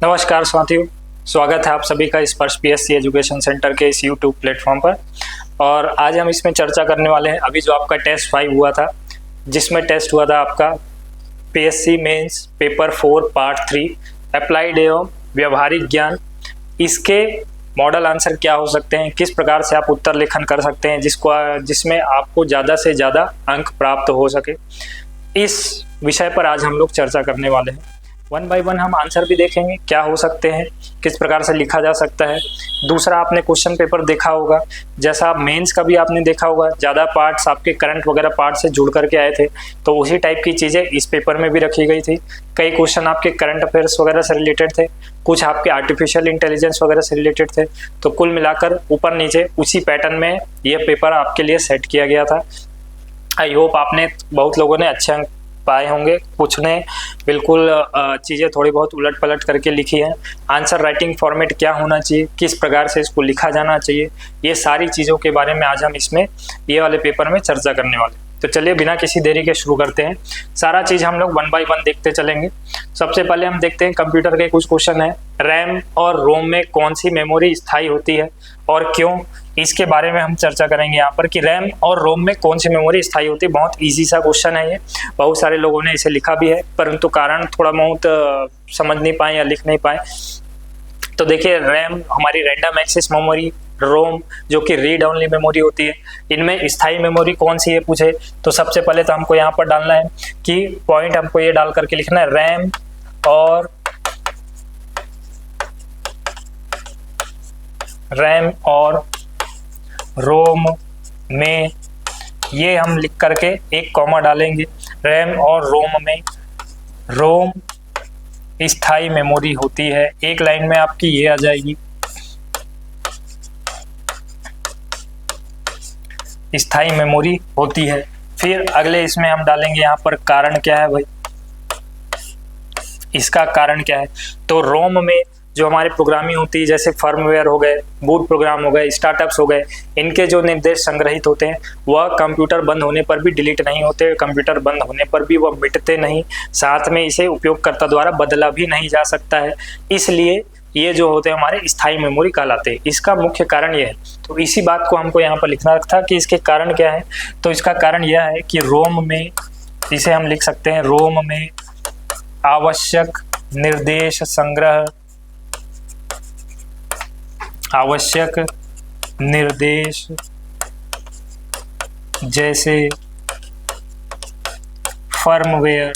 नमस्कार साथियों, स्वागत है आप सभी का स्पर्श पीएससी एजुकेशन सेंटर के इस यूट्यूब प्लेटफॉर्म पर। और आज हम इसमें चर्चा करने वाले हैं अभी जो आपका टेस्ट 5 हुआ था, जिसमें टेस्ट हुआ था आपका PSC mains paper 4 part 3 applied एवं व्यवहारिक ज्ञान। इसके मॉडल आंसर क्या हो सकते हैं, किस प्रकार से आप उत्तर लेखन कर सकते हैं जिसमें आपको ज़्यादा से ज़्यादा अंक प्राप्त हो सके, इस विषय पर आज हम लोग चर्चा करने वाले हैं। 1 बाय 1 हम आंसर भी देखेंगे क्या हो सकते हैं, किस प्रकार से लिखा जा सकता है। दूसरा, आपने क्वेश्चन पेपर देखा होगा, जैसा आप मेंस का भी आपने देखा होगा, ज़्यादा पार्ट्स आपके करंट वगैरह पार्ट से जुड़ करके आए थे, तो उसी टाइप की चीज़ें इस पेपर में भी रखी गई थी। कई क्वेश्चन आपके करंट अफेयर्स वगैरह से रिलेटेड थे, कुछ आपके आर्टिफिशियल इंटेलिजेंस वगैरह से रिलेटेड थे। तो कुल मिलाकर ऊपर नीचे उसी पैटर्न में यह पेपर आपके लिए सेट किया गया था। आई होप आपने बहुत लोगों ने अच्छे अंक पाए होंगे, कुछ ने बिल्कुल चीज़ें थोड़ी बहुत उलट पलट करके लिखी हैं। आंसर राइटिंग फॉर्मेट क्या होना चाहिए, किस प्रकार से इसको लिखा जाना चाहिए, ये सारी चीज़ों के बारे में आज हम इसमें ये वाले पेपर में चर्चा करने वाले। तो चलिए बिना किसी देरी के शुरू करते हैं। सारा चीज़ हम लोग 1 बाय 1 देखते चलेंगे। सबसे पहले हम देखते हैं कंप्यूटर के कुछ क्वेश्चन है। रैम और रोम में कौन सी मेमोरी स्थायी होती है और क्यों, इसके बारे में हम चर्चा करेंगे यहाँ पर कि रैम और रोम में कौन सी मेमोरी स्थायी होती है। बहुत इजी सा क्वेश्चन है ये, बहुत सारे लोगों ने इसे लिखा भी है, परंतु कारण थोड़ा बहुत समझ नहीं पाए या लिख नहीं पाए। तो देखिए, रैम हमारी रैंडम एक्सेस मेमोरी, रोम जो कि रीड ओनली मेमोरी होती है। इनमें स्थायी मेमोरी कौन सी है पूछे तो सबसे पहले तो हमको यहाँ पर डालना है कि पॉइंट हमको ये डाल करके लिखना है, रैम और रोम में, ये हम लिख करके एक कॉमा डालेंगे। रैम और रोम में, रोम स्थायी मेमोरी होती है, एक लाइन में आपकी ये आ जाएगी, स्थायी मेमोरी होती है। फिर अगले इसमें हम डालेंगे यहाँ पर कारण क्या है भाई, इसका कारण क्या है। तो रोम में जो हमारे प्रोग्रामिंग होती है, जैसे फर्मवेयर हो गए, बूट प्रोग्राम हो गए, स्टार्टअप्स हो गए, इनके जो निर्देश संग्रहित होते हैं वह कंप्यूटर बंद होने पर भी डिलीट नहीं होते, कंप्यूटर बंद होने पर भी वह मिटते नहीं, साथ में इसे उपयोगकर्ता द्वारा बदला भी नहीं जा सकता है। इसलिए ये जो होते हैं हमारे स्थायी मेमोरी कहलाते हैं। इसका मुख्य कारण यह है, तो इसी बात को हमको यहाँ पर लिखना था कि इसके कारण क्या है। तो इसका कारण यह है कि रोम में, इसे हम लिख सकते हैं, रोम में आवश्यक निर्देश संग्रह, आवश्यक निर्देश जैसे फर्मवेयर,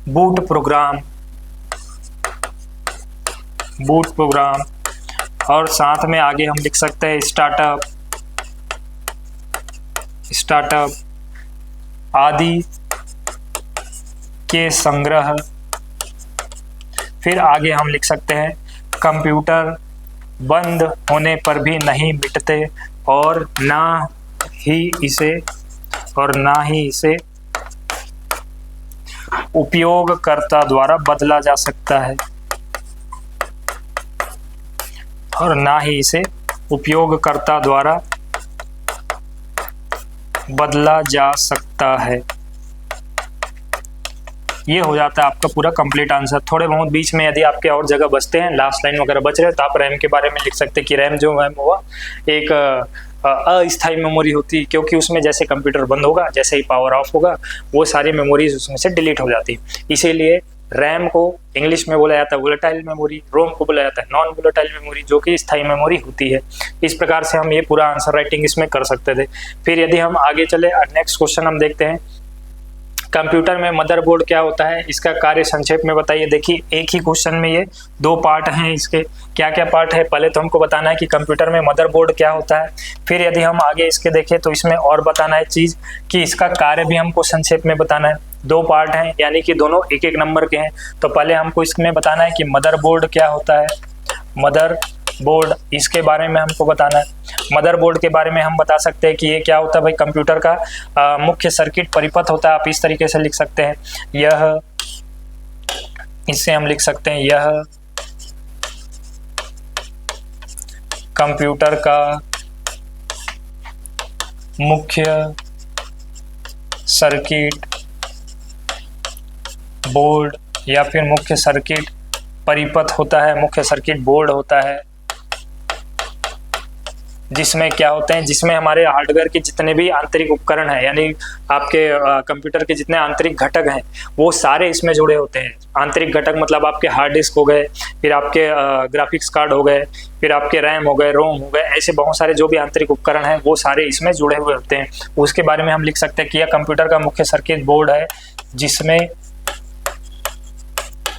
बूट प्रोग्राम और साथ में आगे हम लिख सकते हैं स्टार्टअप आदि के संग्रह। फिर आगे हम लिख सकते हैं कंप्यूटर बंद होने पर भी नहीं मिटते और ना ही इसे उपयोगकर्ता द्वारा बदला जा सकता है, और ना ही इसे उपयोगकर्ता द्वारा बदला जा सकता है। ये हो जाता है आपका पूरा कंप्लीट आंसर। थोड़े बहुत बीच में यदि आपके और जगह बचते हैं, लास्ट लाइन वगैरह बच रहे, तो आप रैम के बारे में लिख सकते हैं कि रैम जो है वो एक अस्थायी मेमोरी होती है, क्योंकि उसमें जैसे कंप्यूटर बंद होगा, जैसे ही पावर ऑफ होगा, वो सारी मेमोरीज उसमें से डिलीट हो जाती है। इसीलिए रैम को इंग्लिश में बोला जाता है वोलेटाइल मेमोरी, रोम को बोला जाता है नॉन वोलेटाइल मेमोरी, जो कि स्थायी मेमोरी होती है। इस प्रकार से हम ये पूरा आंसर राइटिंग इसमें कर सकते थे। फिर यदि हम आगे चले, नेक्स्ट क्वेश्चन हम देखते हैं, कंप्यूटर में मदरबोर्ड क्या होता है, इसका कार्य संक्षेप में बताइए। देखिए, एक ही क्वेश्चन में ये 2 पार्ट हैं, इसके क्या क्या पार्ट है, पहले तो हमको बताना है कि कंप्यूटर में मदरबोर्ड क्या होता है। फिर यदि हम आगे इसके देखें तो इसमें और बताना है चीज़ कि इसका कार्य भी हमको संक्षेप में बताना है। 2 पार्ट हैं, यानी कि दोनों 1-1 नंबर के हैं। तो पहले हमको इसमें बताना है कि मदरबोर्ड क्या होता है, मदरबोर्ड, इसके बारे में हमको बताना है। मदरबोर्ड के बारे में हम बता सकते हैं कि ये क्या होता है भाई, कंप्यूटर का मुख्य सर्किट परिपथ होता है। आप इस तरीके से लिख सकते हैं, यह, इससे हम लिख सकते हैं यह कंप्यूटर का मुख्य सर्किट बोर्ड या फिर मुख्य सर्किट परिपथ होता है, मुख्य सर्किट बोर्ड होता है, जिसमें क्या होते हैं, जिसमें हमारे हार्डवेयर के जितने भी आंतरिक उपकरण हैं, यानी आपके कंप्यूटर के जितने आंतरिक घटक हैं वो सारे इसमें जुड़े होते हैं। आंतरिक घटक मतलब आपके हार्ड डिस्क हो गए, फिर आपके ग्राफिक्स कार्ड हो गए, फिर आपके रैम हो गए, रोम हो गए, ऐसे बहुत सारे जो भी आंतरिक उपकरण हैं वो सारे इसमें जुड़े हुए होते हैं। उसके बारे में हम लिख सकते हैं कि यह कंप्यूटर का मुख्य सर्किट बोर्ड है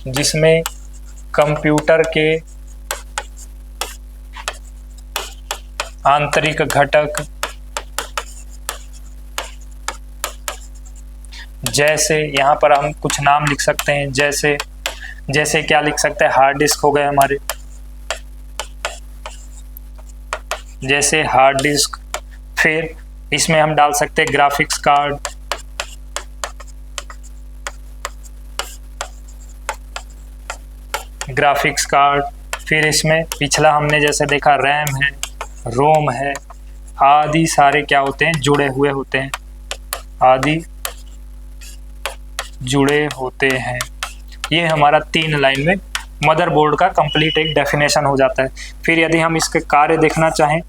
जिसमें कंप्यूटर के आंतरिक घटक जैसे, यहाँ पर हम कुछ नाम लिख सकते हैं, जैसे क्या लिख सकते हैं, हार्ड डिस्क हो गए हमारे, जैसे हार्ड डिस्क, फिर इसमें हम डाल सकते हैं ग्राफिक्स कार्ड, फिर इसमें पिछला हमने जैसे देखा रैम है, रोम है, आदि सारे क्या होते हैं, जुड़े हुए होते हैं, आदि जुड़े होते हैं। ये हमारा 3 लाइन में मदरबोर्ड का कंप्लीट एक डेफिनेशन हो जाता है। फिर यदि हम इसके कार्य देखना चाहें,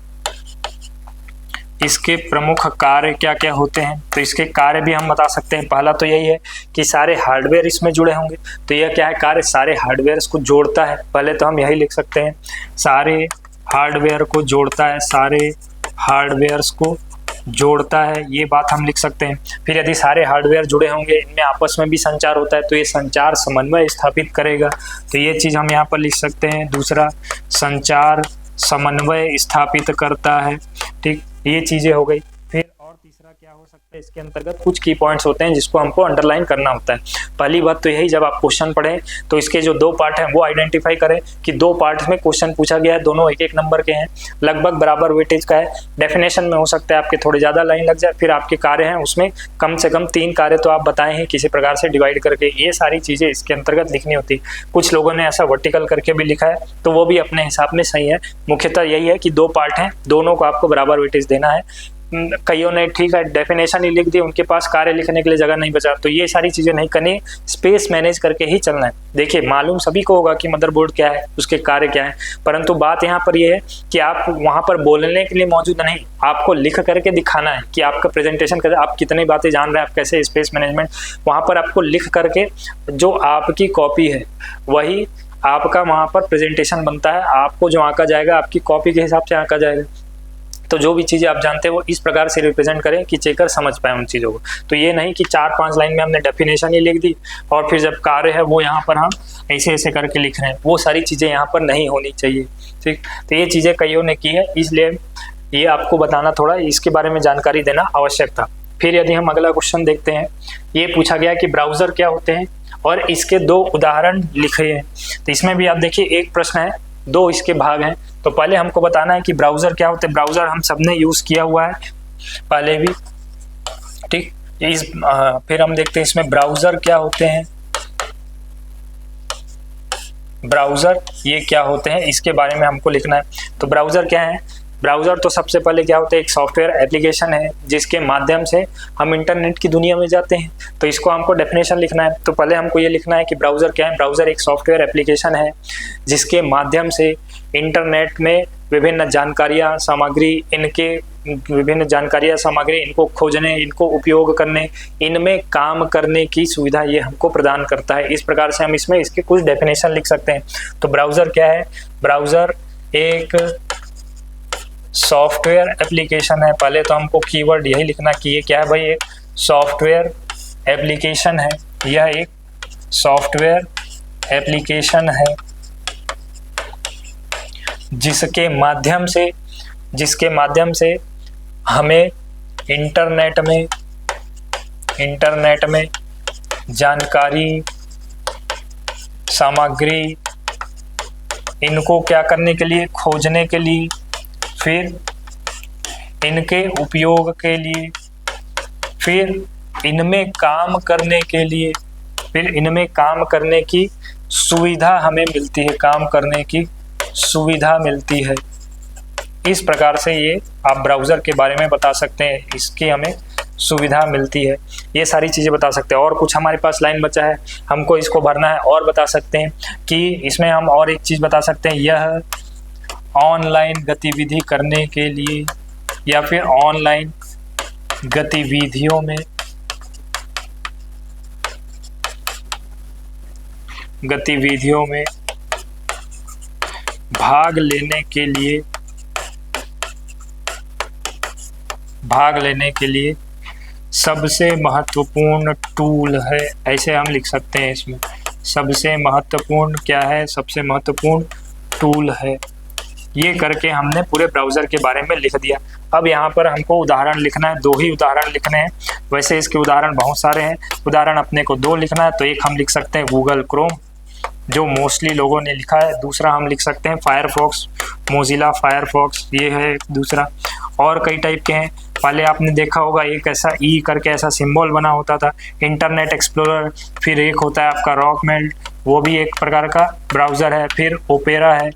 इसके प्रमुख कार्य क्या क्या होते हैं, तो इसके कार्य भी हम बता सकते हैं। पहला तो यही है कि सारे हार्डवेयर इसमें जुड़े होंगे, तो यह क्या है, कार्य सारे हार्डवेयर को जोड़ता है। पहले तो हम यही लिख सकते हैं, सारे हार्डवेयर को जोड़ता है, सारे हार्डवेयर्स को जोड़ता है, ये बात हम लिख सकते हैं। फिर यदि सारे हार्डवेयर जुड़े होंगे, इनमें आपस में भी संचार होता है, तो ये संचार समन्वय स्थापित करेगा, तो ये चीज़ हम यहाँ पर लिख सकते हैं। दूसरा, संचार समन्वय स्थापित करता है, ठीक, ये चीज़ें हो गई। फिर और तीसरा क्या हो सकता है, इसके अंतर्गत कुछ की पॉइंट्स होते हैं जिसको हमको अंडरलाइन करना होता है। पहली बात तो यही, जब आप क्वेश्चन पढ़ें तो इसके जो 2 पार्ट हैं वो आइडेंटिफाई करें कि 2 पार्ट्स में क्वेश्चन पूछा गया है, दोनों 1-1 नंबर के हैं, लगभग बराबर वेटेज का है। डेफिनेशन में हो सकता है आपके थोड़े ज़्यादा लाइन लग जाए, फिर आपके कार्य हैं उसमें कम से कम 3 कार्य तो आप बताए हैं किसी प्रकार से डिवाइड करके, ये सारी चीज़ें इसके अंतर्गत लिखनी होती। कुछ लोगों ने ऐसा वर्टिकल करके भी लिखा है, तो वो भी अपने हिसाब में सही है। मुख्यतः यही है कि 2 पार्ट हैं, दोनों को आपको बराबर वेटेज देना है। कईयों ने ठीक है डेफिनेशन ही लिख दी, उनके पास कार्य लिखने के लिए जगह नहीं बचा, तो ये सारी चीज़ें नहीं करनी, स्पेस मैनेज करके ही चलना है। देखिए, मालूम सभी को होगा कि मदरबोर्ड क्या है, उसके कार्य क्या है, परंतु बात यहाँ पर ये है कि आप वहाँ पर बोलने के लिए मौजूद नहीं, आपको लिख करके दिखाना है कि आपका प्रेजेंटेशन कर, आप कितनी बातें जान रहे हैं, आप कैसे स्पेस मैनेजमेंट, वहाँ पर आपको लिख करके जो आपकी कॉपी है वही आपका वहाँ पर प्रेजेंटेशन बनता है। आपको जो आंका जाएगा आपकी कॉपी के हिसाब से आंका जाएगा। तो जो भी चीज़ें आप जानते हैं वो इस प्रकार से रिप्रेजेंट करें कि चेकर समझ पाए उन चीज़ों को। तो ये नहीं कि 4-5 लाइन में हमने डेफिनेशन ही लिख दी और फिर जब कार्य है वो यहाँ पर हम ऐसे ऐसे करके लिख रहे हैं, वो सारी चीज़ें यहाँ पर नहीं होनी चाहिए, ठीक। तो ये चीज़ें कईयों ने की है, इसलिए ये आपको बताना, थोड़ा इसके बारे में जानकारी देना आवश्यक था। फिर यदि हम अगला क्वेश्चन देखते हैं, ये पूछा गया कि ब्राउज़र क्या होते हैं और इसके 2 उदाहरण लिखे हैं। तो इसमें भी आप देखिए, एक प्रश्न है, 2 इसके भाग हैं। तो पहले हमको बताना है कि ब्राउज़र क्या होते हैं। ब्राउज़र हम सबने यूज़ किया हुआ है पहले भी, ठीक। फिर हम देखते हैं इसमें ब्राउज़र क्या होते हैं, ब्राउज़र ये क्या होते हैं, इसके बारे में हमको लिखना है। तो ब्राउज़र क्या है, ब्राउज़र तो सबसे पहले क्या होता है, एक सॉफ्टवेयर एप्लीकेशन है जिसके माध्यम से हम इंटरनेट की दुनिया में जाते हैं। तो इसको हमको डेफिनेशन लिखना है। तो पहले हमको ये लिखना है कि ब्राउज़र क्या है। ब्राउज़र एक सॉफ्टवेयर एप्लीकेशन है जिसके माध्यम से इंटरनेट में विभिन्न जानकारियाँ सामग्री, इनको खोजने, इनको उपयोग करने, इनमें काम करने की सुविधा ये हमको प्रदान करता है। इस प्रकार से हम इसमें इसके कुछ डेफिनेशन लिख सकते हैं। तो ब्राउज़र क्या है, ब्राउज़र एक सॉफ्टवेयर एप्लीकेशन है। पहले तो हमको कीवर्ड यही लिखना कि ये क्या है भाई, एक सॉफ्टवेयर एप्लीकेशन है, यह एक सॉफ्टवेयर एप्लीकेशन है जिसके माध्यम से हमें इंटरनेट में जानकारी, सामग्री, इनको क्या करने के लिए, खोजने के लिए, फिर इनके उपयोग के लिए, फिर इनमें काम करने के लिए, फिर इनमें काम करने की सुविधा हमें मिलती है, काम करने की सुविधा मिलती है। इस प्रकार से ये आप ब्राउज़र के बारे में बता सकते हैं, इसकी हमें सुविधा मिलती है। ये सारी चीज़ें बता सकते हैं। और कुछ हमारे पास लाइन बचा है, हमको इसको भरना है और बता सकते हैं कि इसमें हम और एक चीज़ बता सकते हैं, यह ऑनलाइन गतिविधि करने के लिए या फिर ऑनलाइन गतिविधियों में भाग लेने के लिए सबसे महत्वपूर्ण टूल है, ऐसे हम लिख सकते हैं। इसमें सबसे महत्वपूर्ण क्या है, सबसे महत्वपूर्ण टूल है। ये करके हमने पूरे ब्राउज़र के बारे में लिख दिया। अब यहाँ पर हमको उदाहरण लिखना है, 2 ही उदाहरण लिखने हैं। वैसे इसके उदाहरण बहुत सारे हैं, उदाहरण अपने को 2 लिखना है। तो एक हम लिख सकते हैं गूगल क्रोम, जो मोस्टली लोगों ने लिखा है। दूसरा हम लिख सकते हैं फायरफॉक्स, मोजिला फायरफॉक्स, ये है दूसरा। और कई टाइप के हैं। पहले आपने देखा होगा एक ऐसा ई करके ऐसा सिंबल बना होता था, इंटरनेट एक्सप्लोरर। फिर एक होता है आपका रॉकमेल्ट, वो भी एक प्रकार का ब्राउज़र है। फिर ओपेरा है,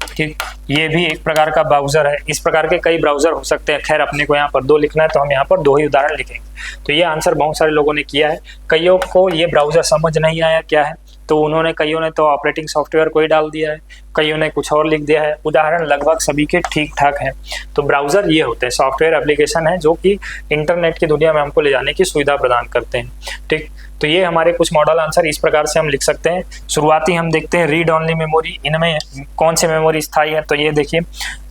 ठीक, ये भी एक प्रकार का ब्राउज़र है। इस प्रकार के कई ब्राउज़र हो सकते हैं। खैर अपने को यहाँ पर 2 लिखना है, तो हम यहाँ पर 2 ही उदाहरण लिखेंगे। तो ये आंसर बहुत सारे लोगों ने किया है। कईयों को ये ब्राउज़र समझ नहीं आया क्या है, तो कईयों ने तो ऑपरेटिंग सॉफ्टवेयर को ही डाल दिया है, कईयों ने कुछ और लिख दिया है। उदाहरण लगभग सभी के ठीक ठाक हैं। तो ब्राउज़र ये होते हैं, सॉफ्टवेयर एप्लीकेशन है जो कि इंटरनेट की दुनिया में हमको ले जाने की सुविधा प्रदान करते हैं, ठीक। तो ये हमारे कुछ मॉडल आंसर इस प्रकार से हम लिख सकते हैं। शुरुआती हम देखते हैं रीड ऑनली मेमोरी, इनमें कौन सी मेमोरी स्थायी है। तो ये देखिए,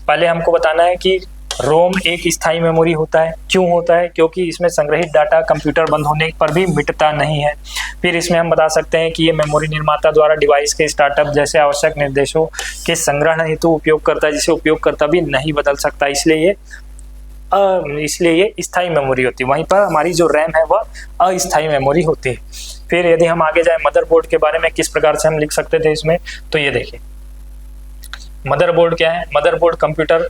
पहले हमको बताना है कि रोम एक स्थायी मेमोरी होता है। क्यों होता है? क्योंकि इसमें संग्रहित डाटा कंप्यूटर बंद होने पर भी मिटता नहीं है। फिर इसमें हम बता सकते हैं कि ये मेमोरी निर्माता द्वारा डिवाइस के स्टार्टअप जैसे आवश्यक निर्देशों के संग्रहण हेतु उपयोग करता है, जिसे उपयोगकर्ता भी नहीं बदल सकता, इसलिए ये स्थायी मेमोरी होती है। वहीं पर हमारी जो रैम है वह अस्थायी मेमोरी होती है। फिर यदि हम आगे जाए मदरबोर्ड के बारे में किस प्रकार से हम लिख सकते थे इसमें, तो ये देखिए मदरबोर्ड क्या है। मदरबोर्ड कंप्यूटर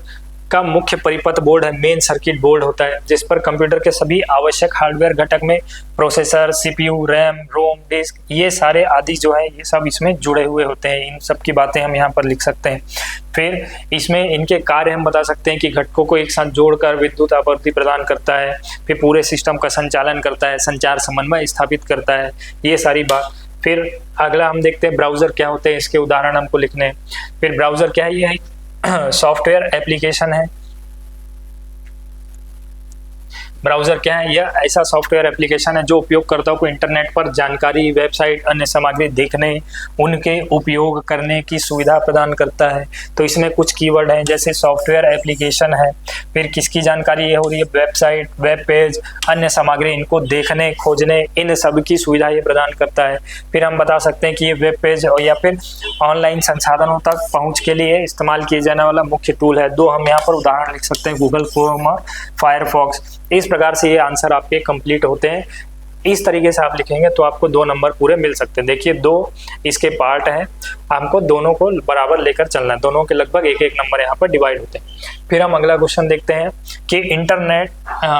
का मुख्य परिपथ बोर्ड है, मेन सर्किट बोर्ड होता है, जिस पर कंप्यूटर के सभी आवश्यक हार्डवेयर घटक में प्रोसेसर, सीपीयू, रैम, रोम, डिस्क, ये सारे आदि जो है ये सब इसमें जुड़े हुए होते हैं। इन सब की बातें हम यहाँ पर लिख सकते हैं। फिर इसमें इनके कार्य हम बता सकते हैं कि घटकों को एक साथ जोड़कर विद्युत आपूर्ति प्रदान करता है, फिर पूरे सिस्टम का संचालन करता है, संचार समन्वय स्थापित करता है, ये सारी बात। फिर अगला हम देखते हैं ब्राउज़र क्या होते हैं, इसके उदाहरण हमको लिखने हैं। फिर ब्राउज़र क्या है, ये सॉफ्टवेयर एप्लीकेशन है। ब्राउज़र क्या है, यह ऐसा सॉफ्टवेयर एप्लीकेशन है जो उपयोगकर्ताओं को इंटरनेट पर जानकारी, वेबसाइट, अन्य सामग्री देखने, उनके उपयोग करने की सुविधा प्रदान करता है। तो इसमें कुछ कीवर्ड हैं, जैसे सॉफ्टवेयर एप्लीकेशन है, फिर किसकी जानकारी ये हो रही है, वेबसाइट, वेब पेज, अन्य सामग्री, इनको देखने, खोजने, इन सब की सुविधा ये प्रदान करता है। फिर हम बता सकते हैं कि ये वेब पेज या फिर ऑनलाइन संसाधनों तक पहुँच के लिए इस्तेमाल किए जाने वाला मुख्य टूल है। 2 हम यहाँ पर उदाहरण लिख सकते हैं, गूगल क्रोम और फायरफॉक्स। इस प्रकार से ये आंसर आपके कंप्लीट होते हैं। इस तरीके से आप लिखेंगे तो आपको 2 नंबर पूरे मिल सकते हैं। देखिए 2 इसके पार्ट हैं, हमको दोनों को बराबर लेकर चलना है, दोनों के लगभग 1-1 नंबर यहाँ पर डिवाइड होते हैं। फिर हम अगला क्वेश्चन देखते हैं कि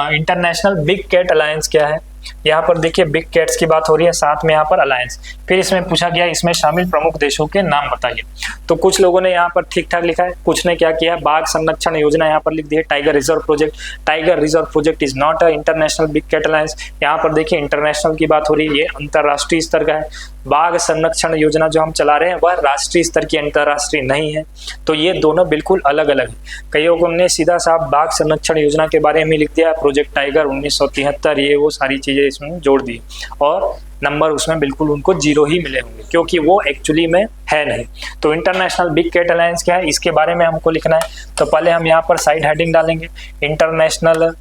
इंटरनेशनल बिग कैट अलायंस क्या है। यहाँ पर देखिए बिग कैट्स की बात हो रही है, साथ में यहाँ पर अलायंस। फिर इसमें पूछा गया इसमें शामिल प्रमुख देशों के नाम बताइए। तो कुछ लोगों ने यहाँ पर ठीक ठाक लिखा है, कुछ ने क्या किया, बाघ संरक्षण योजना यहाँ पर लिख दी है, tiger reserve project. Tiger reserve project is not a international big cat alliance. यहाँ पर देखिए इंटरनेशनल की बात हो रही है, ये अंतर्राष्ट्रीय स्तर का है। बाघ संरक्षण योजना जो हम चला रहे हैं वह राष्ट्रीय स्तर की, अंतर्राष्ट्रीय नहीं है। तो ये दोनों बिल्कुल अलग अलग है। कईयों ने सीधा साफ बाघ संरक्षण योजना के बारे में लिख दिया, प्रोजेक्ट टाइगर 1973, ये वो सारी चीजें इसमें जोड़ दी और नंबर उसमें बिल्कुल उनको 0 ही मिले होंगे, क्योंकि वो एक्चुअली में है नहीं। तो इंटरनेशनल बिग कैट अलायंस क्या है, इसके बारे में हमको लिखना है। तो पहले हम यहाँ पर साइड हेडिंग डालेंगे, इंटरनेशनल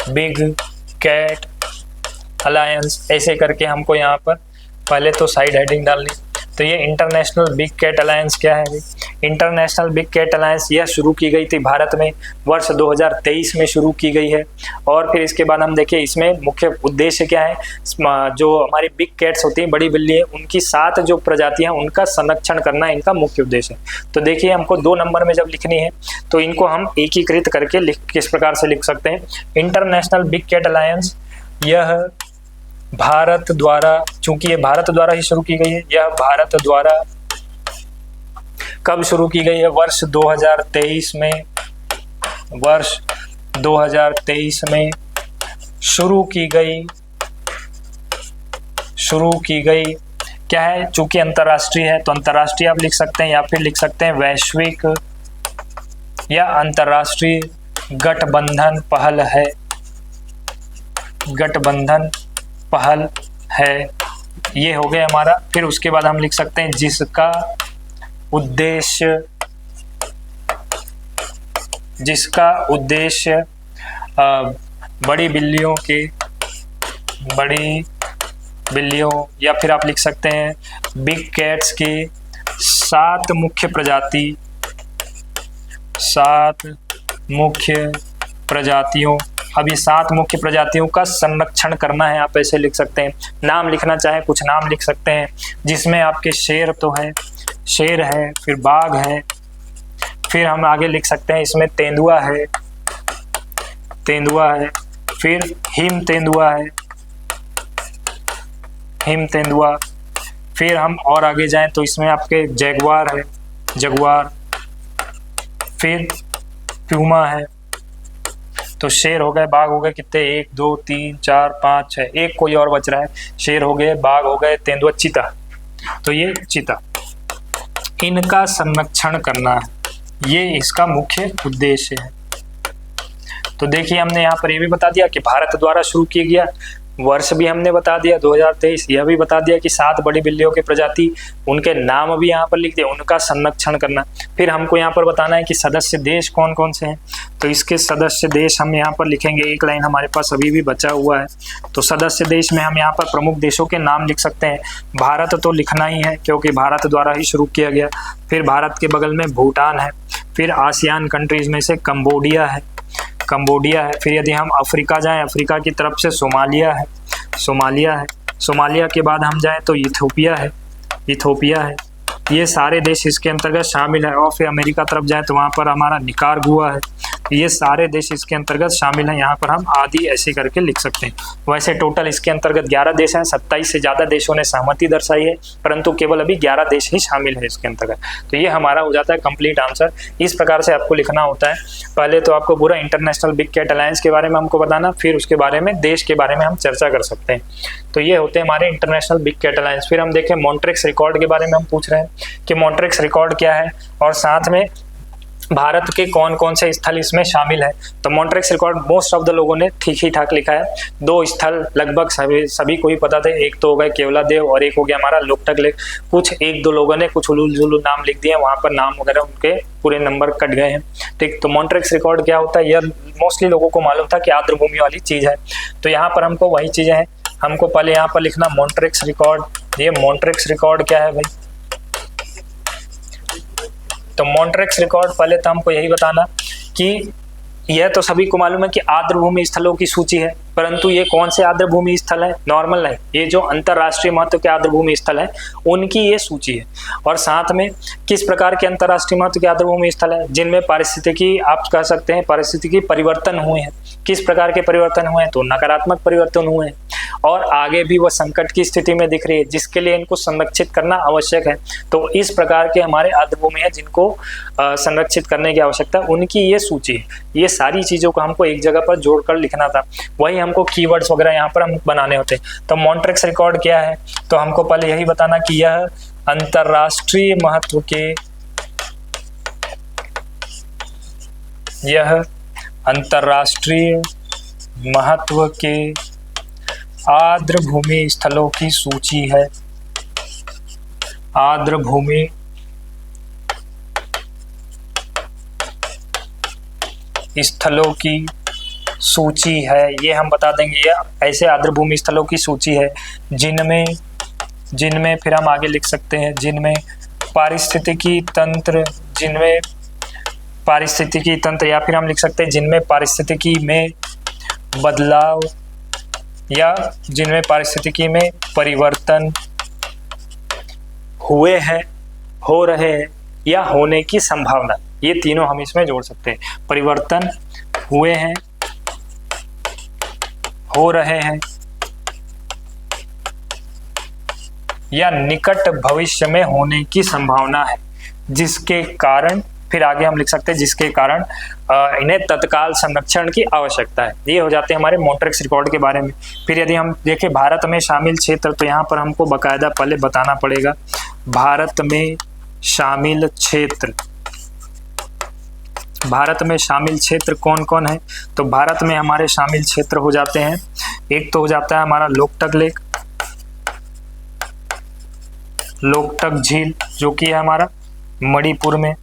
बिग कैट अलायंस, ऐसे करके हमको यहाँ पर पहले तो साइड हेडिंग डालनी। तो ये इंटरनेशनल बिग कैट अलायंस क्या है? इंटरनेशनल बिग कैट अलायंस यह शुरू की गई थी भारत में वर्ष 2023 में शुरू की गई है। और फिर इसके बाद हम देखिए इसमें मुख्य उद्देश्य क्या है, जो हमारी बिग कैट्स होती हैं, बड़ी बिल्ली है, उनकी 7 जो प्रजातियां हैं उनका संरक्षण करना इनका मुख्य उद्देश्य है। तो देखिए हमको 2 नंबर में जब लिखनी है तो इनको हम एकीकृत करके किस प्रकार से लिख सकते हैं, इंटरनेशनल बिग कैट अलायंस यह भारत द्वारा, चूंकि ये भारत द्वारा ही शुरू की गई है, यह भारत द्वारा कब शुरू की गई है? वर्ष 2023 में, वर्ष 2023 में शुरू की गई। क्या है? चूंकि अंतर्राष्ट्रीय है तो अंतर्राष्ट्रीय आप लिख सकते हैं, या फिर लिख सकते हैं वैश्विक या अंतर्राष्ट्रीय गठबंधन पहल है, गठबंधन पहल है। ये हो गया हमारा। फिर उसके बाद हम लिख सकते हैं जिसका उद्देश्य बड़ी बिल्लियों या फिर आप लिख सकते हैं बिग कैट्स की 7 मुख्य प्रजातियों, अब ये 7 मुख्य प्रजातियों का संरक्षण करना है। आप ऐसे लिख सकते हैं, नाम लिखना चाहे कुछ नाम लिख सकते हैं, जिसमें आपके शेर तो है, शेर है, फिर बाघ है, फिर हम आगे लिख सकते हैं इसमें तेंदुआ है, फिर हिम तेंदुआ, फिर हम और आगे जाएं तो इसमें आपके जगुआर है, फिर प्यूमा है। तो शेर हो गए, बाघ हो गए, कितने? 1 2 3 4 5 6, एक कोई और बच रहा है। शेर हो गए, बाघ हो गए, तेंदुआ, चीता। तो ये चीता, इनका संरक्षण करना है, ये इसका मुख्य उद्देश्य है। तो देखिए हमने यहाँ पर ये भी बता दिया कि भारत द्वारा शुरू किया गया, वर्ष भी हमने बता दिया 2023, यह भी बता दिया कि 7 बड़ी बिल्लियों की प्रजाति, उनके नाम भी यहाँ पर लिख दिए, उनका संरक्षण करना। फिर हमको यहाँ पर बताना है कि सदस्य देश कौन कौन से हैं। तो इसके सदस्य देश हम यहाँ पर लिखेंगे, एक लाइन हमारे पास अभी भी बचा हुआ है। तो सदस्य देश में हम यहाँ पर प्रमुख देशों के नाम लिख सकते हैं। भारत तो लिखना ही है क्योंकि भारत द्वारा ही शुरू किया गया। फिर भारत के बगल में भूटान है, फिर आसियान कंट्रीज में से कंबोडिया है। फिर यदि हम अफ्रीका जाएं, अफ्रीका की तरफ से सोमालिया है। सोमालिया के बाद हम जाएं तो इथोपिया है। ये सारे देश इसके अंतर्गत शामिल है। और फिर अमेरिका तरफ जाएं तो वहाँ पर हमारा निकारागुआ है। ये सारे देश इसके अंतर्गत शामिल हैं। यहाँ पर हम आदि ऐसे करके लिख सकते हैं। वैसे टोटल इसके अंतर्गत 11 देश हैं, 27 से ज़्यादा देशों ने सहमति दर्शाई है, परंतु केवल अभी 11 देश ही शामिल है इसके अंतर्गत। तो ये हमारा हो जाता है कंप्लीट आंसर। इस प्रकार से आपको लिखना होता है। पहले तो आपको पूरा इंटरनेशनल बिग कैट अलायंस के बारे में हमको बताना, फिर उसके बारे में देश के बारे में हम चर्चा कर सकते हैं। तो ये होते हैं हमारे इंटरनेशनल बिग कैट अलायंस। फिर हम देखें मॉन्ट्रिक्स रिकॉर्ड के बारे में हम पूछ रहे हैं कि मॉन्ट्रिक्स रिकॉर्ड क्या है और साथ में भारत के कौन कौन से स्थल इसमें शामिल है। तो Montreux record most of the लोगों ने ठीक ही ठाक लिखा है। 2 स्थल लगभग सभी को ही पता थे, एक तो हो गए केवलादेव और एक हो गया हमारा लोकटक लेक। कुछ 1-2 लोगों ने कुछ उलूल जुलूल नाम लिख दिए, वहाँ पर नाम वगैरह उनके पूरे नंबर कट गए हैं। ठीक, तो मॉन्ट्रिक्स रिकॉर्ड क्या होता है, यह मोस्टली लोगों को मालूम था कि आर्द्रभूमि वाली चीज़ है। तो यहाँ पर हमको वही चीज़ें हैं, हमको पहले यहाँ पर लिखना मॉन्ट्रिक्स रिकॉर्ड। ये मॉन्ट्रिक्स रिकॉर्ड क्या है भाई? तो मॉन्ट्रिक्स रिकॉर्ड पहले तो हमको यही बताना कि यह तो सभी को मालूम है कि आर्द्रभूमि स्थलों की सूची है, परंतु ये कौन से आर्द्रभूमि स्थल है? नॉर्मल नहीं, ये जो अंतर्राष्ट्रीय महत्व के आर्द्रभूमि स्थल है उनकी ये सूची है। और साथ में किस प्रकार के अंतर्राष्ट्रीय महत्व के आर्द्रभूमि स्थल है जिनमें पारिस्थितिकी, आप कह सकते हैं पारिस्थितिकी परिवर्तन हुए हैं। किस प्रकार के परिवर्तन हुए हैं? तो नकारात्मक परिवर्तन हुए हैं और आगे भी वह संकट की स्थिति में दिख रही है, जिसके लिए इनको संरक्षित करना आवश्यक है। तो इस प्रकार के हमारे आर्द्रभूमि है जिनको संरक्षित करने की आवश्यकता है, उनकी ये सूची है। ये सारी चीज़ों को हमको एक जगह पर जोड़कर लिखना था, वही हमको कीवर्ड्स वगैरह यहाँ पर हम बनाने होते हैं। तो मॉन्ट्रिक्स रिकॉर्ड क्या है? तो हमको पहले यही बताना कि यह अंतर्राष्ट्रीय महत्व के आर्द्रभूमि स्थलों की सूची है। आर्द्रभूमि स्थलों की सूची है, ये हम बता देंगे। ये ऐसे आर्द्रभूमि स्थलों की सूची है जिनमें फिर हम आगे लिख सकते हैं जिनमें पारिस्थितिकी तंत्र या फिर हम लिख सकते हैं जिनमें पारिस्थितिकी में बदलाव या जिनमें पारिस्थितिकी में परिवर्तन हुए हैं, हो रहे हैं या होने की संभावना। ये तीनों हम इसमें जोड़ सकते हैं। परिवर्तन हुए हैं, हो रहे हैं या निकट भविष्य में होने की संभावना है, जिसके कारण, फिर आगे हम लिख सकते हैं जिसके कारण इन्हें तत्काल संरक्षण की आवश्यकता है। ये हो जाते हैं हमारे मॉन्ट्रिक्स रिकॉर्ड के बारे में। फिर यदि हम देखें भारत में शामिल क्षेत्र, तो यहाँ पर हमको बाकायदा पहले बताना पड़ेगा भारत में शामिल क्षेत्र। भारत में शामिल क्षेत्र कौन कौन है? तो भारत में हमारे शामिल क्षेत्र हो जाते हैं, एक तो हो जाता है हमारा लोकटक लेक, लोकटक झील जो कि है हमारा मणिपुर में,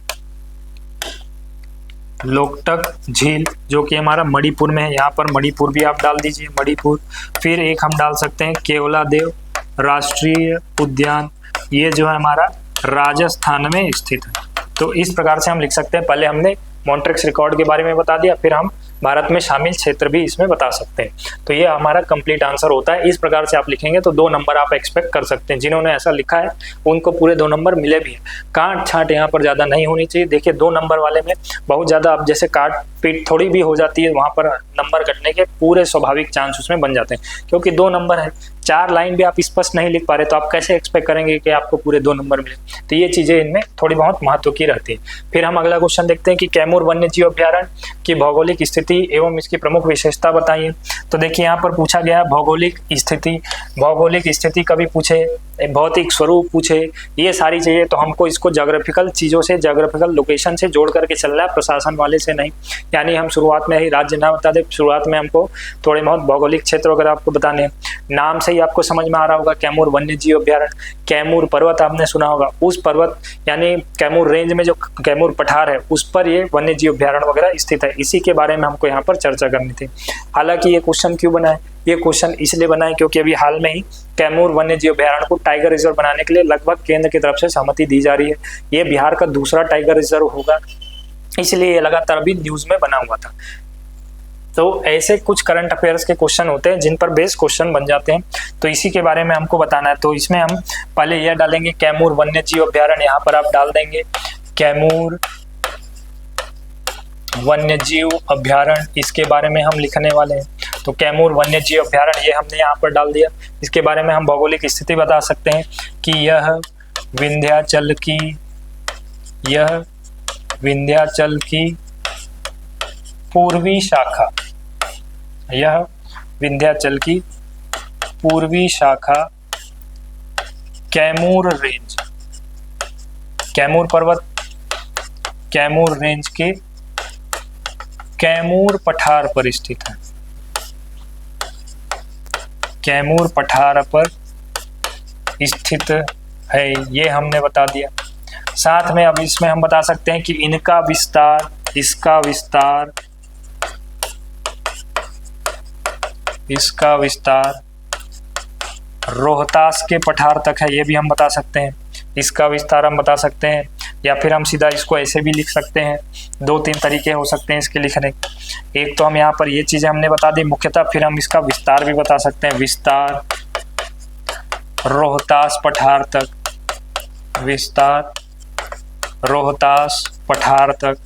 लोकटक झील जो कि हमारा मणिपुर में है, यहाँ पर मणिपुर भी आप डाल दीजिए, मणिपुर। फिर एक हम डाल सकते हैं केवलादेव राष्ट्रीय उद्यान, ये जो है हमारा राजस्थान में स्थित है। तो इस प्रकार से हम लिख सकते हैं। पहले हमने मॉन्ट्रिक्स रिकॉर्ड के बारे में बता दिया, फिर हम भारत में शामिल क्षेत्र भी इसमें बता सकते हैं। तो ये हमारा कंप्लीट आंसर होता है। इस प्रकार से आप लिखेंगे तो 2 नंबर आप एक्सपेक्ट कर सकते हैं। जिन्होंने ऐसा लिखा है उनको पूरे 2 नंबर मिले भी हैं। काट छाट यहाँ पर ज़्यादा नहीं होनी चाहिए। देखिए 2 नंबर वाले में बहुत ज़्यादा, अब जैसे काट पीट थोड़ी भी हो जाती है, वहाँ पर नंबर कटने के पूरे स्वाभाविक चांस उसमें बन जाते हैं, क्योंकि 2 नंबर है। 4 लाइन भी आप स्पष्ट नहीं लिख पा रहे तो आप कैसे एक्सपेक्ट करेंगे कि आपको पूरे 2 नंबर मिले। तो ये चीज़ें इनमें थोड़ी बहुत महत्व की रहती है। फिर हम अगला क्वेश्चन देखते हैं कि कैमूर वन्य जीव अभ्यारण्य की भौगोलिक स्थिति एवं इसकी प्रमुख विशेषता बताइए। तो देखिए यहाँ पर पूछा गया भौगोलिक स्थिति। भौगोलिक स्थिति कभी पूछे, भौतिक स्वरूप पूछे, ये सारी चीज़ें तो हमको इसको ज्योग्राफिकल चीज़ों से, ज्योग्राफिकल लोकेशन से जोड़ करके चलना है, प्रशासन वाले से नहीं। यानी हम शुरुआत में ही राज्य ना बता दे, शुरुआत में हमको थोड़े बहुत भौगोलिक क्षेत्र वगैरह आपको बताने हैं। नाम से ही आपको समझ में आ रहा होगा कैमूर वन्य जीव अभ्यारण्य। कैमूर पर्वत आपने सुना होगा, उस पर्वत यानी कैमूर रेंज में जो कैमूर पठार है उस पर ये वन्य जीव अभ्यारण्य वगैरह स्थित है। इसी के बारे में हमको यहाँ पर चर्चा करनी थी। हालांकि ये क्वेश्चन क्यों बना है? ये क्वेश्चन इसलिए बना है क्योंकि अभी हाल में ही कैमूर वन्य जीव अभ्यारण्य को टाइगर रिजर्व बनाने के लिए लगभग केंद्र की तरफ से सहमति दी जा रही है। ये बिहार का दूसरा टाइगर रिजर्व होगा, इसलिए ये लगातार अभी न्यूज में बना हुआ था। तो ऐसे कुछ करंट अफेयर्स के क्वेश्चन होते हैं जिन पर बेस क्वेश्चन बन जाते हैं, तो इसी के बारे में हमको बताना है। तो इसमें हम पहले यह डालेंगे कैमूर वन्य जीव अभ्यारण्य, यहाँ पर आप डाल देंगे कैमूर वन्य जीव अभ्यारण्य, इसके बारे में हम लिखने वाले हैं। तो कैमूर वन्य जीव अभ्यारण्य ये हमने यहाँ पर डाल दिया। इसके बारे में हम भौगोलिक स्थिति बता सकते हैं कि यह विंध्याचल की पूर्वी शाखा, यह विंध्याचल की पूर्वी शाखा कैमूर रेंज, कैमूर पर्वत, कैमूर रेंज के कैमूर पठार पर स्थित है। कैमूर पठार पर स्थित है, ये हमने बता दिया। साथ में अब इसमें हम बता सकते हैं कि इनका विस्तार, इसका विस्तार रोहतास के पठार तक है, ये भी हम बता सकते हैं। इसका विस्तार हम बता सकते हैं, या फिर हम सीधा इसको ऐसे भी लिख सकते हैं। 2-3 तरीके हो सकते हैं इसके लिखने। एक तो हम यहाँ पर ये चीज़ें हमने बता दी मुख्यतः, फिर हम इसका विस्तार भी बता सकते हैं। विस्तार रोहतास पठार तक, विस्तार रोहतास पठार तक।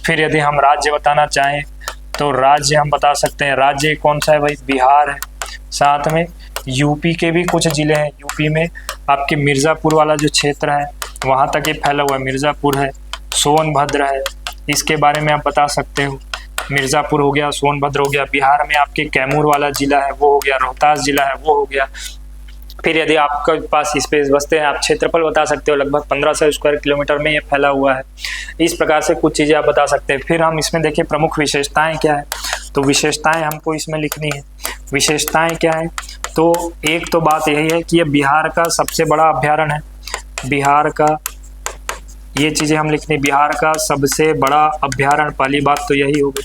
फिर यदि हम राज्य बताना चाहें तो राज्य हम बता सकते हैं। राज्य कौन सा है भाई? बिहार है। साथ में यूपी के भी कुछ जिले हैं। यूपी में आपके मिर्ज़ापुर वाला जो क्षेत्र है वहाँ तक ये फैला हुआ है। मिर्ज़ापुर है, सोनभद्र है, इसके बारे में आप बता सकते हो। मिर्ज़ापुर हो गया, सोनभद्र हो गया। बिहार में आपके कैमूर वाला जिला है वो हो गया, रोहतास जिला है वो हो गया। फिर यदि आपके पास स्पेस बचते हैं, आप क्षेत्रफल बता सकते हो, लगभग 1500 स्क्वायर किलोमीटर में ये फैला हुआ है। इस प्रकार से कुछ चीज़ें आप बता सकते हैं। फिर हम इसमें देखिए प्रमुख विशेषताएं क्या है, तो विशेषताएं हमको इसमें लिखनी है। विशेषताएं क्या है? तो एक तो बात यही है कि ये बिहार का सबसे बड़ा अभ्यारण्य है। बिहार का, ये चीज़ें हम लिखनी, बिहार का सबसे बड़ा अभ्यारण्य, पहली बात तो यही हो गई,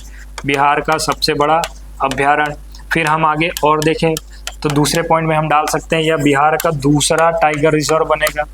बिहार का सबसे बड़ा अभ्यारण्य। फिर हम आगे और देखें तो दूसरे पॉइंट में हम डाल सकते हैं यह बिहार का दूसरा टाइगर रिजर्व बनेगा।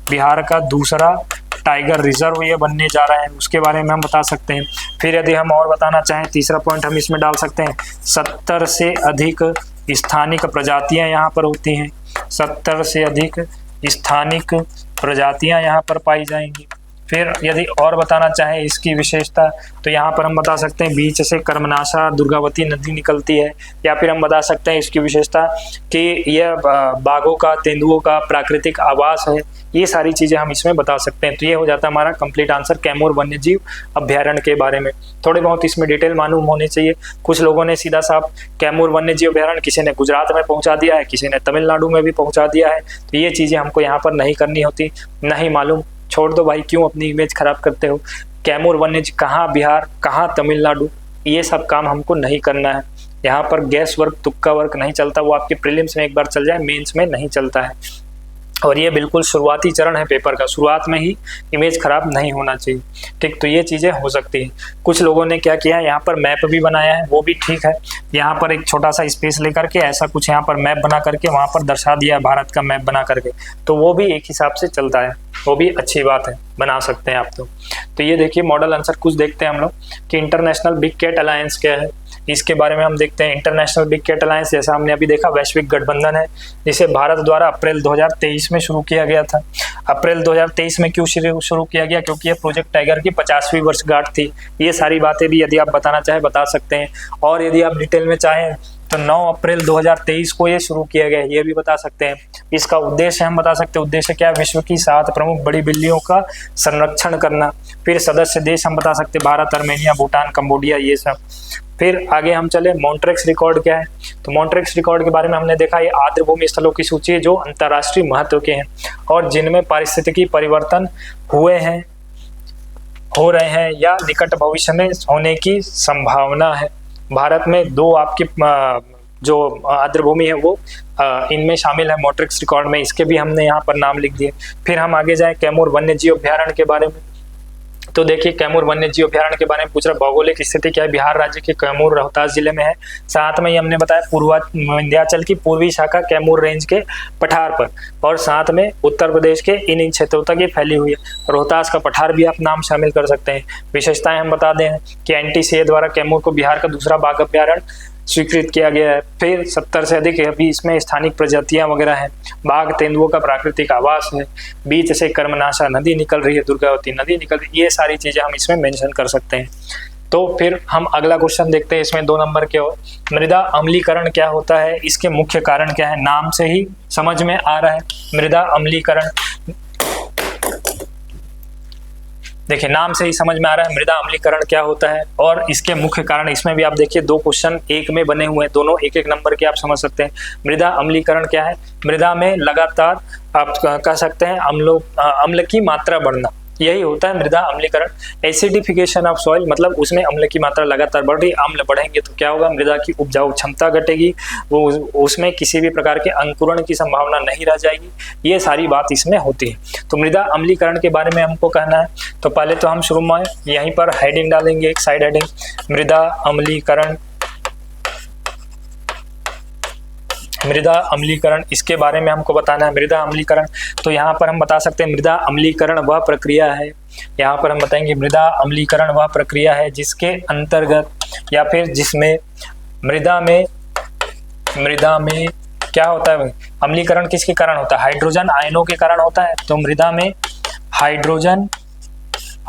बिहार का दूसरा टाइगर रिजर्व ये बनने जा रहा है, उसके बारे में हम बता सकते हैं। फिर यदि हम और बताना चाहें, तीसरा पॉइंट हम इसमें डाल सकते हैं 70 से अधिक स्थानिक प्रजातियां यहाँ पर होती हैं। 70 से अधिक स्थानिक प्रजातियां यहाँ पर पाई जाएंगी। फिर यदि और बताना चाहें इसकी विशेषता तो यहाँ पर हम बता सकते हैं बीच से कर्मनाशा दुर्गावती नदी निकलती है, या फिर हम बता सकते हैं इसकी विशेषता कि यह बाघों का, तेंदुओं का प्राकृतिक आवास है। ये सारी चीज़ें हम इसमें बता सकते हैं। तो ये हो जाता है हमारा कंप्लीट आंसर कैमूर वन्यजीव अभ्यारण्य के बारे में। थोड़े बहुत इसमें डिटेल मालूम होने चाहिए। कुछ लोगों ने सीधा साफ कैमूर वन्यजीव अभ्यारण्य किसी ने गुजरात में पहुंचा दिया है, किसी ने तमिलनाडु में भी पहुंचा दिया है। तो ये चीज़ें हमको यहाँ पर नहीं करनी होती, नहीं मालूम छोड़ दो भाई, क्यों अपनी इमेज खराब करते हो। कैमूर वन्यजीव कहाँ बिहार, कहाँ तमिलनाडु, ये सब काम हमको नहीं करना है। यहाँ पर गैस वर्क, तुक्का वर्क नहीं चलता। वो आपके प्रीलिम्स में एक बार चल जाए, मेंस में नहीं चलता है। और ये बिल्कुल शुरुआती चरण है पेपर का, शुरुआत में ही इमेज खराब नहीं होना चाहिए। ठीक, तो ये चीज़ें हो सकती हैं। कुछ लोगों ने क्या किया है, यहाँ पर मैप भी बनाया है, वो भी ठीक है। यहाँ पर एक छोटा सा स्पेस लेकर के ऐसा कुछ यहाँ पर मैप बना करके वहाँ पर दर्शा दिया है, भारत का मैप बना करके, तो वो भी एक हिसाब से चलता है, वो भी अच्छी बात है, बना सकते हैं आप। तो ये देखिए मॉडल आंसर कुछ देखते हैं हम लोग कि इंटरनेशनल बिग कैट अलायंस क्या है, इसके बारे में हम देखते हैं। इंटरनेशनल बिग कैट अलायंस जैसा हमने अभी देखा वैश्विक गठबंधन है, जिसे भारत द्वारा अप्रैल 2023 में शुरू किया गया था। अप्रैल 2023 में क्यों शुरू किया गया, क्योंकि ये प्रोजेक्ट टाइगर की 50वीं वर्षगांठ थी। ये सारी बातें भी यदि आप बताना चाहें बता सकते हैं, और यदि आप डिटेल में चाहें तो 9 अप्रैल 2023 को ये शुरू किया गया, ये भी बता सकते हैं। इसका उद्देश्य हम बता सकते हैं, उद्देश्य क्या है, विश्व की 7 प्रमुख बड़ी बिल्लियों का संरक्षण करना। फिर सदस्य देश हम बता सकते हैं भारत, आर्मेनिया, भूटान, कंबोडिया, ये सब। फिर आगे हम चले, मॉन्ट्रेक्स रिकॉर्ड क्या है, तो मॉन्ट्रेक्स रिकॉर्ड के बारे में हमने देखा, ये आर्द्रभूमि स्थलों की सूची है जो अंतर्राष्ट्रीय महत्व के हैं और जिनमें पारिस्थितिकी परिवर्तन हुए हैं, हो रहे हैं या निकट भविष्य में होने की संभावना है। भारत में 2 आपकी जो आर्द्रभूमि है वो इनमें शामिल है मॉन्ट्रेक्स रिकॉर्ड में, इसके भी हमने यहाँ पर नाम लिख दिए। फिर हम आगे जाएं कैमूर वन्यजीव अभ्यारण्य के बारे में, तो देखिए कैमूर वन्यजीव अभ्यारण्य के बारे में पूछ रहा, भौगोलिक स्थिति क्या है, बिहार राज्य के कैमूर रोहतास जिले में है। साथ में ही हमने बताया विंध्याचल की पूर्वी शाखा कैमूर रेंज के पठार पर, और साथ में उत्तर प्रदेश के इन क्षेत्रों तक ये फैली हुई है। रोहतास का पठार भी आप नाम शामिल कर सकते हैं। विशेषताएं हम बता दें कि NTCA द्वारा कैमूर को बिहार का दूसरा बाघ अभ्यारण्य स्वीकृत किया गया है। फिर 70 से अधिक अभी इसमें स्थानिक प्रजातियां वगैरह हैं। बाघ, तेंदुओं का प्राकृतिक आवास है। बीच से कर्मनाशा नदी निकल रही है, दुर्गावती नदी निकल रही है। ये सारी चीजें हम इसमें मेंशन कर सकते हैं। तो फिर हम अगला क्वेश्चन देखते हैं, इसमें 2 नंबर के हो, मृदा अम्लीकरण क्या होता है, इसके मुख्य कारण क्या है। नाम से ही समझ में आ रहा है मृदा अम्लीकरण, देखिए नाम से ही समझ में आ रहा है मृदा अम्लीकरण क्या होता है और इसके मुख्य कारण। इसमें भी आप देखिए 2 क्वेश्चन एक में बने हुए हैं, दोनों 1-1 नंबर के, आप समझ सकते हैं। मृदा अम्लीकरण क्या है, मृदा में लगातार आप कह सकते हैं अम्ल की मात्रा बढ़ना, यही होता है मृदा अम्लीकरण। एसिडिफिकेशन ऑफ सॉइल मतलब उसमें अम्ल की मात्रा लगातार बढ़ रही, अम्ल बढ़ेंगे तो क्या होगा, मृदा की उपजाऊ क्षमता घटेगी, वो उसमें किसी भी प्रकार के अंकुरण की संभावना नहीं रह जाएगी। ये सारी बात इसमें होती है। तो मृदा अम्लीकरण के बारे में हमको कहना है, तो पहले तो हम शुरू में यहीं पर हेडिंग डालेंगे, एक साइड हेडिंग, मृदा अम्लीकरण। मृदा अम्लीकरण इसके बारे में हमको बताना है। मृदा अम्लीकरण तो यहाँ पर हम बता सकते हैं मृदा अम्लीकरण वह प्रक्रिया है, यहाँ पर हम बताएंगे मृदा अम्लीकरण वह प्रक्रिया है जिसके अंतर्गत या फिर जिसमें मृदा में क्या होता है, अम्लीकरण किसके कारण होता है, हाइड्रोजन आयनों के कारण होता है। तो मृदा में हाइड्रोजन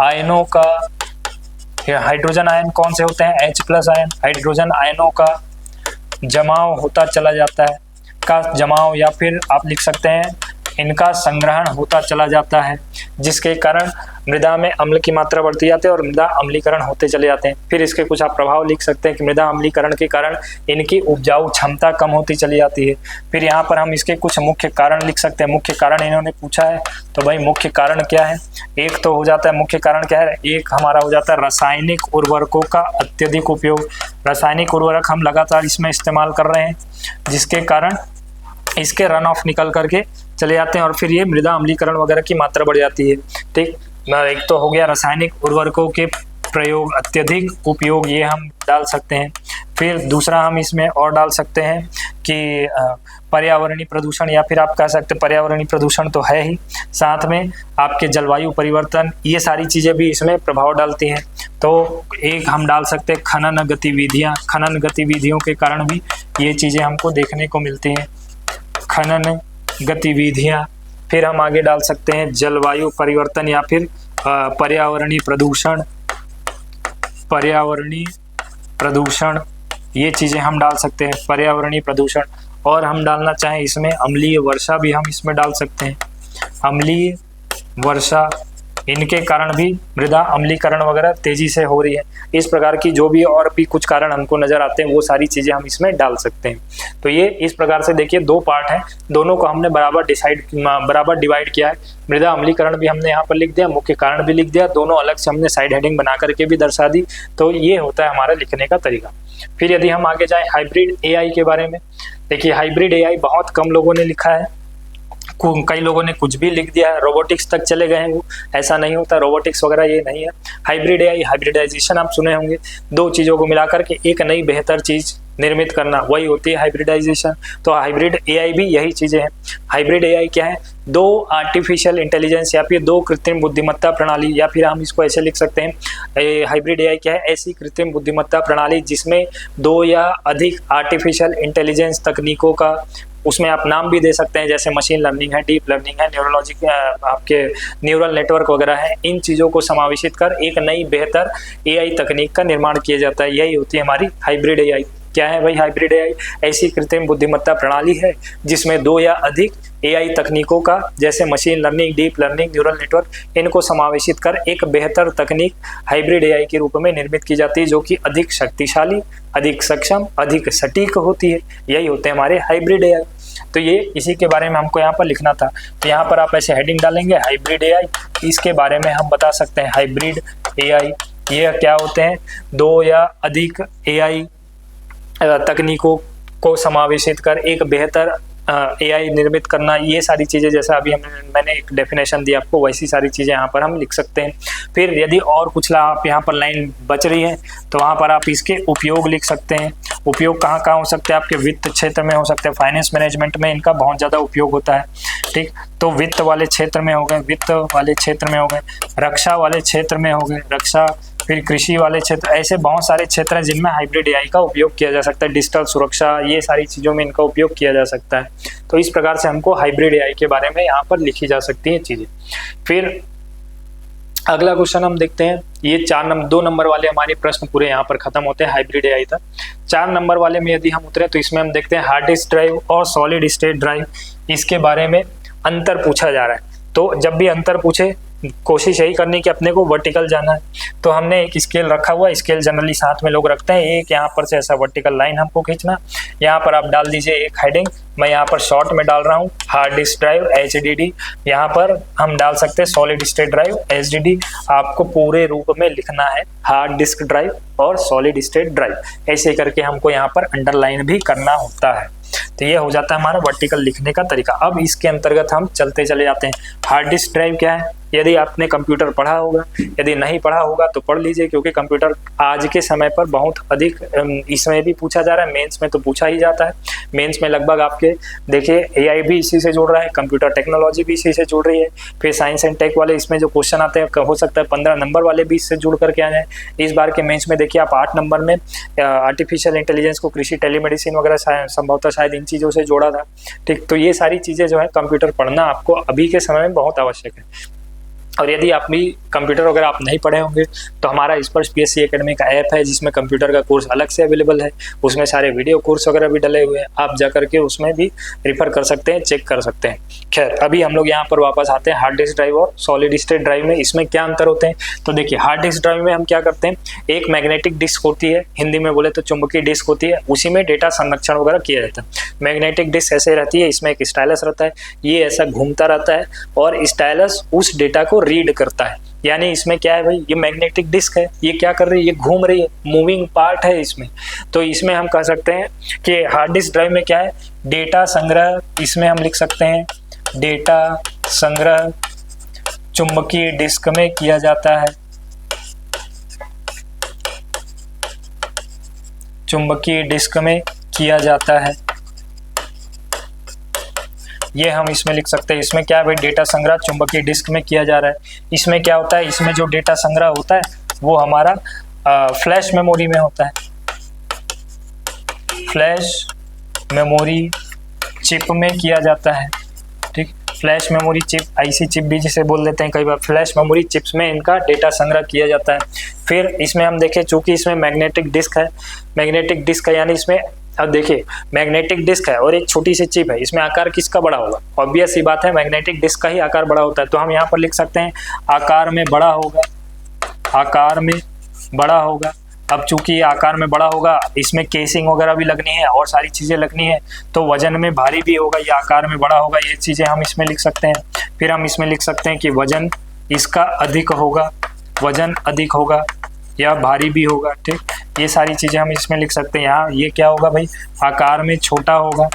आयनों का, हाइड्रोजन आयन कौन से होते हैं, H+ आयन, हाइड्रोजन आयनों का जमाव होता चला जाता है, का जमाव या फिर आप लिख सकते हैं इनका संग्रहण होता चला जाता है, जिसके कारण मृदा में अम्ल की मात्रा बढ़ती जाती है और मृदा अम्लीकरण होते चले जाते हैं। फिर इसके कुछ आप प्रभाव लिख सकते हैं कि मृदा अम्लीकरण के कारण इनकी उपजाऊ क्षमता कम होती चली जाती है। फिर यहाँ पर हम इसके कुछ मुख्य कारण लिख सकते हैं। मुख्य कारण इन्होंने पूछा है, तो भाई मुख्य कारण क्या है, एक तो हो जाता है मुख्य कारण क्या है, एक हमारा हो जाता है रासायनिक उर्वरकों का अत्यधिक उपयोग। रासायनिक उर्वरक हम लगातार इसमें इस्तेमाल कर रहे हैं, जिसके कारण इसके रन ऑफ निकल करके चले जाते हैं और फिर ये मृदा अम्लीकरण वगैरह की मात्रा बढ़ जाती है। ठीक, एक तो हो गया रासायनिक उर्वरकों के प्रयोग, अत्यधिक उपयोग, ये हम डाल सकते हैं। फिर दूसरा हम इसमें और डाल सकते हैं कि पर्यावरणीय प्रदूषण, या फिर आप कह सकते हैं पर्यावरणीय प्रदूषण तो है ही, साथ में आपके जलवायु परिवर्तन, ये सारी चीज़ें भी इसमें प्रभाव डालती हैं। तो एक हम डाल सकते हैं खनन गतिविधियाँ, खनन गतिविधियों के कारण भी ये चीज़ें हमको देखने को मिलती हैं, खनन गतिविधियाँ। फिर हम आगे डाल सकते हैं जलवायु परिवर्तन या फिर पर्यावरणीय प्रदूषण ये चीज़ें हम डाल सकते हैं, पर्यावरणीय प्रदूषण। और हम डालना चाहें इसमें अम्लीय वर्षा भी हम इसमें डाल सकते हैं, अम्लीय वर्षा, इनके कारण भी मृदा अम्लीकरण वगैरह तेजी से हो रही है। इस प्रकार की जो भी और भी कुछ कारण हमको नजर आते हैं वो सारी चीजें हम इसमें डाल सकते हैं। तो ये इस प्रकार से देखिए 2 पार्ट हैं, दोनों को हमने बराबर डिवाइड किया है। मृदा अम्लीकरण भी हमने यहाँ पर लिख दिया, मुख्य कारण भी लिख दिया, दोनों अलग से हमने साइड हेडिंग बना करके भी दर्शा दी। तो ये होता है हमारा लिखने का तरीका। फिर यदि हम आगे जाएं हाइब्रिड एआई के बारे में, देखिए हाइब्रिड एआई बहुत कम लोगों ने लिखा है, कई लोगों ने कुछ भी लिख दिया है, रोबोटिक्स तक चले गए हैं। वो ऐसा नहीं होता, रोबोटिक्स वगैरह ये नहीं है। हाइब्रिड एआई, हाइब्रिडाइजेशन आप सुने होंगे, 2 चीज़ों को मिलाकर के एक नई बेहतर चीज़ निर्मित करना, वही होती है हाइब्रिडाइजेशन। तो हाइब्रिड एआई भी यही चीज़ें हैं। हाइब्रिड एआई क्या है? 2 आर्टिफिशियल इंटेलिजेंस या फिर 2 कृत्रिम बुद्धिमत्ता प्रणाली, या फिर हम इसको ऐसे लिख सकते हैं, हाइब्रिड एआई क्या है? ऐसी कृत्रिम बुद्धिमत्ता प्रणाली जिसमें 2 या अधिक आर्टिफिशियल इंटेलिजेंस तकनीकों का, उसमें आप नाम भी दे सकते हैं जैसे मशीन लर्निंग है, डीप लर्निंग है, न्यूरोलॉजी, आपके न्यूरल नेटवर्क वगैरह है, इन चीज़ों को समावेशित कर एक नई बेहतर एआई तकनीक का निर्माण किया जाता है। यही होती है हमारी हाइब्रिड एआई। क्या है भाई हाइब्रिड एआई? ऐसी कृत्रिम बुद्धिमत्ता प्रणाली है जिसमें 2 या अधिक एआई तकनीकों का, जैसे machine learning, deep learning, neural network, इनको समावेशित कर एक बेहतर तकनीक हाइब्रिड एआई के रूप में निर्मित की जाती है, जो कि अधिक शक्तिशाली, अधिक सक्षम, अधिक सटीक होती है। यही होते हैं हमारे हाइब्रिड एआई। तो ये इसी के बारे में हमको यहाँ पर लिखना था। तो यहाँ पर आप ऐसे हेडिंग डालेंगे हाइब्रिड एआई, इसके बारे में हम बता सकते हैं हाइब्रिड एआई ये क्या होते हैं? 2 या अधिक एआई तकनीकों को समावेशित कर एक बेहतर एआई निर्मित करना, ये सारी चीज़ें जैसा अभी मैंने एक डेफिनेशन दी आपको, वैसी सारी चीज़ें यहाँ पर हम लिख सकते हैं। फिर यदि और कुछ आप यहाँ पर लाइन बच रही है तो वहाँ पर आप इसके उपयोग लिख सकते हैं। उपयोग कहाँ कहाँ हो सकते हैं? आपके वित्त क्षेत्र में हो सकते हैं, फाइनेंस मैनेजमेंट में इनका बहुत ज़्यादा उपयोग होता है। ठीक, तो वित्त वाले क्षेत्र में हो गए, वित्त वाले क्षेत्र में हो गए, रक्षा वाले क्षेत्र में हो गए, रक्षा, फिर कृषि वाले क्षेत्र, ऐसे बहुत सारे क्षेत्र हैं जिनमें हाइब्रिड एआई का उपयोग किया जा सकता है। डिजिटल सुरक्षा, ये सारी चीज़ों में इनका उपयोग किया जा सकता है। तो इस प्रकार से हमको हाइब्रिड एआई के बारे में यहाँ पर लिखी जा सकती हैं चीज़ें। फिर अगला क्वेश्चन हम देखते हैं। ये 2 नंबर वाले हमारे प्रश्न पूरे यहाँ पर खत्म होते हैं हाइब्रिड एआई तक। 4 नंबर वाले में यदि हम उतरे तो इसमें हम देखते हैं हार्ड डिस्क ड्राइव और सॉलिड स्टेट ड्राइव, इसके बारे में अंतर पूछा जा रहा है। तो जब भी अंतर पूछे कोशिश यही करनी कि अपने को वर्टिकल जाना है। तो हमने एक स्केल रखा हुआ है, स्केल जनरली साथ में लोग रखते हैं, एक यहाँ पर से ऐसा वर्टिकल लाइन हमको खींचना। यहाँ पर आप डाल दीजिए एक हेडिंग, मैं यहाँ पर शॉर्ट में डाल रहा हूँ हार्ड डिस्क ड्राइव HDD, यहाँ पर हम डाल सकते हैं सॉलिड स्टेट ड्राइव HDD। आपको पूरे रूप में लिखना है हार्ड डिस्क ड्राइव और सॉलिड स्टेट ड्राइव, ऐसे करके हमको यहाँ पर अंडरलाइन भी करना होता है। तो ये हो जाता है हमारा वर्टिकल लिखने का तरीका। अब इसके अंतर्गत हम चलते चले जाते हैं। हार्ड डिस्क ड्राइव क्या है? यदि आपने कंप्यूटर पढ़ा होगा, यदि नहीं पढ़ा होगा तो पढ़ लीजिए, क्योंकि कंप्यूटर आज के समय पर बहुत अधिक इसमें भी पूछा जा रहा है, मेंस में तो पूछा ही जाता है। मेंस में लगभग आपके देखिए एआई भी इसी से जुड़ रहा है, कंप्यूटर टेक्नोलॉजी भी इसी से जुड़ रही है, फिर साइंस एंड टेक वाले इसमें जो क्वेश्चन आते हैं हो सकता है 15 नंबर वाले भी इससे जुड़ करके आ जाए। इस बार के मेंस में देखिए आप 8 नंबर में आर्टिफिशियल इंटेलिजेंस को कृषि, टेलीमेडिसिन वगैरह संभवतः शायद इन चीज़ों से जोड़ा था। ठीक, तो ये सारी चीज़ें जो है कंप्यूटर पढ़ना आपको अभी के समय में बहुत आवश्यक है। और यदि आप भी कंप्यूटर वगैरह आप नहीं पढ़े होंगे तो हमारा स्पर्श PSC एकेडमी का ऐप है जिसमें कंप्यूटर का कोर्स अलग से अवेलेबल है, उसमें सारे वीडियो कोर्स वगैरह भी डले हुए हैं, आप जा करके उसमें भी रेफर कर सकते हैं, चेक कर सकते हैं। खैर अभी हम लोग यहाँ पर वापस आते हैं हार्ड डिस्क ड्राइव और सॉलिड स्टेट ड्राइव में, इसमें क्या अंतर होते हैं? तो देखिए हार्ड डिस्क ड्राइव में हम क्या करते हैं, एक मैग्नेटिक डिस्क होती है, हिंदी में बोले तो चुंबकीय डिस्क होती है, उसी में डेटा संरक्षण वगैरह किया जाता है। मैग्नेटिक डिस्क ऐसे रहती है, इसमें एक स्टाइलस रहता है, ये ऐसा घूमता रहता है और स्टाइलस उस डेटा को रीड करता है। यानी इसमें क्या है भाई, ये मैग्नेटिक डिस्क है, ये क्या कर रही है, ये घूम रही है, मूविंग पार्ट है इसमें। तो इसमें हम कह सकते हैं कि हार्ड डिस्क ड्राइव में क्या है, डेटा संग्रह, इसमें हम लिख सकते हैं डेटा संग्रह चुंबकीय डिस्क में किया जाता है, चुंबकीय डिस्क में किया जाता है, ये हम इसमें लिख सकते हैं। इसमें क्या है भाई, डेटा संग्रह चुंबकीय डिस्क में किया जा रहा है। इसमें क्या होता है, इसमें जो डेटा संग्रह होता है वो हमारा फ्लैश मेमोरी में होता है, फ्लैश मेमोरी चिप में किया जाता है। ठीक, flash memory chip, IC chip भी जिसे बोल देते हैं कई बार, फ्लैश मेमोरी चिप्स में इनका डेटा संग्रह किया जाता है। फिर इसमें हम देखें, चूंकि इसमें मैग्नेटिक डिस्क है, मैग्नेटिक डिस्क है यानी इसमें, अब देखिए मैग्नेटिक डिस्क है और एक छोटी सी चिप है, इसमें आकार किसका बड़ा होगा? ऑब्वियस ही बात है, मैग्नेटिक डिस्क का ही आकार बड़ा होता है। तो हम यहाँ पर लिख सकते हैं आकार में बड़ा होगा, आकार में बड़ा होगा। अब चूंकि ये आकार में बड़ा होगा, इसमें केसिंग वगैरह भी लगनी है और सारी चीज़ें लगनी है, तो वजन में भारी भी होगा, ये आकार में बड़ा होगा, ये चीज़ें हम इसमें लिख सकते हैं। फिर हम इसमें लिख सकते हैं कि वजन इसका अधिक होगा, वजन अधिक होगा या भारी भी होगा, ठीक, ये सारी चीज़ें हम इसमें लिख सकते हैं। यहाँ ये क्या होगा भाई, आकार में छोटा होगा,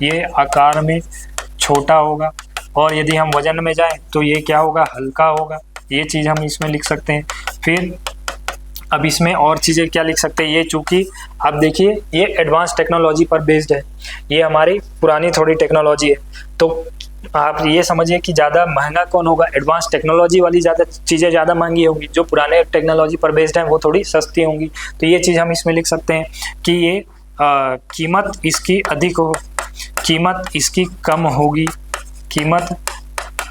ये आकार में छोटा होगा, और यदि हम वजन में जाएं तो ये क्या होगा, हल्का होगा, ये चीज़ हम इसमें लिख सकते हैं। फिर अब इसमें और चीज़ें क्या लिख सकते हैं, ये चूँकि आप देखिए ये एडवांस टेक्नोलॉजी पर बेस्ड है, ये हमारी पुरानी थोड़ी टेक्नोलॉजी है, तो आप ये समझिए कि ज़्यादा महंगा कौन होगा, एडवांस टेक्नोलॉजी वाली ज़्यादा चीज़ें ज़्यादा महंगी होंगी, जो पुराने टेक्नोलॉजी पर बेस्ड हैं वो थोड़ी सस्ती होंगी। तो ये चीज़ हम इसमें लिख सकते हैं कि ये कीमत इसकी अधिक हो, कीमत इसकी कम होगी, कीमत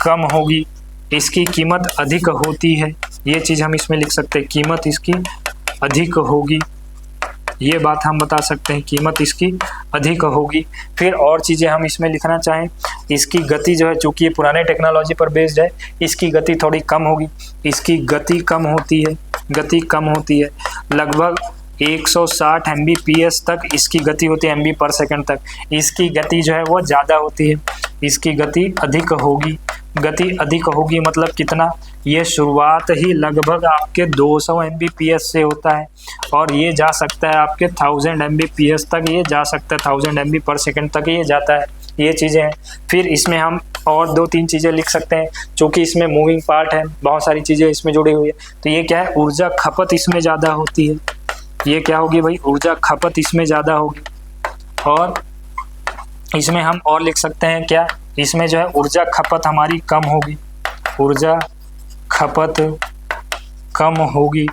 कम होगी, इसकी कीमत अधिक होती है, ये चीज़ हम इसमें लिख सकते हैं, कीमत इसकी अधिक होगी, ये बात हम बता सकते हैं, कीमत इसकी अधिक होगी। फिर और चीज़ें हम इसमें लिखना चाहें, इसकी गति जो है, चूँकि ये पुराने टेक्नोलॉजी पर बेस्ड है, इसकी गति थोड़ी कम होगी, इसकी गति कम होती है, गति कम होती है, लगभग 160 Mbps तक इसकी गति होती है, MB पर सेकंड तक। इसकी गति जो है वो ज़्यादा होती है, इसकी गति अधिक होगी, गति अधिक होगी मतलब कितना, ये शुरुआत ही लगभग आपके 200 Mbps से होता है और ये जा सकता है आपके 1000 Mbps तक, ये जा सकता है 1000 MB पर सेकंड तक ये जाता है, ये चीज़ें हैं। फिर इसमें हम और 2-3 चीज़ें लिख सकते हैं, क्योंकि इसमें मूविंग पार्ट है, बहुत सारी चीज़ें इसमें जुड़ी हुई है, तो ये क्या है, ऊर्जा खपत इसमें ज़्यादा होती है, ये क्या होगी भाई, ऊर्जा खपत इसमें ज़्यादा होगी। और इसमें हम और लिख सकते हैं क्या, इसमें जो है ऊर्जा खपत हमारी कम होगी, ऊर्जा खपत कम होगी।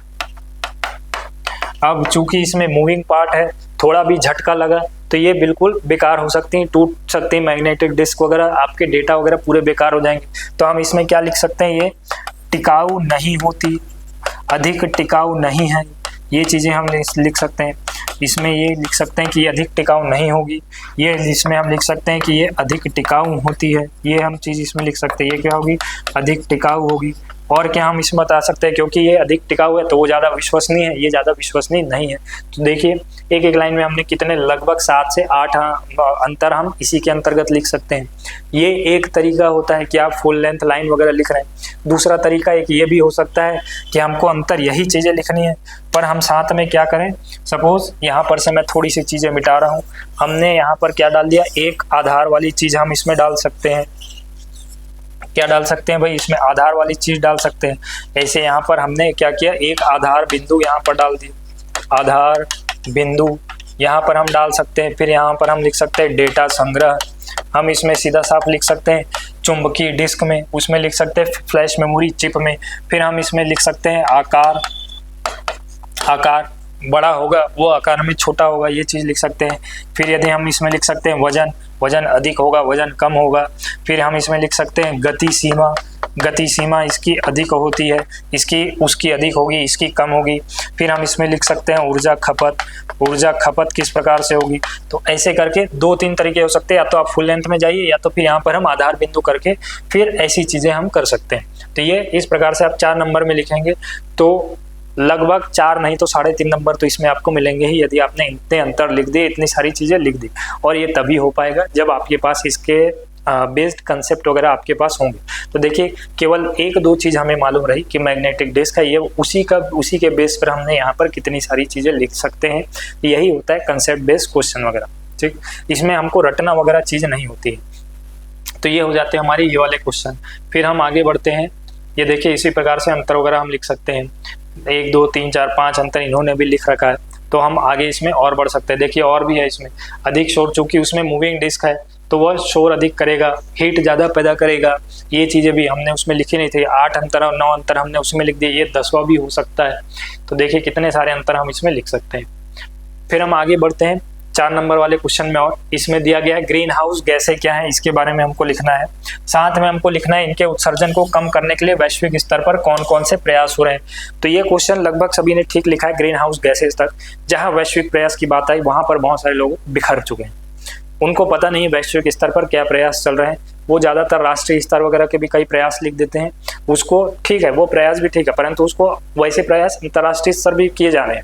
अब चूंकि इसमें मूविंग पार्ट है, थोड़ा भी झटका लगा तो ये बिल्कुल बेकार हो सकती हैं, टूट सकती हैं मैग्नेटिक डिस्क वगैरह, आपके डेटा वगैरह पूरे बेकार हो जाएंगे। तो हम इसमें क्या लिख सकते हैं, ये टिकाऊ नहीं होती, अधिक टिकाऊ नहीं है, ये चीज़ें हम लिख सकते हैं। इसमें ये लिख सकते हैं कि ये अधिक टिकाऊ नहीं होगी, ये इसमें हम लिख सकते हैं कि ये अधिक टिकाऊ होती है, ये हम चीज़ इसमें लिख सकते हैं, ये क्या होगी, अधिक टिकाऊ होगी। और क्या हम इसमें बता सकते हैं, क्योंकि ये अधिक टिकाऊ है तो वो ज़्यादा विश्वसनीय है, ये ज़्यादा विश्वसनीय नहीं है। तो देखिए एक एक लाइन में हमने कितने, लगभग 7 से 8 अंतर हम इसी के अंतर्गत लिख सकते हैं। ये एक तरीका होता है कि आप फुल लेंथ लाइन वगैरह लिख रहे हैं। दूसरा तरीका एक ये भी हो सकता है कि हमको अंतर यही चीज़ें लिखनी है, पर हम साथ में क्या करें, सपोज यहाँ पर से मैं थोड़ी सी चीज़ें मिटा रहा हूँ, हमने यहाँ पर क्या डाल दिया, एक आधार वाली चीज़ हम इसमें डाल सकते हैं, क्या डाल सकते हैं भाई, इसमें आधार वाली चीज़ डाल सकते हैं। ऐसे यहाँ पर हमने क्या किया, एक आधार बिंदु यहाँ पर डाल दिया, आधार बिंदु यहाँ पर हम डाल सकते हैं। फिर यहाँ पर हम लिख सकते हैं डेटा संग्रह, हम इसमें सीधा साफ लिख सकते हैं चुंबकीय डिस्क में, उसमें लिख सकते हैं फ्लैश मेमोरी चिप में। फिर हम इसमें लिख सकते हैं आकार, आकार बड़ा होगा वो आकार में छोटा होगा, ये चीज़ लिख सकते हैं। फिर यदि हम इसमें लिख सकते हैं वजन, वजन अधिक होगा वजन कम होगा। फिर हम इसमें लिख सकते हैं गति सीमा, गति सीमा इसकी अधिक होती है, इसकी उसकी अधिक होगी, इसकी कम होगी। फिर हम इसमें लिख सकते हैं ऊर्जा खपत, ऊर्जा खपत किस प्रकार से होगी। तो ऐसे करके 2-3 तरीके हो सकते हैं, या तो आप फुल लेंथ में जाइए या तो फिर यहाँ पर हम आधार बिंदु करके फिर ऐसी चीज़ें हम कर सकते हैं। तो ये इस प्रकार से आप 4 नंबर में लिखेंगे तो लगभग 4 नहीं तो 3.5 नंबर तो इसमें आपको मिलेंगे ही, यदि आपने इतने अंतर लिख दिए, इतनी सारी चीज़ें लिख दी। और ये तभी हो पाएगा जब आपके पास इसके बेस्ड कंसेप्ट वगैरह आपके पास होंगे। तो देखिए केवल 1-2 चीज़ हमें मालूम रही कि मैग्नेटिक डिस्क है, ये उसी के बेस पर हमने यहाँ पर कितनी सारी चीज़ें लिख सकते हैं। यही होता है कंसेप्ट बेस्ड क्वेश्चन वगैरह, ठीक, इसमें हमको रटना वगैरह चीज़ नहीं होती है। तो ये हो जाते हैं हमारे ये वाले क्वेश्चन। फिर हम आगे बढ़ते हैं, ये देखिए इसी प्रकार से अंतर वगैरह हम लिख सकते हैं, 1 2 3 4 5 अंतर इन्होंने भी लिख रखा है। तो हम आगे इसमें और बढ़ सकते हैं। देखिए और भी है इसमें, अधिक शोर, चूंकि उसमें मूविंग डिस्क है तो वह शोर अधिक करेगा, हीट ज़्यादा पैदा करेगा, ये चीज़ें भी हमने उसमें लिखी नहीं थी। 8 अंतर और 9 अंतर हमने उसमें लिख दिए, ये 10वां भी हो सकता है। तो देखिए कितने सारे अंतर हम इसमें लिख सकते हैं। फिर हम आगे बढ़ते हैं 4 नंबर वाले क्वेश्चन में और इसमें दिया गया है ग्रीन हाउस गैसें क्या है, इसके बारे में हमको लिखना है। साथ में हमको लिखना है इनके उत्सर्जन को कम करने के लिए वैश्विक स्तर पर कौन कौन से प्रयास हो रहे हैं। तो ये क्वेश्चन लगभग सभी ने ठीक लिखा है, ग्रीन हाउस गैसेज तक। जहाँ वैश्विक प्रयास की बात आई वहां पर बहुत सारे लोग बिखर चुके हैं, उनको पता नहीं वैश्विक स्तर पर क्या प्रयास चल रहे हैं। वो ज़्यादातर राष्ट्रीय स्तर वगैरह के भी कई प्रयास लिख देते हैं, उसको ठीक है, वो प्रयास भी ठीक है, परंतु उसको वैसे प्रयास अंतर्राष्ट्रीय स्तर भी किए जा रहे हैं,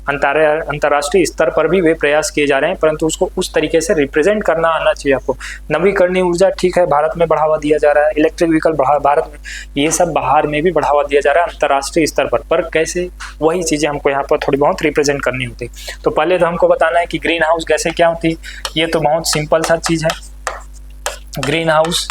अंतर्राष्ट्रीय स्तर पर भी वे प्रयास किए जा रहे हैं, परंतु उसको उस तरीके से रिप्रेजेंट करना आना चाहिए आपको। नवीकरणीय ऊर्जा ठीक है, भारत में बढ़ावा दिया जा रहा है, इलेक्ट्रिक व्हीकल भारत में, ये सब बाहर में भी बढ़ावा दिया जा रहा है अंतर्राष्ट्रीय स्तर पर कैसे, वही चीज़ें हमको यहाँ पर थोड़ी बहुत रिप्रेजेंट करनी होती। तो पहले तो हमको बताना है कि ग्रीन हाउस गैसें क्या होती है। ये तो बहुत सिंपल सा चीज़ है, ग्रीन हाउस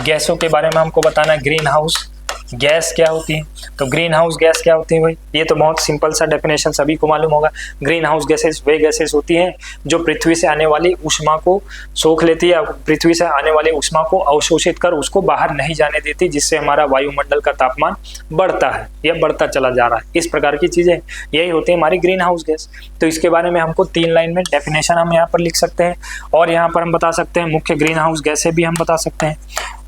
गैसों के बारे में हमको बताना है। ग्रीन हाउस गैस क्या होती है, तो ग्रीन हाउस गैस क्या होती है भाई, ये तो बहुत सिंपल सा डेफिनेशन सभी को मालूम होगा। ग्रीन हाउस गैसेस वे गैसेस होती हैं जो पृथ्वी से आने वाली ऊष्मा को सोख लेती है, पृथ्वी से आने वाली ऊष्मा को अवशोषित कर उसको बाहर नहीं जाने देती, जिससे हमारा वायुमंडल का तापमान बढ़ता है या बढ़ता चला जा रहा है। इस प्रकार की चीज़ें यही होती है हमारी ग्रीन हाउस गैस। तो इसके बारे में हमको 3 लाइन में डेफिनेशन हम यहाँ पर लिख सकते हैं, और यहाँ पर हम बता सकते हैं मुख्य ग्रीन हाउस गैसें भी हम बता सकते हैं,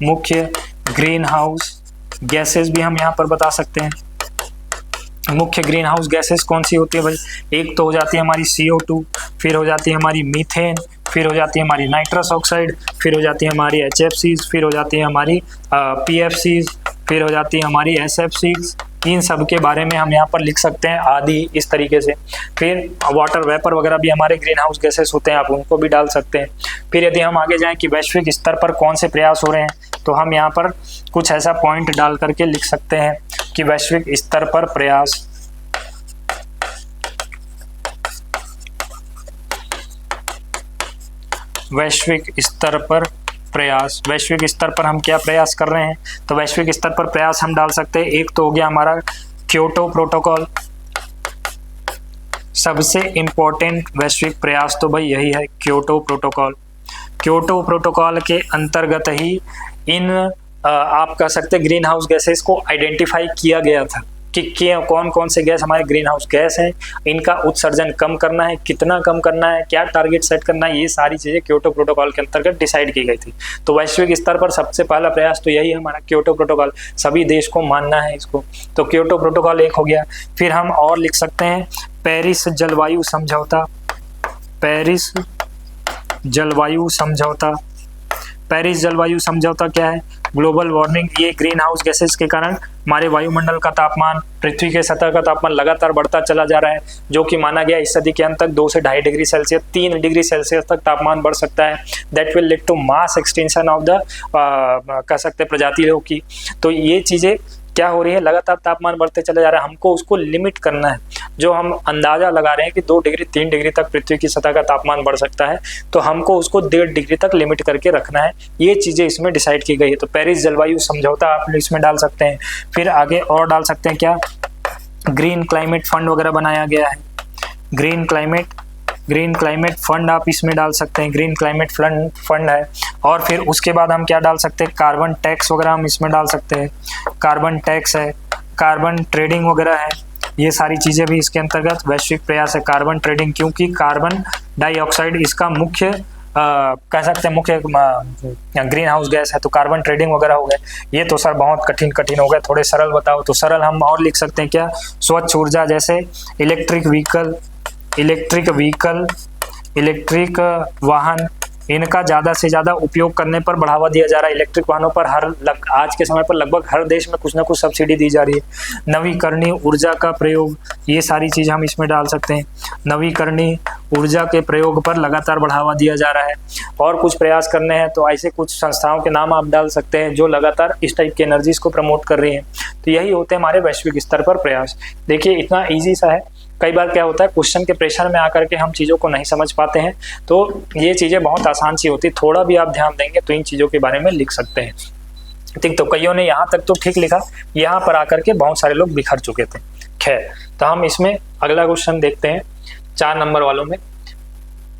मुख्य ग्रीन हाउस गैसेस भी हम यहाँ पर बता सकते हैं। मुख्य ग्रीन हाउस गैसेस कौन सी होती है भाई, एक तो हो जाती है हमारी CO2, फिर हो जाती है हमारी मीथेन, फिर हो जाती है हमारी नाइट्रस ऑक्साइड, फिर हो जाती है हमारी HFCs, फिर हो जाती है हमारी PFCs, फिर हो जाती है हमारी SFCs। इन सब के बारे में हम यहाँ पर लिख सकते हैं आदि इस तरीके से। फिर वाटर वेपर वगैरह भी हमारे ग्रीन हाउस गैसेस होते हैं, आप उनको भी डाल सकते हैं। फिर यदि हम आगे जाएं कि वैश्विक स्तर पर कौन से प्रयास हो रहे हैं, तो हम यहाँ पर कुछ ऐसा पॉइंट डाल करके लिख सकते हैं कि वैश्विक स्तर पर प्रयास, वैश्विक स्तर पर प्रयास, वैश्विक स्तर पर हम क्या प्रयास कर रहे हैं, तो वैश्विक स्तर पर प्रयास हम डाल सकते हैं। एक तो हो गया हमारा क्योटो प्रोटोकॉल, सबसे इंपॉर्टेंट वैश्विक प्रयास तो भाई यही है क्योटो प्रोटोकॉल। क्योटो प्रोटोकॉल के अंतर्गत ही इन आप कह सकते हैं ग्रीन हाउस गैसेस को आइडेंटिफाई किया गया था कि कौन कौन से गैस हमारे ग्रीन हाउस गैस हैं, इनका उत्सर्जन कम करना है, कितना कम करना है, क्या टारगेट सेट करना है, ये सारी चीज़ें क्योटो प्रोटोकॉल के अंतर्गत डिसाइड की गई थी। तो वैश्विक स्तर पर सबसे पहला प्रयास तो यही है हमारा क्योटो प्रोटोकॉल, सभी देश को मानना है इसको। तो क्योटो प्रोटोकॉल एक हो गया। फिर हम और लिख सकते हैं पेरिस जलवायु समझौता, पेरिस जलवायु समझौता। पेरिस जलवायु समझौता क्या है, ग्लोबल वार्मिंग, ये ग्रीन हाउस गैसेस के कारण हमारे वायुमंडल का तापमान, पृथ्वी के सतह का तापमान लगातार बढ़ता चला जा रहा है, जो कि माना गया इस सदी के अंत तक 2 से 2.5 डिग्री सेल्सियस, 3 डिग्री सेल्सियस तक तापमान बढ़ सकता है। That will lead to mass extension of the कह सकते हैं प्रजातियों की। तो ये चीज़ें क्या हो रही है, लगातार तापमान बढ़ते चले जा रहा है, हमको उसको लिमिट करना है। जो हम अंदाजा लगा रहे हैं कि 2 डिग्री 3 डिग्री तक पृथ्वी की सतह का तापमान बढ़ सकता है, तो हमको उसको 1.5 डिग्री तक लिमिट करके रखना है। ये चीज़ें इसमें डिसाइड की गई है। तो पेरिस जलवायु समझौता आप इसमें डाल सकते हैं। फिर आगे और डाल सकते हैं क्या, ग्रीन क्लाइमेट फंड वगैरह बनाया गया है, ग्रीन क्लाइमेट फंड आप इसमें डाल सकते हैं, ग्रीन क्लाइमेट फंड है। और फिर उसके बाद हम क्या डाल सकते हैं, कार्बन टैक्स वगैरह हम इसमें डाल सकते हैं, कार्बन टैक्स है, कार्बन ट्रेडिंग वगैरह है, ये सारी चीज़ें भी इसके अंतर्गत वैश्विक प्रयास है। कार्बन ट्रेडिंग, क्योंकि कार्बन डाइऑक्साइड इसका मुख्य कह सकते हैं मुख्य ग्रीन हाउस गैस है, तो कार्बन ट्रेडिंग वगैरह हो गए। ये तो सर बहुत कठिन हो गए, थोड़े सरल बताओ। तो सरल हम और लिख सकते हैं क्या, स्वच्छ ऊर्जा, जैसे इलेक्ट्रिक वाहन, इनका ज़्यादा से ज़्यादा उपयोग करने पर बढ़ावा दिया जा रहा है। इलेक्ट्रिक वाहनों पर आज के समय पर लगभग हर देश में कुछ ना कुछ सब्सिडी दी जा रही है। नवीकरणीय ऊर्जा का प्रयोग, ये सारी चीज़ हम इसमें डाल सकते हैं। नवीकरणीय ऊर्जा के प्रयोग पर लगातार बढ़ावा दिया जा रहा है। और कुछ प्रयास करने हैं तो ऐसे कुछ संस्थाओं के नाम आप डाल सकते हैं जो लगातार इस टाइप की एनर्जीज को प्रमोट कर रही हैं। तो यही होते हैं हमारे वैश्विक स्तर पर प्रयास। देखिए इतना ईजी सा है। कई बार क्या होता है, क्वेश्चन के प्रेशर में आकर के हम चीज़ों को नहीं समझ पाते हैं, तो ये चीज़ें बहुत आसान सी होती, थोड़ा भी आप ध्यान देंगे तो इन चीज़ों के बारे में लिख सकते हैं। ठीक, तो कईयों ने यहाँ तक तो ठीक लिखा, यहाँ पर आकर के बहुत सारे लोग बिखर चुके थे। खैर, तो हम इसमें अगला क्वेश्चन देखते हैं 4 नंबर वालों में।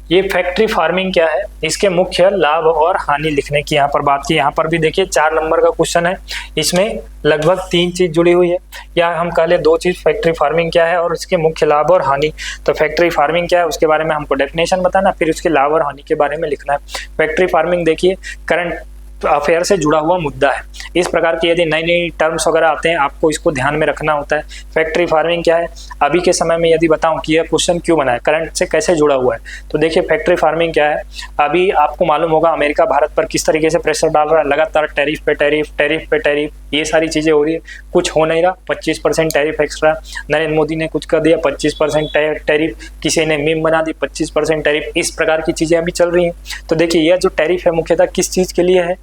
ये फैक्ट्री फार्मिंग क्या है, इसके मुख्य लाभ और हानि लिखने की यहाँ पर बात की। यहाँ पर भी देखिए 4 नंबर का क्वेश्चन है, इसमें लगभग 3 चीज जुड़ी हुई है, या हम कह ले 2 चीज। फैक्ट्री फार्मिंग क्या है और इसके मुख्य लाभ और हानि। तो फैक्ट्री फार्मिंग क्या है उसके बारे में हमको डेफिनेशन बताना, फिर उसके लाभ और हानि के बारे में लिखना है। फैक्ट्री फार्मिंग देखिए करंट अफेयर से जुड़ा हुआ मुद्दा है। इस प्रकार की यदि नई नई टर्म्स वगैरह आते हैं आपको इसको ध्यान में रखना होता है। फैक्ट्री फार्मिंग क्या है, अभी के समय में यदि बताऊं कि यह क्वेश्चन क्यों बना है, करंट से कैसे जुड़ा हुआ है, तो देखिए फैक्ट्री फार्मिंग क्या है। अभी आपको मालूम होगा अमेरिका भारत पर किस तरीके से प्रेशर डाल रहा है, लगातार टैरिफ पे टैरिफ, टैरिफ पे टैरिफ, ये सारी चीजें हो रही है, कुछ हो नहीं रहा। 25% टैरिफ एक्स्ट्रा, नरेंद्र मोदी ने कुछ कर दिया, 25% टैरिफ, किसी ने मीम बना दी 25% टैरिफ, इस प्रकार की चीजें अभी चल रही हैं। तो देखिए यह जो टैरिफ है मुख्यतः किस चीज के लिए है,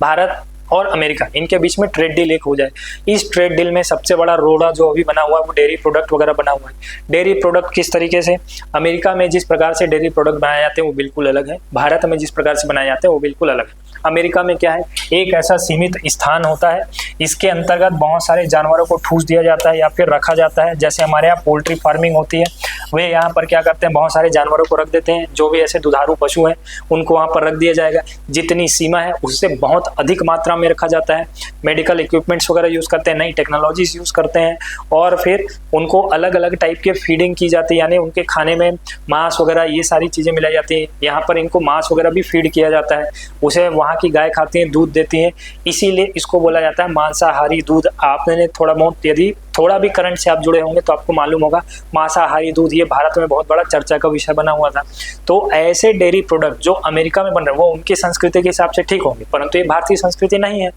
भारत और अमेरिका इनके बीच में ट्रेड डील एक हो जाए। इस ट्रेड डील में सबसे बड़ा रोड़ा जो अभी बना हुआ है वो डेयरी प्रोडक्ट वगैरह बना हुआ है। डेयरी प्रोडक्ट किस तरीके से, अमेरिका में जिस प्रकार से डेयरी प्रोडक्ट बनाए जाते हैं वो बिल्कुल अलग है, भारत में जिस प्रकार से बनाए जाते हैं वो बिल्कुल अलग है। अमेरिका में क्या है, एक ऐसा सीमित स्थान होता है, इसके अंतर्गत बहुत सारे जानवरों को ठूस दिया जाता है या फिर रखा जाता है। जैसे हमारे यहाँ पोल्ट्री फार्मिंग होती है, वे यहाँ पर क्या करते हैं, बहुत सारे जानवरों को रख देते हैं, जो भी ऐसे दुधारू पशु हैं उनको वहाँ पर रख दिया जाएगा। जितनी सीमा है उससे बहुत अधिक मात्रा में रखा जाता है। मेडिकल इक्विपमेंट्स वगैरह यूज़ करते हैं, नई टेक्नोलॉजीज यूज़ करते हैं, और फिर उनको अलग अलग टाइप के फीडिंग की जाती है, यानी उनके खाने में मांस वगैरह ये सारी चीज़ें मिलाई जाती हैं। यहाँ पर इनको मांस वगैरह भी फीड किया जाता है, उसे वहाँ की गाय खाती है, दूध देती है, इसीलिए इसको बोला जाता है मांसाहारी दूध। आपने थोड़ा बहुत यदि थोड़ा भी करंट से आप जुड़े होंगे तो आपको मालूम होगा मांसाहारी दूध ये भारत में बहुत बड़ा चर्चा का विषय बना हुआ था। तो ऐसे डेयरी प्रोडक्ट जो अमेरिका में बन रहे हैं वो उनकी संस्कृति के हिसाब से ठीक होंगे, परंतु ये भारतीय संस्कृति नहीं है।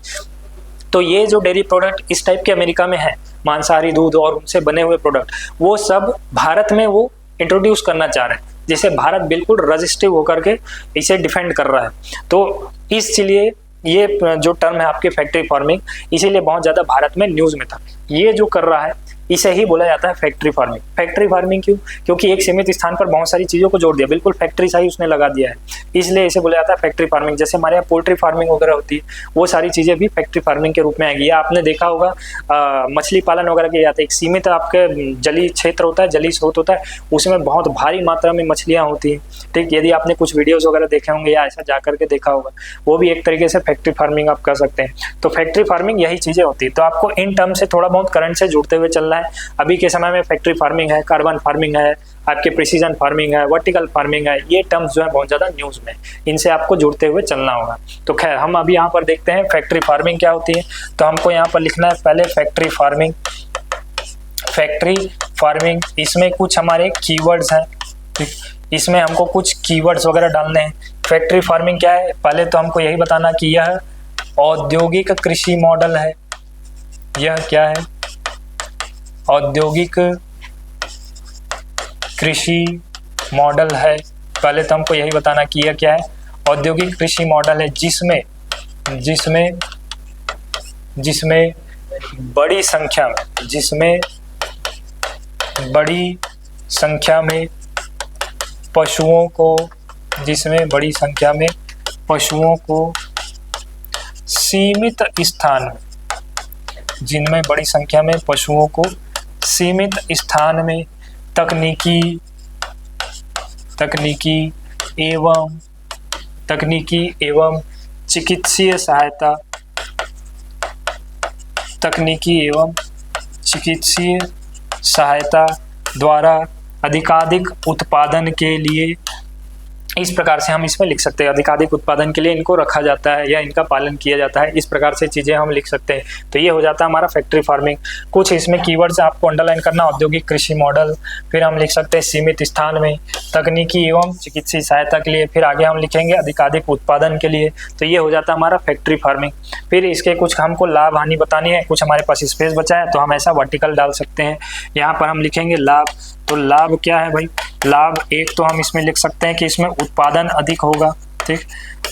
तो ये जो डेयरी प्रोडक्ट इस टाइप के अमेरिका में है, मांसाहारी दूध और उनसे बने हुए प्रोडक्ट, वो सब भारत में वो इंट्रोड्यूस करना चाह रहे हैं, जिसे भारत बिल्कुल रजिस्टिव होकर के इसे डिफेंड कर रहा है। तो इसलिए ये जो टर्म है आपके फैक्ट्री फार्मिंग, इसीलिए बहुत ज़्यादा भारत में न्यूज़ में था। ये जो कर रहा है इसे ही बोला जाता है फैक्ट्री फार्मिंग। फैक्ट्री फार्मिंग क्यों, क्योंकि एक सीमित स्थान पर बहुत सारी चीज़ों को जोड़ दिया, बिल्कुल फैक्ट्री सा ही उसने लगा दिया है, इसलिए इसे बोला जाता है फैक्ट्री फार्मिंग। जैसे हमारे यहाँ पोल्ट्री फार्मिंग वगैरह होती है, वो सारी चीज़ें भी फैक्ट्री फार्मिंग के रूप में आएगी। या आपने देखा होगा मछली पालन वगैरह किया जाता है, एक सीमित आपके जलीय क्षेत्र होता है, जलीय स्रोत होता है, उसमें बहुत भारी मात्रा में मछलियाँ होती हैं। ठीक, यदि आपने कुछ वीडियोज़ वगैरह देखे होंगे या ऐसा जा करके देखा होगा, वो भी एक तरीके से फैक्ट्री फार्मिंग आप कर सकते हैं। तो फैक्ट्री फार्मिंग यही चीज़ें होती है। तो आपको इन टर्म से थोड़ा बहुत करंट से जुड़ते हुए चलना है। अभी के समय में फैक्ट्री फार्मिंग है, कार्बन फार्मिंग है, आपके प्रिसीजन फार्मिंग है, वर्टिकल फार्मिंग है, ये टर्म्स जो है बहुत ज़्यादा न्यूज़ में, इनसे आपको जुड़ते हुए चलना होगा। तो खैर हम अभी यहाँ पर देखते हैं फैक्ट्री फार्मिंग क्या होती है। तो हमको यहाँ पर लिखना है पहले फैक्ट्री फार्मिंग। फैक्ट्री फार्मिंग, इसमें कुछ हमारे कीवर्ड्स हैं, इसमें हमको कुछ कीवर्ड्स वगैरह डालने हैं। फैक्ट्री फार्मिंग क्या है, पहले तो हमको यही बताना कि यह औद्योगिक कृषि मॉडल है। यह क्या है, औद्योगिक कृषि मॉडल है। पहले तो हमको यही बताना कि यह क्या है, औद्योगिक कृषि मॉडल है, जिसमें बड़ी संख्या में पशुओं को सीमित स्थान में, जिनमें बड़ी संख्या में पशुओं को सीमित स्थान में तकनीकी एवं चिकित्सीय सहायता द्वारा अधिकाधिक उत्पादन के लिए, इस प्रकार से हम इसमें लिख सकते हैं, अधिकाधिक उत्पादन के लिए इनको रखा जाता है या इनका पालन किया जाता है, इस प्रकार से चीज़ें हम लिख सकते हैं। तो ये हो जाता है हमारा फैक्ट्री फार्मिंग। कुछ इसमें कीवर्ड्स आपको अंडरलाइन करना, औद्योगिक कृषि मॉडल, फिर हम लिख सकते हैं सीमित स्थान में, तकनीकी एवं चिकित्सीय सहायता के लिए, फिर आगे हम लिखेंगे अधिकाधिक उत्पादन के लिए। तो ये हो जाता है हमारा फैक्ट्री फार्मिंग। फिर इसके कुछ हमको लाभ हानि बतानी है, कुछ हमारे पास स्पेस बचा है तो हम ऐसा वर्टिकल डाल सकते हैं। यहाँ पर हम लिखेंगे लाभ। तो लाभ क्या है भाई, लाभ एक तो हम इसमें लिख सकते हैं कि इसमें उत्पादन अधिक होगा। ठीक,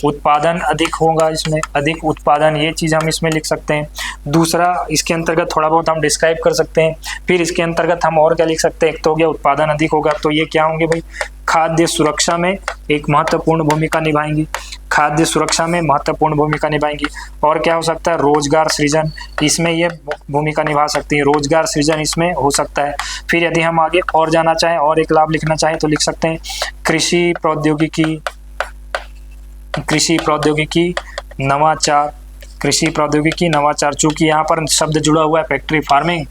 उत्पादन अधिक होगा, इसमें अधिक उत्पादन, ये चीज़ हम इसमें लिख सकते हैं। दूसरा इसके अंतर्गत थोड़ा बहुत हम डिस्क्राइब कर सकते हैं। फिर इसके अंतर्गत हम और क्या लिख सकते हैं, एक तो हो गया उत्पादन अधिक होगा, तो ये क्या होंगे भाई, खाद्य सुरक्षा में एक महत्वपूर्ण भूमिका निभाएंगी, खाद्य सुरक्षा में महत्वपूर्ण भूमिका निभाएंगी। और क्या हो सकता है, रोजगार सृजन, इसमें ये भूमिका निभा सकती है, रोजगार सृजन इसमें हो सकता है। फिर यदि हम आगे और जाना चाहें और एक लाभ लिखना चाहें तो लिख सकते हैं कृषि प्रौद्योगिकी नवाचार, कृषि प्रौद्योगिकी नवाचार। चूंकि यहाँ पर शब्द जुड़ा हुआ है फैक्ट्री फार्मिंग,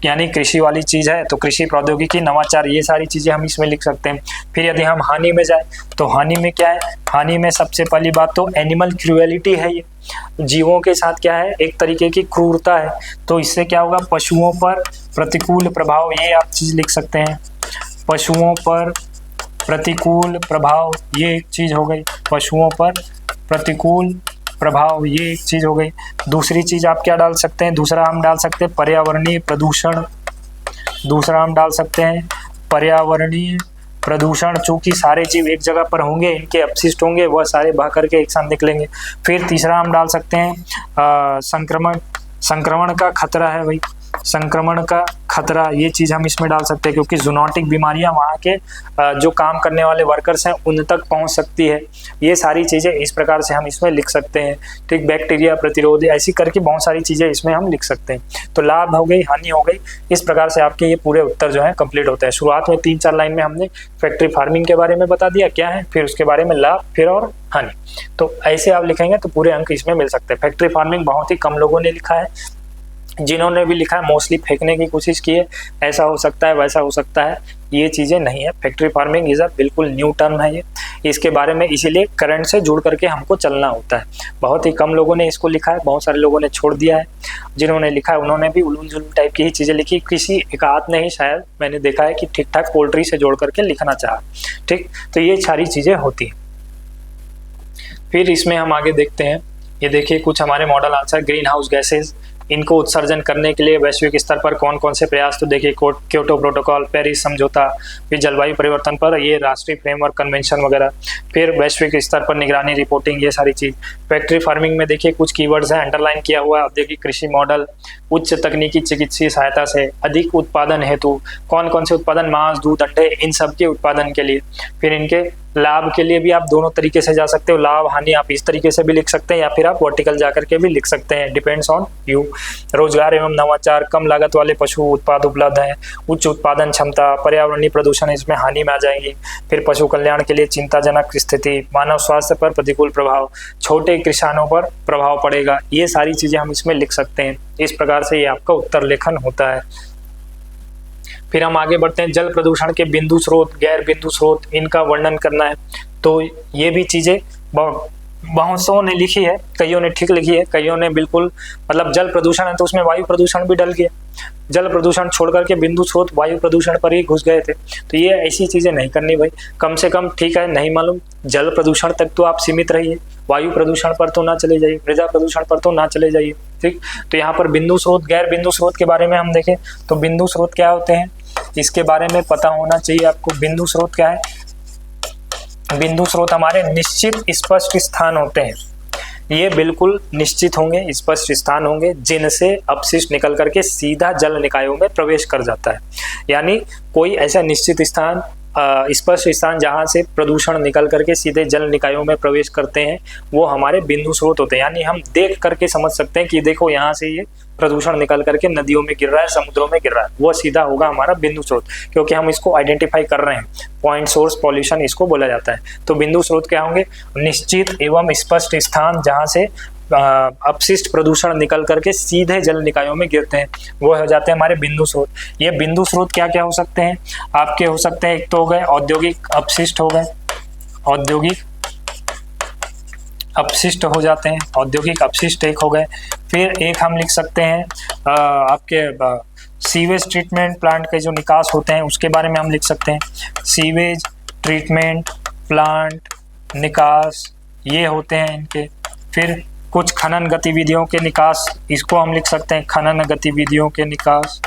यानी कृषि वाली चीज़ है, तो कृषि प्रौद्योगिकी नवाचार, ये सारी चीज़ें हम इसमें लिख सकते हैं। फिर यदि हम हानि में जाए तो हानि में क्या है, हानि में सबसे पहली बात तो एनिमल क्रूएलिटी है, ये जीवों के साथ क्या है, एक तरीके की क्रूरता है। तो इससे क्या होगा, पशुओं पर प्रतिकूल प्रभाव, ये आप चीज़ लिख सकते हैं, पशुओं पर प्रतिकूल प्रभाव, ये एक चीज़ हो गई, पशुओं पर प्रतिकूल प्रभाव, ये एक चीज़ हो गई। दूसरी चीज़ आप क्या डाल सकते हैं, दूसरा हम डाल सकते हैं पर्यावरणीय प्रदूषण, दूसरा हम डाल सकते हैं पर्यावरणीय प्रदूषण। चूँकि सारे जीव एक जगह पर होंगे, इनके अपशिष्ट होंगे, वह सारे बह करके एक साथ निकलेंगे। फिर तीसरा हम डाल सकते हैं संक्रमण का खतरा है भाई, संक्रमण का खतरा, ये चीज़ हम इसमें डाल सकते हैं, क्योंकि जूनोटिक बीमारियां वहाँ के जो काम करने वाले वर्कर्स हैं उन तक पहुँच सकती है। ये सारी चीज़ें इस प्रकार से हम इसमें लिख सकते हैं। ठीक, बैक्टीरिया प्रतिरोध, ऐसी करके बहुत सारी चीज़ें इसमें हम लिख सकते हैं। तो लाभ हो गई, हानि हो गई, इस प्रकार से आपके ये पूरे उत्तर जो है कंप्लीट होते हैं। शुरुआत में 3-4 लाइन में हमने फैक्ट्री फार्मिंग के बारे में बता दिया क्या है, फिर उसके बारे में लाभ, फिर और हानि। तो ऐसे आप लिखेंगे तो पूरे अंक इसमें मिल सकते हैं। फैक्ट्री फार्मिंग बहुत ही कम लोगों ने लिखा है, जिन्होंने भी लिखा है मोस्टली फेंकने की कोशिश की है, ऐसा हो सकता है वैसा हो सकता है, ये चीज़ें नहीं है। फैक्ट्री फार्मिंग इज़ अ बिल्कुल न्यू टर्म है ये, इसके बारे में इसीलिए करंट से जुड़ करके हमको चलना होता है। बहुत ही कम लोगों ने इसको लिखा है, बहुत सारे लोगों ने छोड़ दिया है। जिन्होंने लिखा है उन्होंने भी उलून जुलून टाइप की ही चीज़ें लिखी, किसी एकाध ने ही शायद मैंने देखा है कि ठीक ठाक पोल्ट्री से जोड़ करके लिखना चाहा। ठीक, तो ये सारी चीज़ें होती हैं। फिर इसमें हम आगे देखते हैं, ये देखिए कुछ हमारे model answer, green house gases, इनको उत्सर्जन करने के लिए वैश्विक स्तर पर कौन कौन से प्रयास, तो देखिए क्योटो प्रोटोकॉल, पेरिस समझौता, फिर जलवायु परिवर्तन पर ये राष्ट्रीय फ्रेमवर्क कन्वेंशन वगैरह, फिर वैश्विक स्तर पर निगरानी रिपोर्टिंग, ये सारी चीज़। फैक्ट्री फार्मिंग में देखिए कुछ कीवर्ड्स हैं अंडरलाइन किया हुआ है। अब देखिए कृषि मॉडल, उच्च तकनीकी चिकित्सीय सहायता से अधिक उत्पादन हेतु, कौन कौन से उत्पादन, मांस, दूध, अंडे, इन सब के उत्पादन के लिए। फिर इनके लाभ के लिए भी आप दोनों तरीके से जा सकते हो, लाभ हानि आप इस तरीके से भी लिख सकते हैं, या फिर आप वर्टिकल जाकर के भी लिख सकते हैं, डिपेंड्स ऑन यू। रोजगार एवं नवाचार, कम लागत वाले पशु उत्पाद उपलब्ध हैं, उच्च उत्पादन क्षमता, पर्यावरणीय प्रदूषण इसमें हानि में आ जाएंगी। फिर पशु कल्याण के लिए चिंताजनक स्थिति, मानव स्वास्थ्य पर प्रतिकूल प्रभाव, छोटे किसानों पर प्रभाव पड़ेगा, ये सारी चीजें हम इसमें लिख सकते हैं। इस प्रकार से ये आपका उत्तर लेखन होता है। फिर हम आगे बढ़ते हैं, जल प्रदूषण के बिंदु स्रोत, गैर बिंदु स्रोत, इनका वर्णन करना है। तो ये भी चीजें बहुत सौ ने लिखी है, कईयों ने ठीक लिखी है, कईयों ने बिल्कुल, मतलब जल प्रदूषण है तो उसमें वायु प्रदूषण भी डल गया, जल प्रदूषण छोड़ करके बिंदु स्रोत वायु प्रदूषण पर ही घुस गए थे। तो ये ऐसी चीजें नहीं करनी भाई, कम से कम ठीक है, नहीं मालूम जल प्रदूषण तक तो आप सीमित रहिए, वायु प्रदूषण पर तो ना चले जाइए, मृदा प्रदूषण पर तो ना चले जाइए। ठीक, तो यहाँ पर बिंदु स्रोत, गैर बिंदु स्रोत के बारे में हम देखें तो बिंदु स्रोत क्या होते हैं, इसके बारे में पता होना चाहिए आपको। बिंदु स्रोत क्या है, बिंदु स्रोत हमारे निश्चित स्पष्ट स्थान होते हैं, ये बिल्कुल निश्चित होंगे, स्पष्ट स्थान होंगे, जिनसे अपशिष्ट निकल करके सीधा जल निकायों में प्रवेश कर जाता है। यानी कोई ऐसा निश्चित स्थान, स्पष्ट स्थान जहाँ से प्रदूषण निकल करके सीधे जल निकायों में प्रवेश करते हैं, वो हमारे बिंदु स्रोत होते हैं। यानी हम देख करके समझ सकते हैं कि देखो यहाँ से ये प्रदूषण निकल करके नदियों में गिर रहा है, समुद्रों में गिर रहा है, वो सीधा होगा हमारा बिंदु स्रोत, क्योंकि हम इसको आइडेंटिफाई कर रहे हैं, पॉइंट सोर्स पॉल्यूशन इसको बोला जाता है। तो बिंदु स्रोत क्या होंगे, निश्चित एवं स्पष्ट स्थान जहाँ से अपशिष्ट प्रदूषण निकल करके सीधे जल निकायों में गिरते हैं, वो हो जाते हैं हमारे बिंदु स्रोत। ये बिंदु स्रोत क्या क्या हो सकते हैं आपके, हो सकते हैं एक तो हो गए औद्योगिक अपशिष्ट, हो गए औद्योगिक अपशिष्ट हो जाते हैं, औद्योगिक अपशिष्ट एक हो गए। फिर एक हम लिख सकते हैं आपके सीवेज ट्रीटमेंट प्लांट के जो निकास होते हैं उसके बारे में हम लिख सकते हैं, सीवेज ट्रीटमेंट प्लांट निकास ये होते हैं इनके। फिर कुछ खनन गतिविधियों के निकास, इसको हम लिख सकते हैं खनन गतिविधियों के निकास,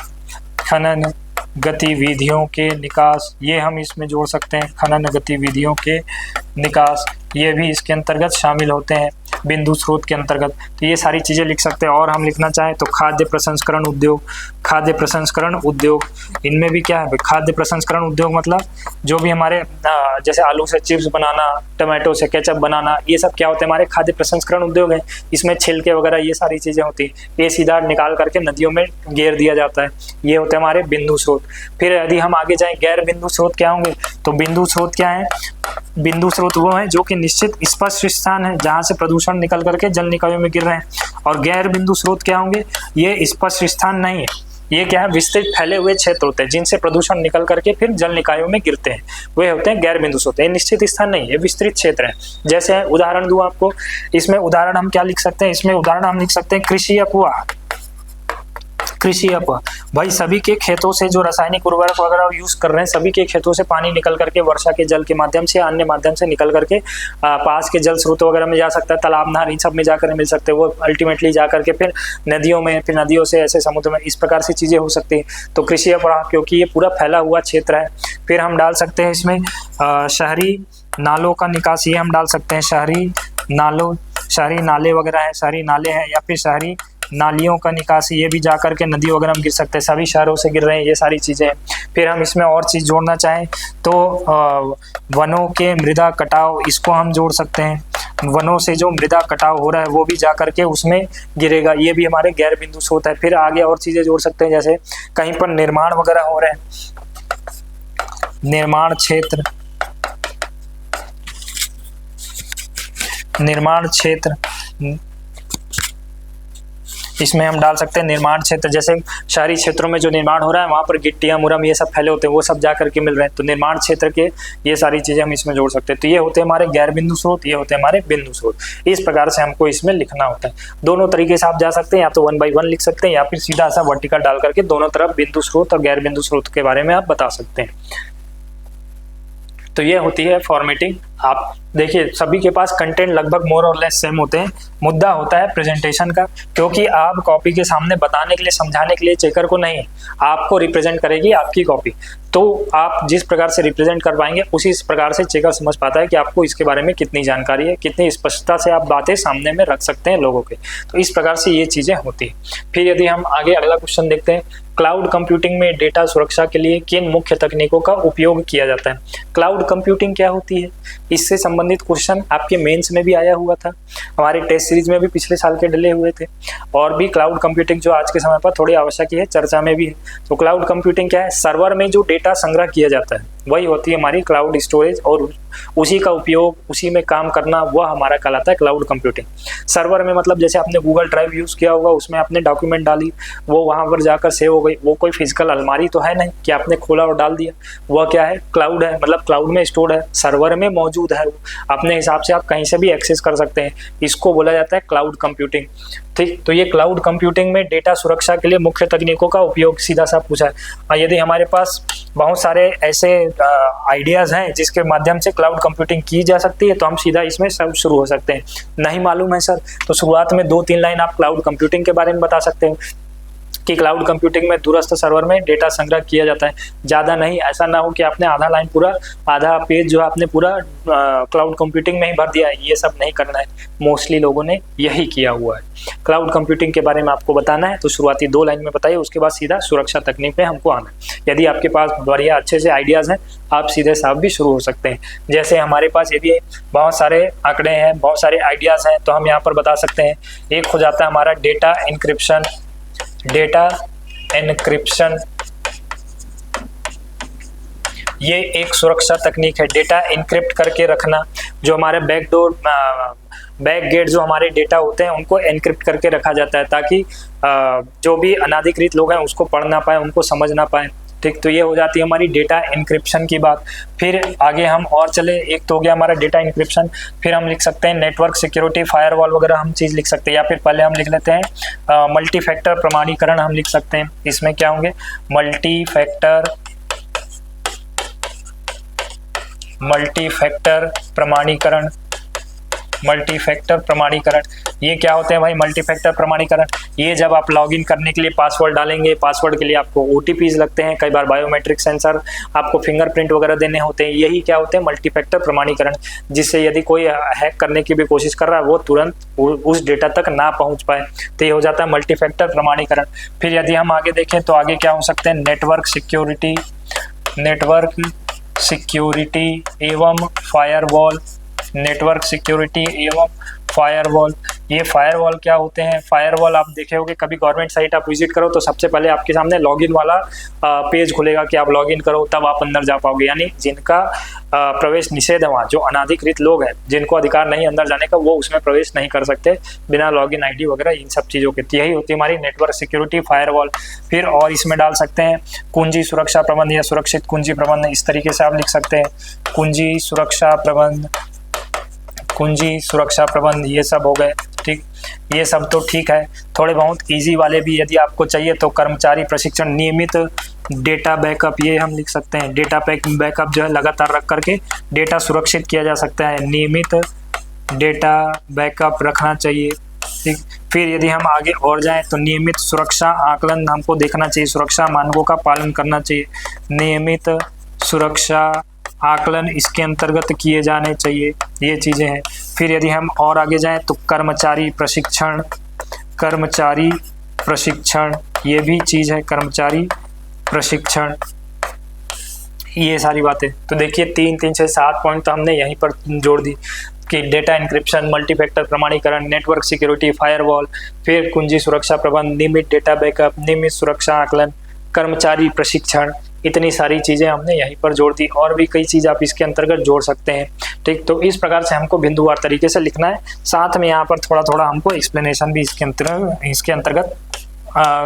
खनन गतिविधियों के निकास, ये हम इसमें जोड़ सकते हैं, खनन गतिविधियों के निकास, ये भी इसके अंतर्गत शामिल होते हैं। बिंदु स्रोत के अंतर्गत। तो ये सारी चीज़ें लिख सकते हैं। और हम लिखना चाहें तो खाद्य प्रसंस्करण उद्योग, खाद्य प्रसंस्करण उद्योग, इनमें भी क्या है, खाद्य प्रसंस्करण उद्योग मतलब जो भी हमारे जैसे आलू से चिप्स बनाना, टमाटो से केचप बनाना, ये सब क्या होते हैं, हमारे खाद्य प्रसंस्करण उद्योग हैं। इसमें छिलके वगैरह ये सारी चीज़ें होती हैं, ये सीधा निकाल करके नदियों में गेर दिया जाता है। ये होते हैं हमारे बिंदु स्रोत। फिर यदि हम आगे जाएं, गैर बिंदु स्रोत क्या होंगे, तो बिंदु स्रोत क्या है, बिंदु स्रोत वो है जो कि निश्चित स्पष्ट स्थान है जहां से प्रदूषण निकल करके जल निकायों में गिर रहे हैं। और गैर बिंदु स्रोत क्या होंगे, ये स्पष्ट स्थान नहीं है, ये क्या है, विस्तृत फैले हुए क्षेत्र होते हैं जिनसे प्रदूषण निकल करके फिर जल निकायों में गिरते हैं, वे होते हैं गैर बिंदु स्रोत। ये निश्चित स्थान नहीं है, विस्तृत क्षेत्र है। जैसे उदाहरण दूं आपको, इसमें उदाहरण हम क्या लिख सकते हैं, इसमें उदाहरण हम लिख सकते हैं कृषि अपवाह। कृषि अपवाह भाई सभी के खेतों से जो रासायनिक उर्वरक वगैरह यूज कर रहे हैं, सभी के खेतों से पानी निकल करके वर्षा के जल के माध्यम से, अन्य माध्यम से निकल करके पास के जल स्रोत वगैरह में जा सकता है, तालाब नहर इन सब में जाकर मिल सकते हैं। वो अल्टीमेटली जा करके फिर नदियों में, फिर नदियों से ऐसे समुद्र में, इस प्रकार से चीज़ें हो सकती हैं। तो कृषि अपवाह क्योंकि ये पूरा फैला हुआ क्षेत्र है। फिर हम डाल सकते हैं इसमें शहरी नालों का निकासी, हम डाल सकते हैं शहरी नालों, शहरी नाले वगैरह है, शहरी नाले हैं, या फिर शहरी नालियों का निकासी, ये भी जा करके नदी वगैरह में गिर सकते हैं, सभी शहरों से गिर रहे हैं, ये सारी चीज़ें। फिर हम इसमें और चीज़ जोड़ना चाहें तो वनों के मृदा कटाव, इसको हम जोड़ सकते हैं। वनों से जो मृदा कटाव हो रहा है वो भी जा करके उसमें गिरेगा, ये भी हमारे गैर बिंदु स्रोत है। फिर आगे और चीज़ें जोड़ सकते हैं, जैसे कहीं पर निर्माण वगैरह हो रहे हैं, निर्माण क्षेत्र, निर्माण क्षेत्र, इसमें हम डाल सकते हैं निर्माण क्षेत्र। जैसे शहरी क्षेत्रों में जो निर्माण हो रहा है वहाँ पर गिट्टियाँ, मुरम ये सब फैले होते हैं, वो सब जा करके मिल रहे हैं, तो निर्माण क्षेत्र के ये सारी चीज़ें हम इसमें जोड़ सकते हैं। तो ये होते हैं हमारे गैर बिंदु स्रोत, ये होते हैं हमारे बिंदु स्रोत। इस प्रकार से हमको इसमें लिखना होता है। दोनों तरीके से आप जा सकते हैं, या तो 1 by 1 लिख सकते हैं, या फिर सीधा सा वर्टिकल डाल करके दोनों तरफ बिंदु स्रोत और गैर बिंदु स्रोत के बारे में आप बता सकते हैं। तो ये होती है फॉर्मेटिंग। आप देखिए सभी के पास कंटेंट लगभग मोर और लेस सेम होते हैं। मुद्दा होता है प्रेजेंटेशन का, क्योंकि आप कॉपी के सामने बताने के लिए, समझाने के लिए चेकर को नहीं, आपको रिप्रेजेंट करेगी आपकी कॉपी। तो आप जिस प्रकार से रिप्रेजेंट कर पाएंगे उसी प्रकार से चेकर समझ पाता है कि आपको इसके बारे में कितनी जानकारी है, कितनी स्पष्टता से आप बातें सामने में रख सकते हैं लोगों के। तो इस प्रकार से ये चीज़ें होती हैं। फिर यदि हम आगे अगला क्वेश्चन देखते हैं, क्लाउड कंप्यूटिंग में डेटा सुरक्षा के लिए किन मुख्य तकनीकों का उपयोग किया जाता है। क्लाउड कंप्यूटिंग क्या होती है, इससे संबंधित क्वेश्चन आपके मेंस में भी आया हुआ था, हमारे टेस्ट सीरीज में भी पिछले साल के डले हुए थे, और भी क्लाउड कंप्यूटिंग जो आज के समय पर थोड़ी आवश्यक है, चर्चा में भी है। तो क्लाउड कंप्यूटिंग क्या है, सर्वर में जो डेटा संग्रह किया जाता है वही होती है हमारी क्लाउड स्टोरेज, और उसी का उपयोग, उसी में काम करना, वह हमारा कहलाता है क्लाउड कंप्यूटिंग। सर्वर में मतलब जैसे आपने गूगल ड्राइव यूज़ किया होगा, उसमें आपने डॉक्यूमेंट डाली, वो वहाँ पर जाकर सेव हो गई, वो कोई फिजिकल अलमारी तो है नहीं कि आपने खोला और डाल दिया, वह क्या है, क्लाउड है, मतलब क्लाउड में स्टोर्ड है, सर्वर में मौजूद है, वो अपने हिसाब से आप कहीं से भी एक्सेस कर सकते हैं। इसको बोला जाता है क्लाउड कंप्यूटिंग। ठीक, तो ये क्लाउड कंप्यूटिंग में डेटा सुरक्षा के लिए मुख्य तकनीकों का उपयोग सीधा सा पूछा है। और यदि हमारे पास बहुत सारे ऐसे आइडियाज़ हैं जिसके माध्यम से क्लाउड कंप्यूटिंग की जा सकती है, तो हम सीधा इसमें सब शुरू हो सकते हैं। नहीं मालूम है सर, तो शुरुआत में 2-3 लाइन आप क्लाउड कंप्यूटिंग के बारे में बता सकते हैं कि क्लाउड कंप्यूटिंग में दूरस्थ सर्वर में डेटा संग्रह किया जाता है। ज़्यादा नहीं, ऐसा ना हो कि आपने आधा लाइन पूरा, आधा पेज जो है आपने पूरा क्लाउड कंप्यूटिंग में ही भर दिया है, ये सब नहीं करना है। मोस्टली लोगों ने यही किया हुआ है। क्लाउड कंप्यूटिंग के बारे में आपको बताना है तो शुरुआती 2 लाइन में बताइए, उसके बाद सीधा सुरक्षा तकनीक पे हमको आना है। यदि आपके पास बढ़िया अच्छे से आइडियाज़ हैं, आप सीधे साहब भी शुरू हो सकते हैं। जैसे हमारे पास यदि बहुत सारे आंकड़े हैं, बहुत सारे आइडियाज़ हैं, तो हम यहाँ पर बता सकते हैं। एक हो जाता है हमारा डेटा इनक्रिप्शन। डेटा एनक्रिप्शन ये एक सुरक्षा तकनीक है, डेटा इनक्रिप्ट करके रखना। जो हमारे बैकगेट जो हमारे डेटा होते हैं उनको एनक्रिप्ट करके रखा जाता है, ताकि जो भी अनाधिकृत लोग हैं उसको पढ़ ना पाए, उनको समझ ना पाए। ठीक, तो ये हो जाती है हमारी डेटा इनक्रिप्शन की बात। फिर आगे हम और चले, एक तो हो गया हमारा डेटा इनक्रिप्शन, फिर हम लिख सकते हैं नेटवर्क सिक्योरिटी, फायरवॉल वगैरह हम चीज़ लिख सकते हैं, या फिर पहले हम लिख लेते हैं मल्टी फैक्टर प्रमाणीकरण हम लिख सकते हैं। इसमें क्या होंगे, मल्टी फैक्टर प्रमाणीकरण, मल्टी फैक्टर प्रमाणीकरण। ये क्या होते हैं भाई मल्टी फैक्टर प्रमाणीकरण? ये जब आप लॉगिन करने के लिए पासवर्ड डालेंगे, पासवर्ड के लिए आपको OTPs लगते हैं, कई बार बायोमेट्रिक सेंसर, आपको फिंगरप्रिंट वगैरह देने होते हैं, यही क्या होते हैं मल्टी फैक्टर प्रमाणीकरण, जिससे यदि कोई हैक करने की भी कोशिश कर रहा है वो तुरंत उस डेटा तक ना पहुंच पाए, तो ये हो जाता है मल्टी फैक्टर प्रमाणीकरण। फिर यदि हम आगे देखें तो आगे क्या हो सकते हैं, नेटवर्क सिक्योरिटी एवं फायरवॉल, नेटवर्क सिक्योरिटी एवं फायरवॉल। ये फायरवॉल क्या होते हैं? फायरवॉल आप देखे होंगे, कभी गवर्नमेंट साइट आप विजिट करो तो सबसे पहले आपके सामने लॉगिन वाला पेज खुलेगा कि आप लॉगिन करो तब आप अंदर जा पाओगे, यानी जिनका प्रवेश निषेध है वहाँ, जो अनाधिकृत लोग हैं जिनको अधिकार नहीं अंदर जाने का, वो उसमें प्रवेश नहीं कर सकते बिना लॉगिन ID वगैरह इन सब चीज़ों के। यही होती है हमारी नेटवर्क सिक्योरिटी फायरवॉल। फिर और इसमें डाल सकते हैं कुंजी सुरक्षा प्रबंध या सुरक्षित कुंजी प्रबंध, इस तरीके से आप लिख सकते हैं कुंजी सुरक्षा प्रबंध, ये सब हो गए। ठीक, ये सब तो ठीक है। थोड़े बहुत इजी वाले भी यदि आपको चाहिए तो कर्मचारी प्रशिक्षण, नियमित डेटा बैकअप, ये हम लिख सकते हैं। डेटा बैकअप जो है लगातार रख करके डेटा सुरक्षित किया जा सकता है, नियमित डेटा बैकअप रखना चाहिए। ठीक, फिर यदि हम आगे और जाएं तो नियमित सुरक्षा आकलन हमको देखना चाहिए, सुरक्षा मानकों का पालन करना चाहिए, नियमित सुरक्षा आकलन इसके अंतर्गत किए जाने चाहिए, ये चीज़ें हैं। फिर यदि हम और आगे जाएं तो कर्मचारी प्रशिक्षण ये भी चीज़ है, कर्मचारी प्रशिक्षण, ये सारी बातें। तो देखिए 3 से 7 पॉइंट तो हमने यहीं पर जोड़ दी कि डेटा इंक्रिप्शन, मल्टीफैक्टर प्रमाणीकरण, नेटवर्क सिक्योरिटी, फायरवॉल, फिर कुंजी सुरक्षा प्रबंध, नियमित डेटा बैकअप, नियमित सुरक्षा आकलन, कर्मचारी प्रशिक्षण, इतनी सारी चीज़ें हमने यहीं पर जोड़ दी। और भी कई चीज़ आप इसके अंतर्गत जोड़ सकते हैं। ठीक, तो इस प्रकार से हमको बिंदुवार तरीके से लिखना है, साथ में यहाँ पर थोड़ा थोड़ा हमको एक्सप्लेनेशन भी इसके अंतर्गत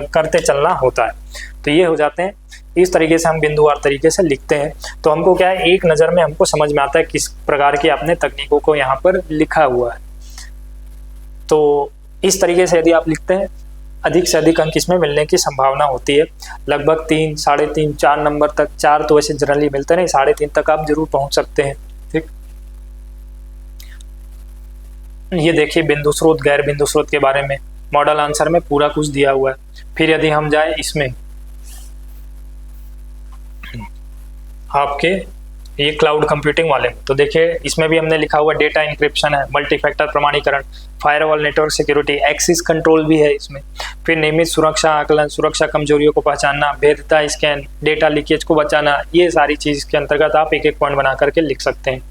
करते चलना होता है। तो ये हो जाते हैं, इस तरीके से हम बिंदुवार तरीके से लिखते हैं। तो हमको क्या है, एक नज़र में हमको समझ में आता है किस प्रकार की आपने तकनीकों को यहाँ पर लिखा हुआ है। तो इस तरीके से यदि आप लिखते हैं, अधिक से अधिक अंक इसमें मिलने की संभावना होती है। लगभग 3, 3.5, 4 नंबर तक, 4 तो वैसे जनरली मिलते नहीं, 3.5 तक आप जरूर पहुंच सकते हैं। ठीक, ये देखिए बिंदु स्रोत, गैर बिंदु स्रोत के बारे में मॉडल आंसर में पूरा कुछ दिया हुआ है। फिर यदि हम जाए इसमें आपके ये क्लाउड कंप्यूटिंग वाले, तो देखिए इसमें भी हमने लिखा हुआ डेटा इंक्रिप्शन है, मल्टीफैक्टर प्रमाणीकरण, firewall, network security, access control भी है इसमें। फिर नियमित सुरक्षा आकलन, सुरक्षा कमजोरियों को पहचानना, भेद्यता स्कैन, डेटा लीकेज को बचाना, ये सारी चीज़ के अंतर्गत आप एक एक पॉइंट बना करके लिख सकते हैं।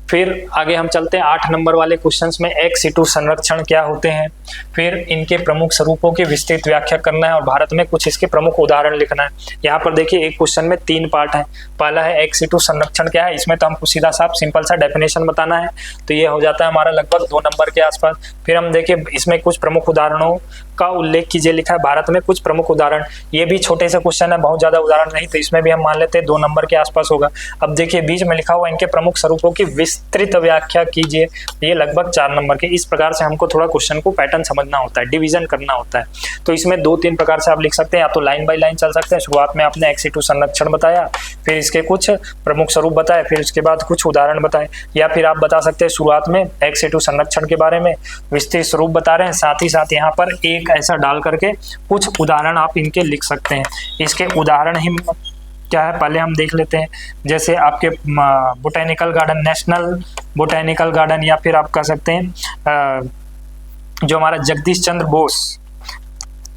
फिर आगे हम चलते हैं 8 नंबर वाले क्वेश्चंस में, ex situ संरक्षण क्या होते हैं, फिर इनके प्रमुख स्वरूपों की विस्तृत व्याख्या करना है और भारत में कुछ इसके प्रमुख उदाहरण लिखना है। यहाँ पर देखिए एक क्वेश्चन में 3 पार्ट है। पहला है ex situ संरक्षण क्या है, इसमें तो हमको सीधा साफ सिंपल सा डेफिनेशन बताना है, तो ये हो जाता है हमारा लगभग 2 नंबर के आसपास। फिर हम देखिए इसमें कुछ प्रमुख उदाहरणों का उल्लेख कीजिए, लिखा है भारत में कुछ प्रमुख उदाहरण। ये भी छोटे से क्वेश्चन है, बहुत ज्यादा उदाहरण नहीं, तो इसमें भी हम मान लेते हैं 2 नंबर के आसपास होगा। अब देखिए बीच में लिखा हुआ इनके प्रमुख स्वरूपों की विस्तृत व्याख्या कीजिए, ये लगभग 4 नंबर के। इस प्रकार से हमको थोड़ा क्वेश्चन को पैटर्न समझना होता है, डिवीजन करना होता है। तो इसमें 2-3 प्रकार से आप लिख सकते हैं, या तो लाइन बाय लाइन चल सकते हैं। शुरुआत में आपने ex situ संरक्षण बताया, फिर इसके कुछ प्रमुख स्वरूप बताए, फिर उसके बाद कुछ उदाहरण बताए, या फिर आप बता सकते हैं शुरुआत में ex situ संरक्षण के बारे में विस्तृत स्वरूप बता रहे हैं, साथ ही साथ यहाँ पर एक ऐसा डाल करके कुछ उदाहरण आप इनके लिख सकते हैं। इसके उदाहरण ही क्या है पहले हम देख लेते हैं। जैसे आपके botanical garden, national botanical garden, या फिर आप कह सकते हैं जो हमारा जगदीश चंद्र बोस,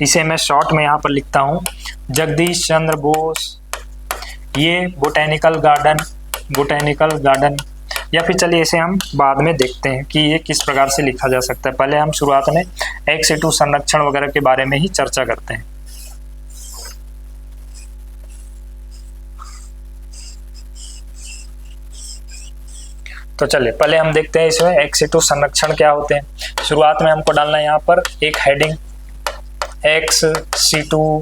इसे मैं शॉर्ट में यहाँ पर लिखता हूँ, जगदीश चंद्र बोस, ये बोटेनिकल गार्डन, या फिर चलिए इसे हम बाद में देखते हैं कि ये किस प्रकार से लिखा जा सकता है। पहले हम शुरुआत में ex situ संरक्षण वगैरह के बारे में ही चर्चा करते हैं। तो चलिए पहले हम देखते हैं इसमें ex situ संरक्षण क्या होते हैं। शुरुआत में हमको डालना है यहाँ पर एक हेडिंग, ex situ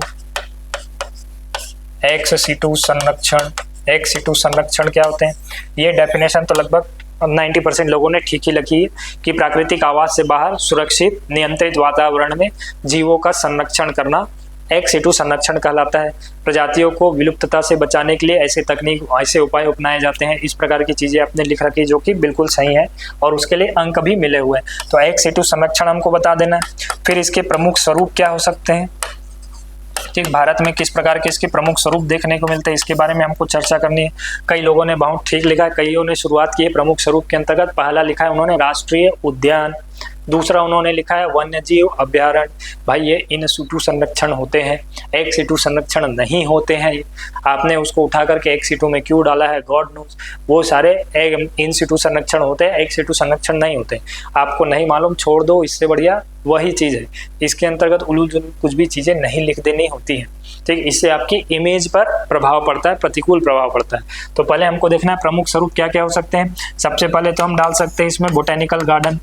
संरक्षण। ex situ संरक्षण क्या होते हैं, ये डेफिनेशन तो लगभग 90% लोगों ने ठीक ही लिखी है कि प्राकृतिक आवास से बाहर सुरक्षित नियंत्रित वातावरण में जीवों का संरक्षण करना एक्स सिटू संरक्षण कहलाता है। प्रजातियों को विलुप्तता से बचाने के लिए ऐसे तकनीक, ऐसे उपाय अपनाए जाते हैं। इस प्रकार की चीज़ें आपने लिख रखी जो कि बिल्कुल सही है और उसके लिए अंक भी मिले हुए हैं। तो एक्स सिटू संरक्षण हमको बता देना है। फिर इसके प्रमुख स्वरूप क्या हो सकते हैं, ठीक, भारत में किस प्रकार के इसके प्रमुख स्वरूप देखने को मिलते हैं, इसके बारे में हमको चर्चा करनी है। कई लोगों ने बहुत ठीक लिखा है, कईयों ने शुरुआत की है प्रमुख स्वरूप के अंतर्गत। पहला लिखा है उन्होंने राष्ट्रीय उद्यान, दूसरा उन्होंने लिखा है वन्य जीव अभ्यारण्य। भाई ये इन सिटू संरक्षण होते हैं, एक्स सिटू संरक्षण नहीं होते हैं। आपने उसको उठा करके एक्स सिटू में क्यों डाला है, गॉड नोस। वो सारे इन सिटू संरक्षण होते हैं, एक्स सिटू संरक्षण नहीं होते। आपको नहीं मालूम, छोड़ दो, इससे बढ़िया वही चीज़ है। इसके अंतर्गत उलूल कुछ भी चीज़ें नहीं लिख देनी होती हैं, ठीक। इससे आपकी इमेज पर प्रभाव पड़ता है, प्रतिकूल प्रभाव पड़ता है। तो पहले हमको देखना है प्रमुख स्वरूप क्या क्या हो सकते हैं। सबसे पहले तो हम डाल सकते हैं इसमें बोटेनिकल गार्डन।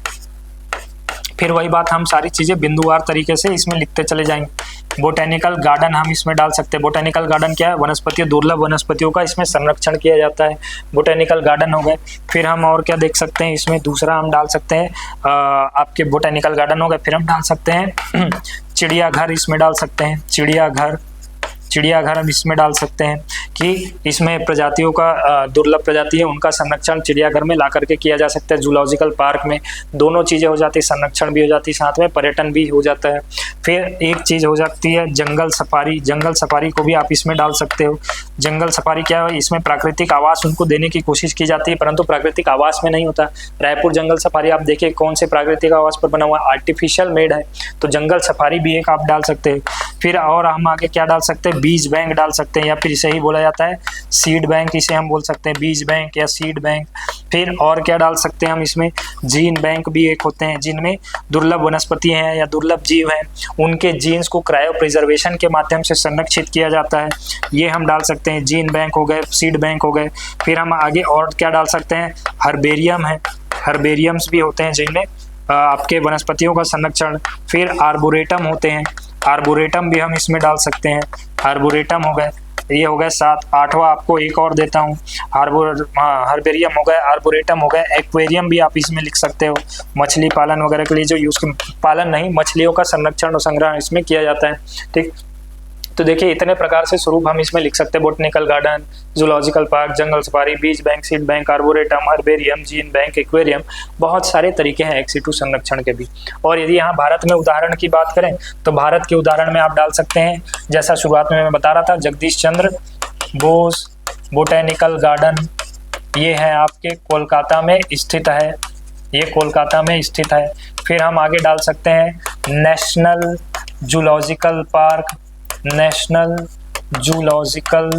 फिर वही बात, हम सारी चीज़ें बिंदुवार तरीके से इसमें लिखते चले जाएंगे। बोटेनिकल गार्डन हम इसमें डाल सकते हैं। बोटेनिकल गार्डन क्या है, वनस्पति, दुर्लभ वनस्पतियों का इसमें संरक्षण किया जाता है, बोटेनिकल गार्डन हो गए। फिर हम और क्या देख सकते हैं इसमें, दूसरा हम डाल सकते हैं आपके बोटेनिकल गार्डन हो गए। फिर हम डाल सकते हैं चिड़ियाघर, इसमें डाल सकते हैं चिड़ियाघर हम इसमें डाल सकते हैं कि इसमें प्रजातियों का दुर्लभ प्रजाति है उनका संरक्षण चिड़ियाघर में ला करके किया जा सकता है। जूलॉजिकल पार्क में दोनों चीज़ें हो जाती है, संरक्षण भी हो जाती है, साथ में पर्यटन भी हो जाता है। फिर एक चीज़ हो जाती है जंगल सफारी, जंगल सफारी को भी आप इसमें डाल सकते हो। जंगल सफारी क्या है, इसमें प्राकृतिक आवास उनको देने की कोशिश की जाती है, परंतु प्राकृतिक आवास में नहीं होता। रायपुर जंगल सफारी आप देखिए कौन से प्राकृतिक आवास पर बना हुआ है, आर्टिफिशियल मेड है। तो जंगल सफारी भी एक आप डाल सकते हैं। फिर और हम आगे क्या डाल सकते हैं, बीज बैंक डाल सकते हैं, या फिर इसे ही बोला जाता है सीड बैंक, इसे हम बोल सकते हैं बीज बैंक या सीड बैंक। फिर और क्या डाल सकते हैं हम इसमें, जीन बैंक भी एक होते हैं, जिनमें दुर्लभ वनस्पति हैं या दुर्लभ जीव हैं उनके जीन्स को क्रायो प्रिजर्वेशन के माध्यम से संरक्षित किया जाता है, ये हम डाल सकते हैं। जीन बैंक हो गए, सीड बैंक हो गए। फिर हम आगे और क्या डाल सकते हैं, हर्बेरियम है, हर्बेरियम्स भी होते हैं जिनमें आपके वनस्पतियों का संरक्षण। फिर आर्बोरेटम होते हैं, आर्बोरेटम भी हम इसमें डाल सकते हैं। आर्बोरेटम हो गए, ये हो गए 7। 8वां आपको एक और देता हूँ, हर्बेरियम हो गए, आर्बोरेटम हो गए। एक्वेरियम भी आप इसमें लिख सकते हो, मछली पालन वगैरह के लिए जो यूज, पालन नहीं, मछलियों का संरक्षण और संग्रहण इसमें किया जाता है, ठीक। तो देखिए इतने प्रकार से स्वरूप हम इसमें लिख सकते हैं, बोटनिकल गार्डन, जूलॉजिकल पार्क, जंगल सफारी, बीज bank, seed bank, arboretum, herbarium, gene bank, aquarium. बहुत सारे तरीके हैं एक्स सिटू संरक्षण के भी। और यदि यहाँ भारत में उदाहरण की बात करें तो भारत के उदाहरण में आप डाल सकते हैं, जैसा शुरुआत में मैं बता रहा था, जगदीश चंद्र बोस बोटेनिकल गार्डन, ये है आपके कोलकाता में स्थित है, ये कोलकाता में स्थित है। फिर हम आगे डाल सकते हैं national zoological park, national zoological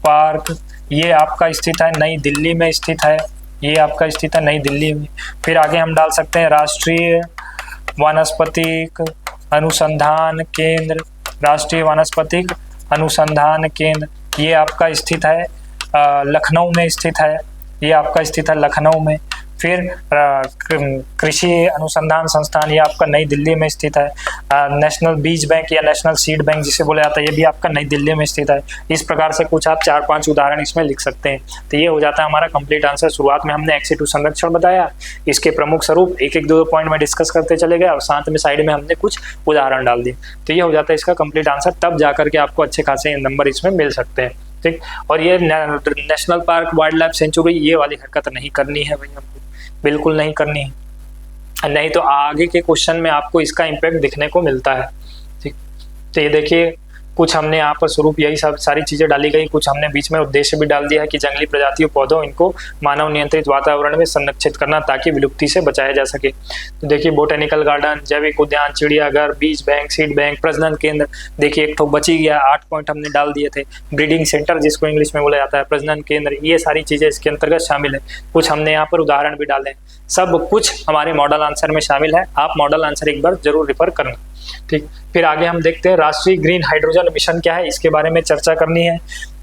park, ये आपका स्थित है नई दिल्ली में स्थित है, ये आपका स्थित है नई दिल्ली में। फिर आगे हम डाल सकते हैं राष्ट्रीय वानस्पतिक अनुसंधान केंद्र, राष्ट्रीय वानस्पतिक अनुसंधान केंद्र, ये आपका स्थित है लखनऊ में स्थित है, ये आपका स्थित है लखनऊ में। फिर कृषि अनुसंधान संस्थान, ये आपका नई दिल्ली में स्थित है। नेशनल बीज बैंक या नेशनल सीड बैंक जिसे बोला जाता है, ये भी आपका नई दिल्ली में स्थित है। इस प्रकार से कुछ आप 4-5 उदाहरण इसमें लिख सकते हैं। तो ये हो जाता है हमारा कंप्लीट आंसर। शुरुआत में हमने एक्स सिटू संरक्षण बताया, इसके प्रमुख स्वरूप एक 2 पॉइंट में डिस्कस करते चले गए और साथ में साइड में हमने कुछ उदाहरण डाल दिए। तो ये हो जाता है इसका कंप्लीट आंसर, तब जाकर के आपको अच्छे खासे नंबर इसमें मिल सकते हैं, ठीक। और ये national park, wild life sanctuary, ये वाली हरकत नहीं करनी है भाई, हमको बिल्कुल नहीं करनी है, नहीं तो आगे के क्वेश्चन में आपको इसका इम्पैक्ट दिखने को मिलता है, ठीक। तो ये देखिए कुछ हमने यहाँ पर स्वरूप यही सब सारी चीज़ें डाली गई, कुछ हमने बीच में उद्देश्य भी डाल दिया है कि जंगली प्रजातियों पौधों इनको मानव नियंत्रित वातावरण में संरक्षित करना ताकि विलुप्ति से बचाया जा सके। तो देखिए बोटेनिकल गार्डन, जैविक उद्यान, चिड़ियाघर, बीज बैंक, सीड बैंक, प्रजनन केंद्र, देखिए एक तो बच ही गया, 8 पॉइंट हमने डाल दिए थे। ब्रीडिंग सेंटर जिसको इंग्लिश में बोला जाता है, प्रजनन केंद्र, ये सारी चीज़ें इसके अंतर्गत शामिल है। कुछ हमने यहाँ पर उदाहरण भी डाले, सब कुछ हमारे मॉडल आंसर में शामिल है। आप मॉडल आंसर एक बार जरूर रिफर करना, ठीक। फिर आगे हम देखते हैं राष्ट्रीय ग्रीन हाइड्रोजन मिशन क्या है, इसके बारे में चर्चा करनी है।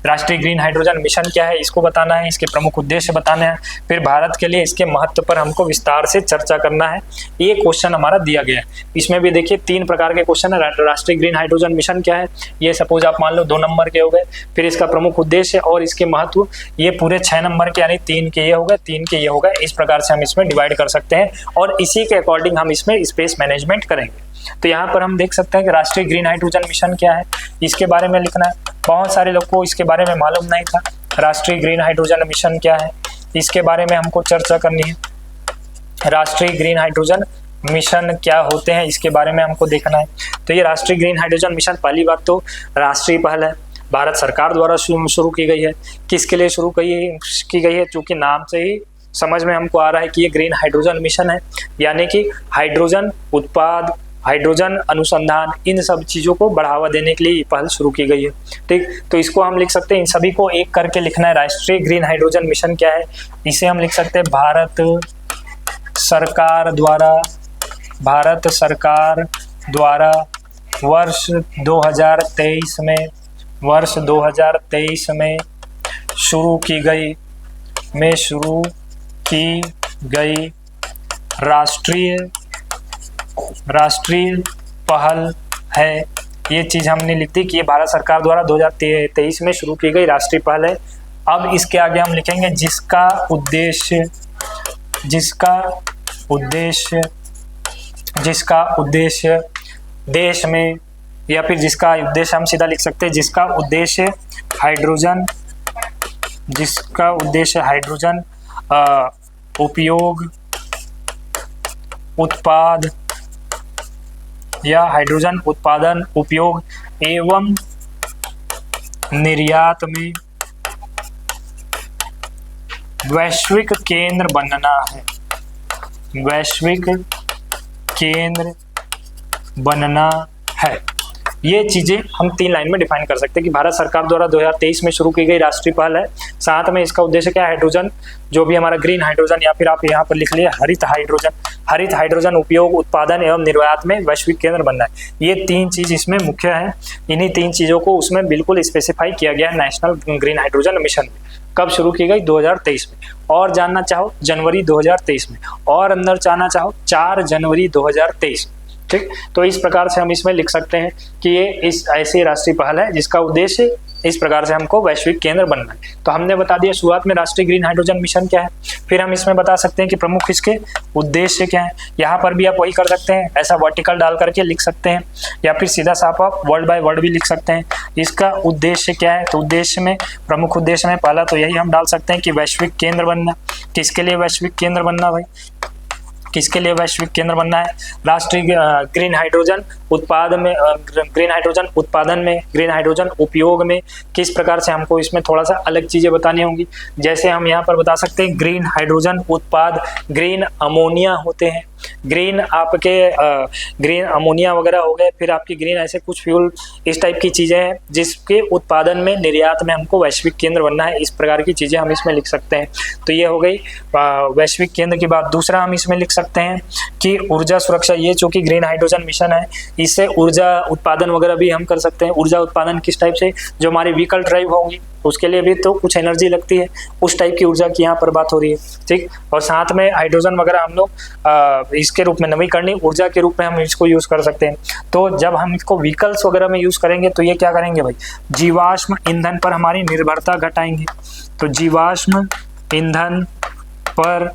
राष्ट्रीय ग्रीन हाइड्रोजन मिशन क्या है इसको बताना है, इसके प्रमुख उद्देश्य बताने हैं। फिर भारत के लिए इसके महत्व पर हमको विस्तार से चर्चा करना है। ये क्वेश्चन हमारा दिया गया है, इसमें भी देखिए 3 प्रकार के क्वेश्चन है। राष्ट्रीय ग्रीन हाइड्रोजन मिशन क्या है, ये सपोज आप मान लो 2 नंबर के हो गए। फिर इसका प्रमुख उद्देश्य और इसके महत्व, ये पूरे 6 नंबर के, यानी 3 के ये हो गए, 3 के ये हो गए। इस प्रकार से हम इसमें डिवाइड कर सकते हैं और इसी के अकॉर्डिंग हम इसमें स्पेस मैनेजमेंट करेंगे। तो यहाँ पर हम देख सकते हैं कि राष्ट्रीय ग्रीन हाइड्रोजन मिशन क्या है, इसके बारे में लिखना है। बहुत सारे लोग को इसके बारे में मालूम नहीं था, राष्ट्रीय ग्रीन हाइड्रोजन मिशन क्या है, इसके बारे में हमको चर्चा करनी है। राष्ट्रीय ग्रीन हाइड्रोजन मिशन क्या होते हैं, इसके बारे में हमको देखना है। तो ये राष्ट्रीय ग्रीन हाइड्रोजन मिशन, पहली बात तो राष्ट्रीय पहल है, भारत सरकार द्वारा शुरू की गई है। किसके लिए शुरू की गई है? क्योंकि नाम से ही समझ में हमको आ रहा है कि ये ग्रीन हाइड्रोजन मिशन है, यानी कि हाइड्रोजन उत्पाद, हाइड्रोजन अनुसंधान, इन सब चीज़ों को बढ़ावा देने के लिए ये पहल शुरू की गई है। ठीक, तो इसको हम लिख सकते हैं, इन सभी को एक करके लिखना है। राष्ट्रीय ग्रीन हाइड्रोजन मिशन क्या है, इसे हम लिख सकते हैं भारत सरकार द्वारा वर्ष 2023 में शुरू की गई राष्ट्रीय पहल है। ये चीज़ हमने लिख दी कि ये भारत सरकार द्वारा 2023 में शुरू की गई राष्ट्रीय पहल है। अब इसके आगे हम लिखेंगे जिसका उद्देश्य देश में, या फिर जिसका उद्देश्य हम सीधा लिख सकते हैं जिसका उद्देश्य हाइड्रोजन उपयोग, उत्पाद या हाइड्रोजन उत्पादन, उपयोग एवं निर्यात में वैश्विक केंद्र बनना है। ये चीज़ें हम 3 लाइन में डिफाइन कर सकते हैं कि भारत सरकार द्वारा 2023 में शुरू की गई राष्ट्रीय पहल है। साथ में इसका उद्देश्य क्या है? हाइड्रोजन, जो भी हमारा ग्रीन हाइड्रोजन, या फिर आप यहाँ पर लिख लिए हरित हाइड्रोजन उपयोग, उत्पादन एवं निर्यात में वैश्विक केंद्र बनना है। ये 3 चीज़ इसमें मुख्य है। इन्हीं 3 चीज़ों को उसमें बिल्कुल स्पेसिफाई किया गया है नेशनल ग्रीन हाइड्रोजन मिशन में। कब शुरू की गई? 2023 में। और जानना चाहो जनवरी 2023 में, और अंदर जाना चाहो 4 जनवरी 2023। ठीक, तो इस प्रकार से हम इसमें लिख सकते हैं कि ये इस ऐसी राष्ट्रीय पहल है जिसका उद्देश्य इस प्रकार से हमको वैश्विक केंद्र बनना है। तो हमने बता दिया शुरुआत में राष्ट्रीय ग्रीन हाइड्रोजन मिशन क्या है, फिर हम इसमें बता सकते हैं कि प्रमुख इसके उद्देश्य क्या है। यहाँ पर भी आप वही कर सकते हैं, ऐसा वर्टिकल डाल करके लिख सकते हैं, या फिर सीधा साफ आप वर्ड बाय वर्ड भी लिख सकते हैं। इसका उद्देश्य क्या है, तो उद्देश्य में, प्रमुख उद्देश्य में पहला तो यही हम डाल सकते हैं कि वैश्विक केंद्र बनना। किसके लिए वैश्विक केंद्र बनना भाई? किसके लिए वैश्विक केंद्र बनना है? राष्ट्रीय ग्रीन हाइड्रोजन उत्पादन में, ग्रीन हाइड्रोजन उपयोग में किस प्रकार से हमको इसमें थोड़ा सा अलग चीज़ें बतानी होंगी। जैसे हम यहाँ पर बता सकते हैं ग्रीन हाइड्रोजन उत्पाद, ग्रीन अमोनिया होते हैं, ग्रीन अमोनिया वगैरह हो गए, फिर आपकी ग्रीन ऐसे कुछ फ्यूल, इस टाइप की चीज़ें हैं जिसके उत्पादन में, निर्यात में हमको वैश्विक केंद्र बनना है। इस प्रकार की चीज़ें हम इसमें लिख सकते हैं। तो ये हो गई वैश्विक केंद्र की बात। दूसरा हम इसमें लिख सकते हैं कि ऊर्जा सुरक्षा, ये चूँकि ग्रीन हाइड्रोजन मिशन है, इससे ऊर्जा उत्पादन वगैरह भी हम कर सकते हैं। ऊर्जा उत्पादन किस टाइप से? जो हमारी व्हीकल ड्राइव होंगी उसके लिए भी तो कुछ एनर्जी लगती है, उस टाइप की ऊर्जा की यहाँ पर बात हो रही है। ठीक, और साथ में हाइड्रोजन वगैरह हम लोग इसके रूप में, नवीकरणीय ऊर्जा के रूप में हम इसको यूज़ कर सकते हैं। तो जब हम इसको व्हीकल्स वगैरह में यूज़ करेंगे तो ये क्या करेंगे भाई? जीवाश्म ईंधन पर हमारी निर्भरता घटाएंगे। तो जीवाश्म ईंधन पर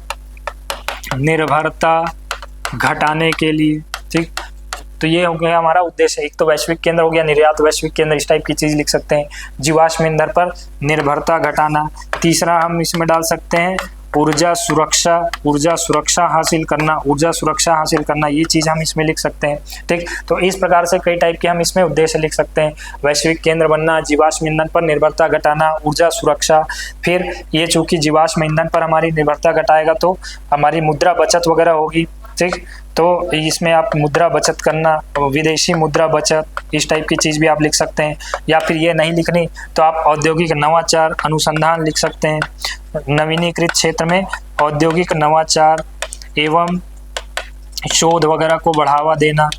निर्भरता घटाने के लिए, ठीक, तो ये हो गया हमारा उद्देश्य। एक तो वैश्विक केंद्र हो गया, निर्यात वैश्विक केंद्र, इस टाइप की चीज़ लिख सकते हैं। जीवाश्म ईंधन पर निर्भरता घटाना। तीसरा हम इसमें डाल सकते हैं ऊर्जा सुरक्षा हासिल करना, ये चीज़ हम इसमें लिख सकते हैं। ठीक, तो इस प्रकार से कई टाइप के हम इसमें उद्देश्य लिख सकते हैं। वैश्विक केंद्र बनना, जीवाश्म ईंधन पर निर्भरता घटाना, ऊर्जा सुरक्षा। फिर ये चूँकि जीवाश्म ईंधन पर हमारी निर्भरता घटाएगा तो हमारी मुद्रा बचत वगैरह होगी। ठीक, तो इसमें आप मुद्रा बचत करना, विदेशी मुद्रा बचत, इस टाइप की चीज़ भी आप लिख सकते हैं। या फिर ये नहीं लिखनी तो आप औद्योगिक नवाचार अनुसंधान लिख सकते हैं। नवीनीकृत क्षेत्र में औद्योगिक नवाचार एवं शोध वगैरह को बढ़ावा देना,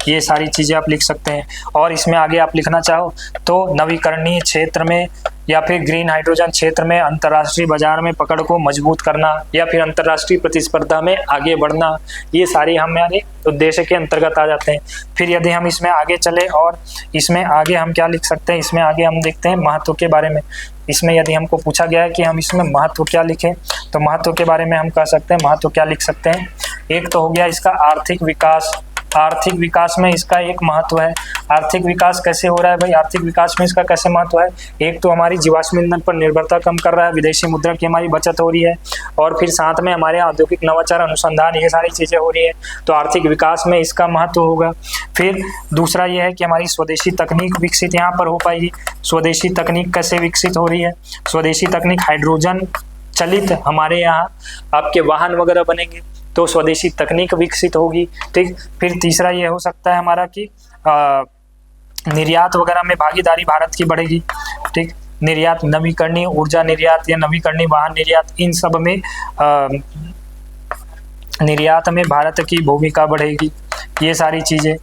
ये सारी चीज़ें आप लिख सकते हैं। और इसमें आगे आप लिखना चाहो तो नवीकरणीय क्षेत्र में या फिर ग्रीन हाइड्रोजन क्षेत्र में अंतर्राष्ट्रीय बाजार में पकड़ को मजबूत करना, या फिर अंतर्राष्ट्रीय प्रतिस्पर्धा में आगे बढ़ना, ये सारे हमारे उद्देश्य के अंतर्गत आ जाते हैं। फिर यदि हम इसमें आगे चले और इसमें आगे हम क्या लिख सकते हैं, इसमें आगे हम देखते हैं महत्व के बारे में। इसमें यदि हमको पूछा गया है कि हम इसमें महत्व क्या लिखें, तो महत्व के बारे में हम कह सकते हैं, महत्व क्या लिख सकते हैं। एक तो हो गया इसका आर्थिक विकास, आर्थिक विकास में इसका एक महत्व है। आर्थिक विकास कैसे हो रहा है भाई, आर्थिक विकास में इसका कैसे महत्व है, एक तो हमारी जीवाश्म ईंधन पर निर्भरता कम कर रहा है, विदेशी मुद्रा की हमारी बचत हो रही है, और फिर साथ में हमारे औद्योगिक नवाचार अनुसंधान ये सारी चीज़ें हो रही है, तो आर्थिक विकास में इसका महत्व होगा। फिर दूसरा ये है कि हमारी स्वदेशी तकनीक विकसित यहाँ पर हो पाएगी। स्वदेशी तकनीक कैसे विकसित हो रही है, स्वदेशी तकनीक हाइड्रोजन चलित हमारे यहाँ आपके वाहन वगैरह बनेंगे, तो स्वदेशी तकनीक विकसित होगी। ठीक, फिर तीसरा ये हो सकता है हमारा कि निर्यात वगैरह में भागीदारी भारत की बढ़ेगी। ठीक, निर्यात, नवीकरणीय ऊर्जा निर्यात या नवीकरणीय वाहन निर्यात, इन सब में निर्यात में भारत की भूमिका बढ़ेगी। ये सारी चीज़ें,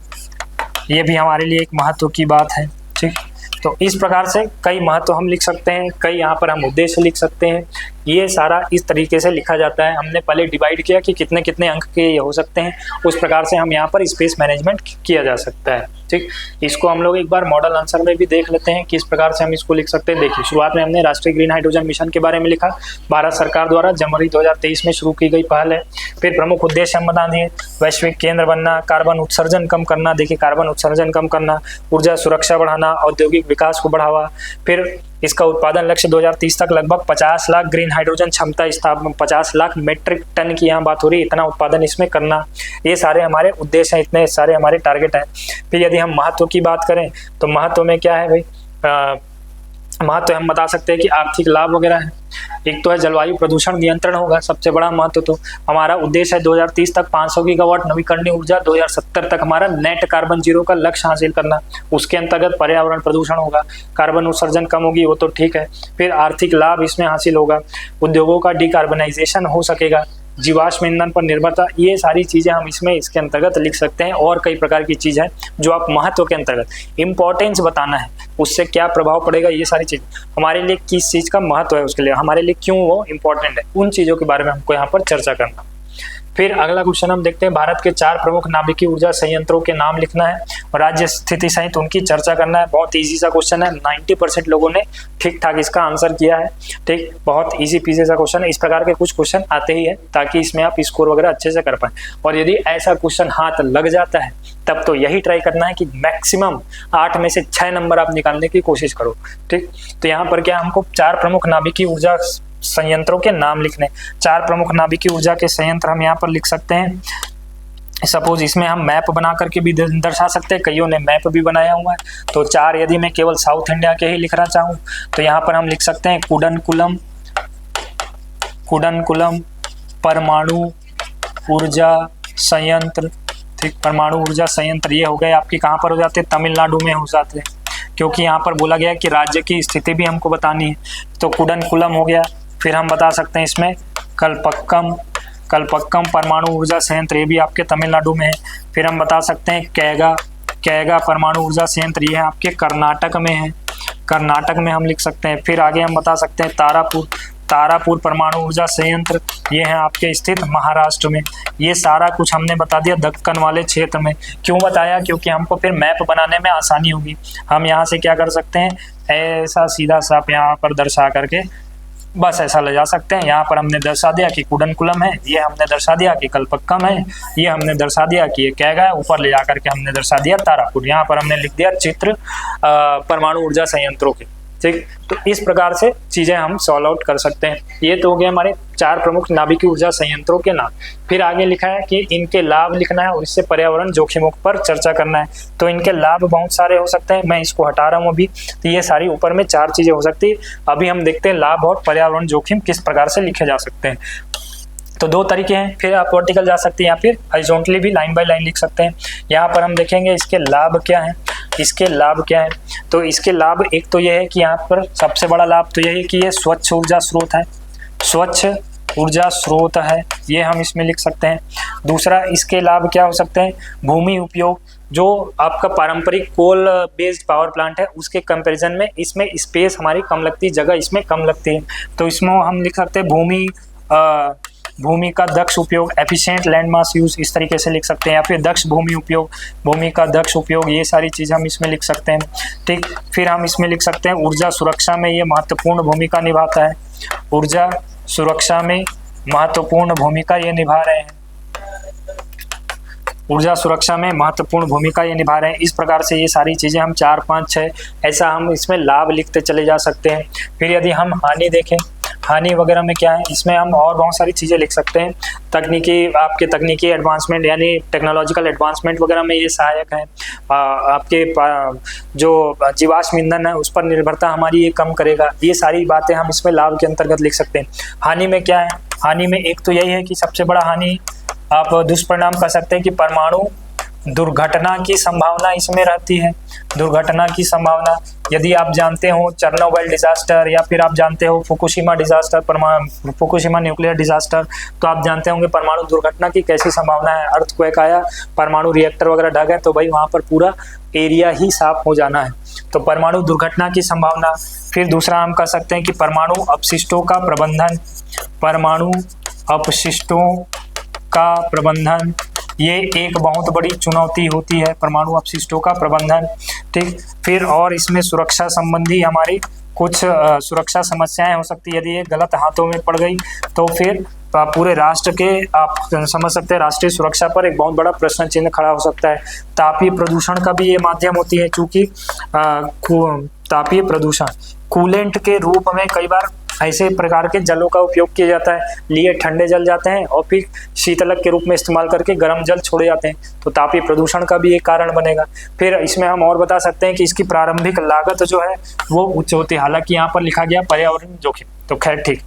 ये भी हमारे लिए एक महत्व की बात है। ठीक, तो इस प्रकार से कई महत्व हम लिख सकते हैं, कई यहाँ पर हम उद्देश्य लिख सकते हैं। ये सारा इस तरीके से लिखा जाता है। हमने पहले डिवाइड किया कि कितने कितने अंक के ये हो सकते हैं, उस प्रकार से हम यहाँ पर स्पेस मैनेजमेंट किया जा सकता है। ठीक, इसको हम लोग एक बार मॉडल आंसर में भी देख लेते हैं किस प्रकार से हम इसको लिख सकते हैं। देखिए, शुरुआत में हमने राष्ट्रीय ग्रीन हाइड्रोजन मिशन के बारे में लिखा, भारत सरकार द्वारा जनवरी 2023 में शुरू की गई पहल है। फिर प्रमुख उद्देश्य हम बता दिए, वैश्विक केंद्र बनना, कार्बन उत्सर्जन कम करना, देखिए कार्बन उत्सर्जन कम करना, ऊर्जा सुरक्षा बढ़ाना, औद्योगिक विकास को बढ़ावा, फिर इसका उत्पादन लक्ष्य 2030 तक लगभग 50 लाख ग्रीन हाइड्रोजन क्षमता स्थापना, 50 लाख मीट्रिक टन की यहाँ बात हो रही है, इतना उत्पादन इसमें करना। ये सारे हमारे उद्देश्य हैं, इतने सारे हमारे टारगेट हैं। फिर यदि हम महत्व की बात करें तो महत्व में क्या है भाई, महत्व हम बता सकते हैं कि आर्थिक लाभ वगैरह है। एक तो है जलवायु प्रदूषण नियंत्रण होगा, सबसे बड़ा महत्व। तो हमारा उद्देश्य है 2030 तक 500 गीगावाट नवीकरणीय ऊर्जा, 2070 तक हमारा नेट कार्बन जीरो का लक्ष्य हासिल करना। उसके अंतर्गत पर्यावरण प्रदूषण होगा, कार्बन उत्सर्जन कम होगी, वो तो ठीक है। फिर आर्थिक लाभ इसमें हासिल होगा, उद्योगों का डिकार्बनाइजेशन हो सकेगा, जीवाश्म ईंधन पर निर्भरता, ये सारी चीज़ें हम इसमें इसके अंतर्गत लिख सकते हैं। और कई प्रकार की चीज़ है जो आप महत्व के अंतर्गत इम्पोर्टेंस बताना है, उससे क्या प्रभाव पड़ेगा, ये सारी चीज़ हमारे लिए किस चीज़ का महत्व है, उसके लिए हमारे लिए क्यों वो इम्पोर्टेंट है, उन चीज़ों के बारे में हमको यहाँ पर चर्चा करना। फिर अगला क्वेश्चन हम देखते हैं, भारत के 4 प्रमुख नाभिकीय ऊर्जा संयंत्रों के नाम लिखना है और राज्य स्थिति सहित उनकी चर्चा करना है। बहुत इजी सा क्वेश्चन है, 90% लोगों ने ठीक ठाक इसका आंसर किया है। ठीक, बहुत इजी पीजी सा क्वेश्चन है। इस प्रकार के कुछ क्वेश्चन आते ही है ताकि इसमें आप स्कोर वगैरह अच्छे से कर पाए। और यदि ऐसा क्वेश्चन हाथ लग जाता है तब तो यही ट्राई करना है कि मैक्सिमम 8 में से 6 नंबर आप निकालने की कोशिश करो। ठीक, तो यहाँ पर क्या हमको 4 प्रमुख नाभिकीय ऊर्जा संयंत्रों के नाम लिखने, 4 प्रमुख नाभिकीय ऊर्जा के संयंत्र हम यहाँ पर लिख सकते हैं। सपोज इसमें हम मैप बना करके भी दर्शा सकते हैं, कईयों ने मैप भी बनाया हुआ है। तो 4 यदि मैं केवल साउथ इंडिया के ही लिखना चाहूँ तो यहाँ पर हम लिख सकते हैं कुडनकुलम परमाणु ऊर्जा संयंत्र। ठीक, परमाणु ऊर्जा संयंत्र ये हो गए आपके कहाँ पर हो जाते हैं, तमिलनाडु में हो जाते हैं, क्योंकि यहाँ पर बोला गया कि राज्य की स्थिति भी हमको बतानी है। तो कुडनकुलम हो गया। फिर हम बता सकते हैं इसमें कलपक्कम परमाणु ऊर्जा संयंत्र, ये भी आपके तमिलनाडु में है। फिर हम बता सकते हैं कैगा परमाणु ऊर्जा संयंत्र, ये है आपके कर्नाटक में है, कर्नाटक में हम लिख सकते हैं। फिर आगे हम बता सकते हैं तारापुर परमाणु ऊर्जा संयंत्र, ये है आपके स्थित महाराष्ट्र में। ये सारा कुछ हमने बता दिया दक्कन वाले क्षेत्र में। क्यों बताया, क्योंकि हमको फिर मैप बनाने में आसानी होगी। हम यहाँ से क्या कर सकते हैं, ऐसा सीधा सा आप यहाँ पर दर्शा करके बस ऐसा ले जा सकते हैं। यहाँ पर हमने दर्शा दिया कि कुडनकुलम है, ये हमने दर्शा दिया कि कलपक्कम है, ये हमने दर्शा दिया कि ये कैगा है, ऊपर ले जा करके हमने दर्शा दिया तारापुर। यहाँ पर हमने लिख दिया चित्र परमाणु ऊर्जा संयंत्रों के। ठीक, तो इस प्रकार से चीज़ें हम सॉल्व आउट कर सकते हैं। ये तो हो गए हमारे 4 प्रमुख नाभिकीय ऊर्जा संयंत्रों के नाम। फिर आगे लिखा है कि इनके लाभ लिखना है और इससे पर्यावरण जोखिमों पर चर्चा करना है। तो इनके लाभ बहुत सारे हो सकते हैं, मैं इसको हटा रहा हूँ अभी। तो ये सारी ऊपर में 4 चीज़ें हो सकती है। अभी हम देखते हैं लाभ और पर्यावरण जोखिम किस प्रकार से लिखे जा सकते हैं। तो 2 तरीके हैं, फिर आप वर्टिकल जा सकते हैं या फिर हॉरिजॉन्टली भी लाइन बाय लाइन लिख सकते हैं। यहाँ पर हम देखेंगे इसके लाभ क्या हैं, इसके लाभ क्या है। तो इसके लाभ एक तो ये है कि यहाँ पर सबसे बड़ा लाभ तो यही है कि ये स्वच्छ ऊर्जा स्रोत है, स्वच्छ ऊर्जा स्रोत है, ये हम इसमें लिख सकते हैं। दूसरा इसके लाभ क्या हो सकते हैं, भूमि उपयोग, जो आपका पारंपरिक कोल बेस्ड पावर प्लांट है उसके कंपैरिजन में इसमें स्पेस हमारी कम लगती है, जगह इसमें कम लगती है। तो इसमें हम लिख सकते हैं भूमि का दक्ष उपयोग, एफिशिएंट लैंड मास यूज, इस तरीके से लिख सकते हैं। या फिर दक्ष भूमि उपयोग, भूमि का दक्ष उपयोग, ये सारी चीज़ हम इसमें लिख सकते हैं। ठीक, फिर हम इसमें लिख सकते हैं ऊर्जा सुरक्षा में ये महत्वपूर्ण भूमिका निभाता है, ऊर्जा सुरक्षा में महत्वपूर्ण भूमिका ये निभा रहे हैं। ऊर्जा सुरक्षा में महत्वपूर्ण भूमिका ये निभा रहे हैं। इस प्रकार से ये सारी चीज़ें हम 4, 5, 6 ऐसा हम इसमें लाभ लिखते चले जा सकते हैं। फिर यदि हम हानि देखें, हानि वगैरह में क्या है, इसमें हम और बहुत सारी चीज़ें लिख सकते हैं। तकनीकी एडवांसमेंट यानी टेक्नोलॉजिकल एडवांसमेंट वगैरह में ये सहायक है। आपके जो जीवाश्म ईंधन है उस पर निर्भरता हमारी ये कम करेगा। ये सारी बातें हम इसमें लाभ के अंतर्गत लिख सकते हैं। हानि में क्या है, हानि में एक तो यही है कि सबसे बड़ा हानि आप दुष्परिणाम कह सकते हैं कि परमाणु दुर्घटना की संभावना इसमें रहती है। दुर्घटना की संभावना, यदि आप जानते हो चेरनोबिल डिजास्टर या फिर आप जानते हो Fukushima disaster, Fukushima nuclear disaster, तो आप जानते होंगे परमाणु दुर्घटना की कैसी संभावना है। अर्थक्वेक आया, परमाणु रिएक्टर वगैरह ढह गए तो भाई वहाँ पर पूरा एरिया ही साफ हो जाना है। तो परमाणु दुर्घटना की संभावना। फिर दूसरा हम कह सकते हैं कि परमाणु अपशिष्टों का प्रबंधन, परमाणु अपशिष्टों का प्रबंधन, ये एक बहुत बड़ी चुनौती होती है, परमाणु अपशिष्टों का प्रबंधन। ठीक, फिर और इसमें सुरक्षा संबंधी हमारी कुछ सुरक्षा समस्याएं हो सकती है। यदि ये गलत हाथों में पड़ गई तो फिर पूरे राष्ट्र के आप समझ सकते हैं राष्ट्रीय सुरक्षा पर एक बहुत बड़ा प्रश्न चिन्ह खड़ा हो सकता है। तापीय प्रदूषण का भी ये माध्यम होती है, चूंकि तापीय प्रदूषण कूलेंट के रूप में कई बार ऐसे प्रकार के जलों का उपयोग किया जाता है। लिए ठंडे जल जाते हैं और फिर शीतलक के रूप में इस्तेमाल करके गर्म जल छोड़े जाते हैं, तो तापीय प्रदूषण का भी एक कारण बनेगा। फिर इसमें हम और बता सकते हैं कि इसकी प्रारंभिक लागत जो है वो उच्च होती है। हालांकि यहाँ पर लिखा गया पर्यावरण जोखिम, तो खैर ठीक,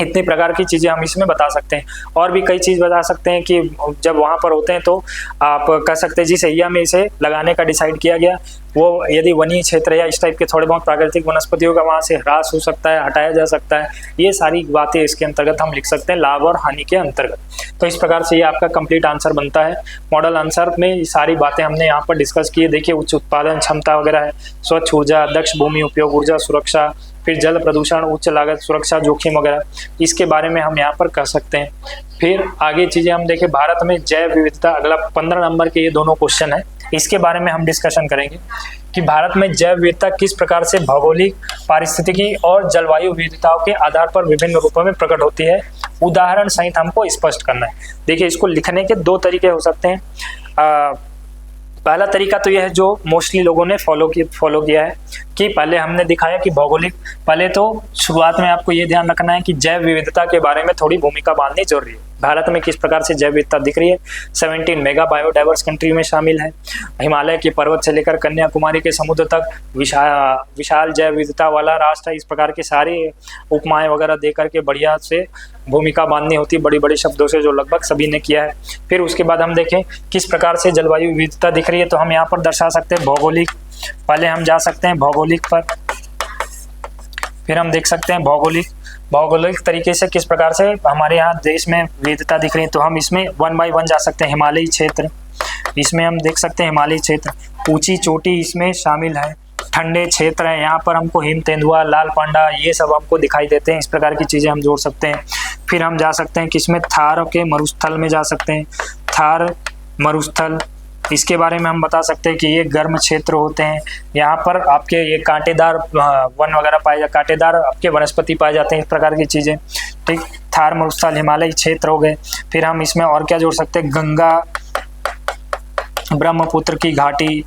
इतनी प्रकार की चीज़ें हम इसमें बता सकते हैं। और भी कई चीज़ बता सकते हैं कि जब वहाँ पर होते हैं तो आप कह सकते हैं जिस एरिया में इसे लगाने का डिसाइड किया गया वो यदि वनीय क्षेत्र या इस टाइप के थोड़े बहुत प्राकृतिक वनस्पतियों का वहाँ से ह्रास हो सकता है, हटाया जा सकता है। ये सारी बातें इसके अंतर्गत हम लिख सकते हैं लाभ और हानि के अंतर्गत। तो इस प्रकार से ये आपका कंप्लीट आंसर बनता है। मॉडल आंसर में ये सारी बातें हमने यहाँ पर डिस्कस की है। देखिए, उच्च उत्पादन क्षमता वगैरह है, स्वच्छ ऊर्जा, दक्ष भूमि उपयोग, ऊर्जा सुरक्षा, फिर जल प्रदूषण, उच्च लागत, सुरक्षा जोखिम वगैरह, इसके बारे में हम यहाँ पर कह सकते हैं। फिर आगे चीज़ें हम देखें, भारत में जैव विविधता, अगला 15 नंबर के ये दोनों क्वेश्चन है, इसके बारे में हम डिस्कशन करेंगे कि भारत में जैव विविधता किस प्रकार से भौगोलिक, पारिस्थितिकी और जलवायु विविधताओं के आधार पर विभिन्न रूपों में प्रकट होती है। उदाहरण सहित हमको स्पष्ट करना है। देखिए, इसको लिखने के 2 तरीके हो सकते हैं। पहला तरीका तो यह है जो मोस्टली लोगों ने फॉलो किया है कि पहले हमने दिखाया कि भौगोलिक, पहले तो शुरुआत में आपको ये ध्यान रखना है कि जैव विविधता के बारे में थोड़ी भूमिका बांधनी जरूरी है। भारत में किस प्रकार से जैव विविधता दिख रही है। 17 मेगा बायोडाइवर्स कंट्री में शामिल है। हिमालय के पर्वत से लेकर कन्याकुमारी के समुद्र तक विशाल जैव विविधता वाला राष्ट्र है। इस प्रकार के सारे उपमाएं वगैरह दे करके बढ़िया से भूमिका बांधनी होती है, बड़ी बड़ी शब्दों से, जो लगभग सभी ने किया है। फिर उसके बाद हम देखें किस प्रकार से जलवायु विविधता दिख रही है, तो हम यहाँ पर दर्शा सकते हैं भौगोलिक। पहले हम जा सकते हैं भौगोलिक पर, फिर हम देख सकते हैं भौगोलिक तरीके से किस प्रकार से हमारे यहाँ देश में विविधता दिख रही है। तो हम इसमें 1 बाय 1 जा सकते हैं। हिमालयी क्षेत्र, इसमें हम देख सकते हैं हिमालयी क्षेत्र, ऊंची चोटी इसमें शामिल है, ठंडे क्षेत्र है, यहाँ पर हमको हिम तेंदुआ, लाल पांडा, ये सब हमको दिखाई देते हैं। इस प्रकार की चीज़ें हम जोड़ सकते हैं। फिर हम जा सकते हैं किसमें, थार के मरुस्थल में जा सकते हैं। थार मरुस्थल, इसके बारे में हम बता सकते हैं कि ये गर्म क्षेत्र होते हैं। यहाँ पर आपके ये कांटेदार वन वगैरह कांटेदार आपके वनस्पति पाए जाते हैं, इस प्रकार की चीज़ें। ठीक, थार मरुस्थल हिमालयी क्षेत्र हो गए। फिर हम इसमें और क्या जोड़ सकते हैं, गंगा ब्रह्मपुत्र की घाटी,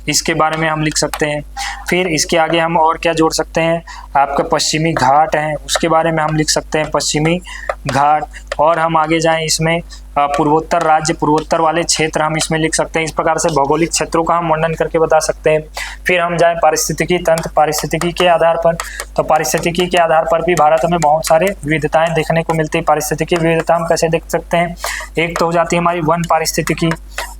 इसके बारे में हम लिख सकते हैं। फिर इसके आगे हम और क्या जोड़ सकते हैं, आपका पश्चिमी घाट है, उसके बारे में हम लिख सकते हैं पश्चिमी घाट। और हम आगे जाएं, इसमें पूर्वोत्तर राज्य, पूर्वोत्तर वाले क्षेत्र हम इसमें लिख सकते हैं। इस प्रकार से भौगोलिक क्षेत्रों का हम वर्णन करके बता सकते हैं। फिर हम जाएं पारिस्थितिकी तंत्र, पारिस्थितिकी के आधार पर, तो पारिस्थितिकी के आधार पर भी भारत में बहुत सारे विविधताएं देखने को मिलती है। पारिस्थितिकी विविधता हम कैसे देख सकते हैं, एक तो हो जाती है हमारी वन पारिस्थितिकी।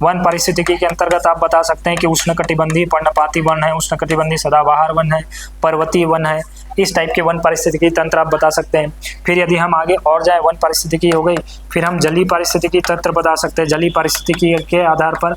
वन पारिस्थितिकी के अंतर्गत आप बता सकते हैं कि उष्णकटिबंधीय पर्णपाती वन है, उष्णकटिबंधीय सदाबहार वन है, पर्वतीय वन है, इस टाइप के वन पारिस्थितिकी तंत्र आप बता सकते हैं। फिर यदि हम आगे और जाए, वन पारिस्थितिकी हो गई, फिर हम जलीय पारिस्थितिकी तंत्र बता सकते हैं। जलीय पारिस्थितिकी के आधार पर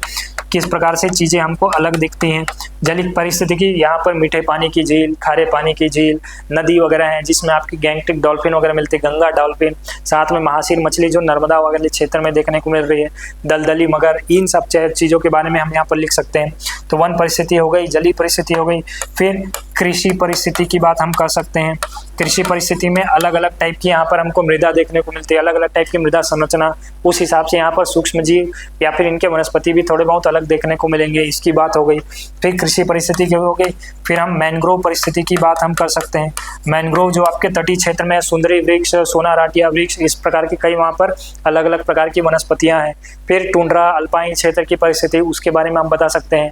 किस प्रकार से चीज़ें हमको अलग दिखती हैं। जलीय पारिस्थितिकी, यहाँ पर मीठे पानी की झील, खारे पानी की झील, नदी वगैरह हैं जिसमें आपकी गैंगटिक डॉल्फिन वगैरह मिलती है, गंगा डॉल्फिन, साथ में महासीर मछली जो नर्मदा वगैरह क्षेत्र में देखने को मिल रही है, दलदली मगर, इन सब चीज़ों के बारे में हम यहाँ पर लिख सकते हैं। तो वन परिस्थिति हो गई, जलीय परिस्थिति हो गई। फिर कृषि परिस्थिति की बात हम कर सकते हैं। कृषि परिस्थिति में अलग अलग टाइप की यहाँ पर हमको मृदा देखने को मिलती है, अलग अलग टाइप की मृदा संरचना, उस हिसाब से यहाँ पर सूक्ष्म जीव या फिर इनके वनस्पति भी थोड़े बहुत अलग देखने को मिलेंगे, इसकी बात हो गई। फिर कृषि परिस्थिति की हो गई। फिर हम मैनग्रोव परिस्थिति की बात हम कर सकते हैं। मैनग्रोव जो आपके तटीय क्षेत्र में सुंदरी वृक्ष, सोनाराटिया वृक्ष, इस प्रकार की कई वहाँ पर अलग अलग प्रकार की वनस्पतियाँ हैं। फिर टुंड्रा अल्पाइन क्षेत्र की परिस्थिति, उसके बारे में हम बता सकते हैं।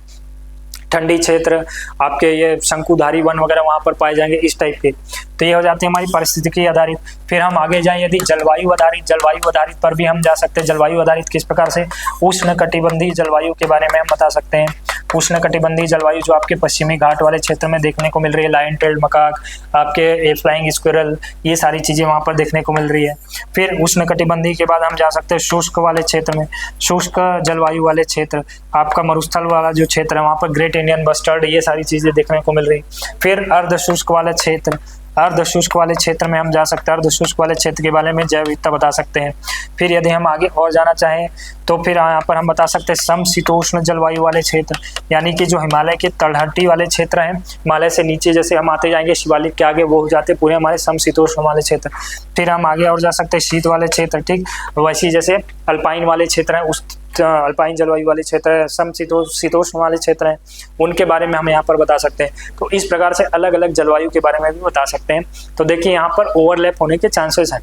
ठंडी क्षेत्र आपके ये शंकुधारी वन वगैरह वहाँ पर पाए जाएंगे, इस टाइप के। तो ये हो जाती है हमारी परिस्थितिकी आधारित। फिर हम आगे जाएं यदि जलवायु आधारित पर भी हम जा सकते हैं। जलवायु आधारित किस प्रकार से, उष्णकटिबंधीय जलवायु के बारे में हम बता सकते हैं। उष्णकटिबंधीय जलवायु जो आपके पश्चिमी घाट वाले क्षेत्र में देखने को मिल रही है, लायन टेल्ड मकाक, आपके फ्लाइंग स्क्विरल, ये सारी चीज़ें वहाँ पर देखने को मिल रही है। फिर उष्णकटिबंधीय के बाद हम जा सकते हैं शुष्क वाले क्षेत्र में। शुष्क जलवायु वाले क्षेत्र, आपका मरुस्थल वाला जो क्षेत्र है वहाँ पर ग्रेट इंडियन बस्टर्ड, ये सारी चीज़ें देखने को मिल रही। फिर अर्धशुष्क वाले क्षेत्र, अर्धशुष्क वाले क्षेत्र में हम जा सकते हैं। अर्धशुष्क वाले क्षेत्र के बारे में जैव विविधता बता सकते हैं। फिर यदि हम आगे और जाना चाहें तो फिर यहाँ पर हम बता सकते हैं समशीतोष्ण जलवायु वाले क्षेत्र, यानी कि जो हिमालय के तलहटी वाले क्षेत्र हैं, हिमालय से नीचे जैसे हम आते जाएंगे शिवालिक के आगे, वो हो जाते पूरे हमारे समशीतोष्ण वाले क्षेत्र। फिर हम आगे और जा सकते हैं शीत वाले क्षेत्र, ठीक वैसे जैसे अल्पाइन वाले क्षेत्र हैं, उस अल्पाइन जलवायु वाले क्षेत्र है, समशीतोष्ण वाले क्षेत्र हैं, उनके बारे में हम यहाँ पर बता सकते हैं। तो इस प्रकार से अलग अलग जलवायु के बारे में भी बता सकते हैं। तो देखिए यहाँ पर ओवरलैप होने के चांसेस हैं,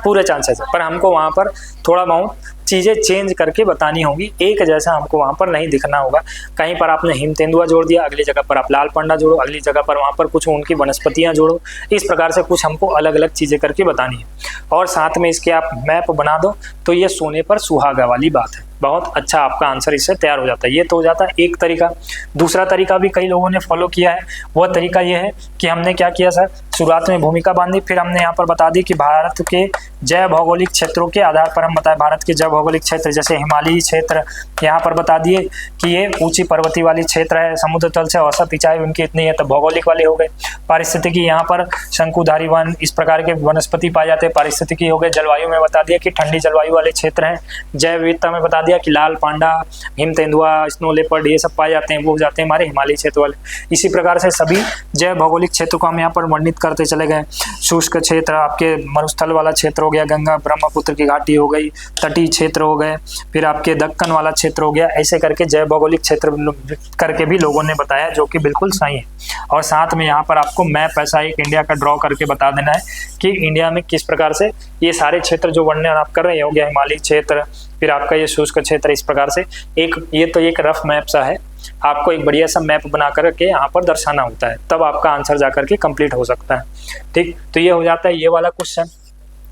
पूरे चांसेस है, पर हमको वहाँ पर थोड़ा बहुत चीज़ें चेंज करके बतानी होगी, एक जैसा हमको वहाँ पर नहीं दिखना होगा। कहीं पर आपने हिम तेंदुआ जोड़ दिया, अगली जगह पर आप लाल पांडा जोड़ो, अगली जगह पर वहाँ पर कुछ उनकी वनस्पतियाँ जोड़ो, इस प्रकार से कुछ हमको अलग अलग चीज़ें करके बतानी है। और साथ में इसके आप मैप बना दो तो ये सोने पर सुहागा वाली बात है, बहुत अच्छा आपका आंसर इससे तैयार हो जाता है। ये तो हो जाता है एक तरीका। दूसरा तरीका भी कई लोगों ने फॉलो किया है, वह तरीका ये है कि हमने क्या किया सर, शुरुआत में भूमिका बांधी, फिर हमने यहाँ पर बता दी कि भारत के जैव भौगोलिक क्षेत्रों के आधार पर हम बताए भारत के जैव भौगोलिक क्षेत्र, जैसे हिमालयी क्षेत्र यहाँ पर बता दिए कि ये ऊंची पर्वतीय वाली क्षेत्र है, समुद्र तल से औसत ऊंचाई उनकी इतनी है, तो भौगोलिक वाले हो गए। पारिस्थितिकी, यहाँ पर शंकुधारी वन, इस प्रकार के वनस्पति पाए जाते हैं, पारिस्थितिकी हो गए। जलवायु में बता दिया कि ठंडी जलवायु वाले क्षेत्र हैं। जैव विविधता में बता दिया कि लाल पांडा, हिम तेंदुआ, स्नो लेपर्ड, ये सब पाए जाते हैं, वो हो जाते हैं हमारे हिमालयी क्षेत्र वाले। इसी प्रकार से सभी जैव भौगोलिक क्षेत्र को हम यहाँ पर वर्णित करते चले गए। शुष्क क्षेत्र आपके मरुस्थल वाला क्षेत्र हो गया, गंगा ब्रह्मपुत्र की घाटी हो गई, तटीय क्षेत्र हो गए, फिर आपके दक्कन वाला क्षेत्र हो गया। ऐसे करके जैव भौगोलिक क्षेत्र करके भी लोगों ने बताया, जो कि बिल्कुल सही है। और साथ में यहाँ पर आपको मैप ऐसा एक इंडिया का ड्रॉ करके बता देना है कि इंडिया में किस प्रकार से ये सारे क्षेत्र जो वर्णन आप कर रहे हो गया, हिमालयी क्षेत्र, फिर आपका ये शुष्क क्षेत्र, इस प्रकार से ये तो एक रफ मैप सा है, आपको एक बढ़िया सा मैप बना करके यहाँ पर दर्शाना होता है, तब आपका आंसर जा करके कंप्लीट हो सकता है। ठीक, तो ये हो जाता है ये वाला क्वेश्चन।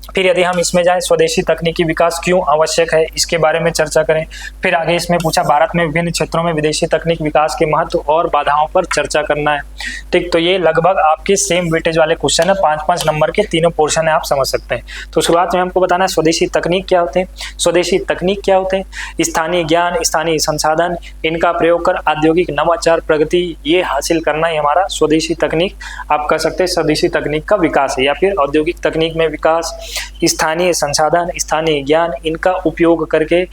फिर यदि हम इसमें जाएं, स्वदेशी तकनीकी विकास क्यों आवश्यक है, इसके बारे में चर्चा करें। फिर आगे इसमें पूछा भारत में विभिन्न क्षेत्रों में विदेशी तकनीक विकास के महत्व और बाधाओं पर चर्चा करना है। ठीक, तो ये लगभग आपके सेम वेटेज वाले क्वेश्चन है, 5-5 नंबर के तीनों पोर्शन है, आप समझ सकते हैं। तो शुरुआत में हमको बताना है स्वदेशी तकनीक क्या होते हैं। स्वदेशी तकनीक क्या होते हैं? स्थानीय ज्ञान, स्थानीय संसाधन, इनका प्रयोग कर औद्योगिक नवाचार प्रगति ये हासिल करना ही हमारा स्वदेशी तकनीक आप कह सकते हैं स्वदेशी तकनीक का विकास है। या फिर औद्योगिक तकनीक में विकास, स्थानीय संसाधन, स्थानीय ज्ञान, इनका उपयोग करके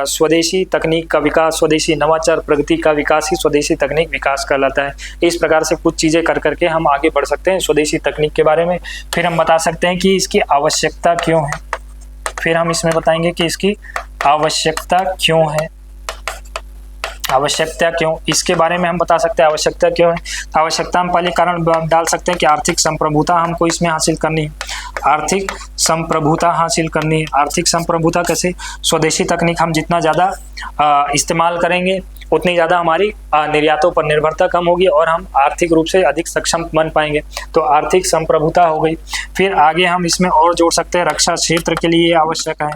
स्वदेशी तकनीक का विकास, स्वदेशी नवाचार प्रगति का विकास ही स्वदेशी तकनीक विकास कहलाता है। इस प्रकार से कुछ चीज़ें कर करके हम आगे बढ़ सकते हैं स्वदेशी तकनीक के बारे में। फिर हम बता सकते हैं कि इसकी आवश्यकता क्यों है, फिर हम इसमें बताएंगे कि इसकी आवश्यकता क्यों है, आवश्यकता क्यों, इसके बारे में हम बता सकते हैं आवश्यकता क्यों है। आवश्यकता हम पहले कारण डाल सकते हैं कि आर्थिक संप्रभुता हमको इसमें हासिल करनी है, आर्थिक संप्रभुता हासिल करनी है। आर्थिक संप्रभुता कैसे? स्वदेशी तकनीक हम जितना ज़्यादा इस्तेमाल करेंगे उतनी ज़्यादा हमारी निर्यातों पर निर्भरता कम होगी और हम आर्थिक रूप से अधिक सक्षम बन पाएंगे, तो आर्थिक संप्रभुता हो गई। फिर आगे हम इसमें और जोड़ सकते हैं रक्षा क्षेत्र के लिए आवश्यक है।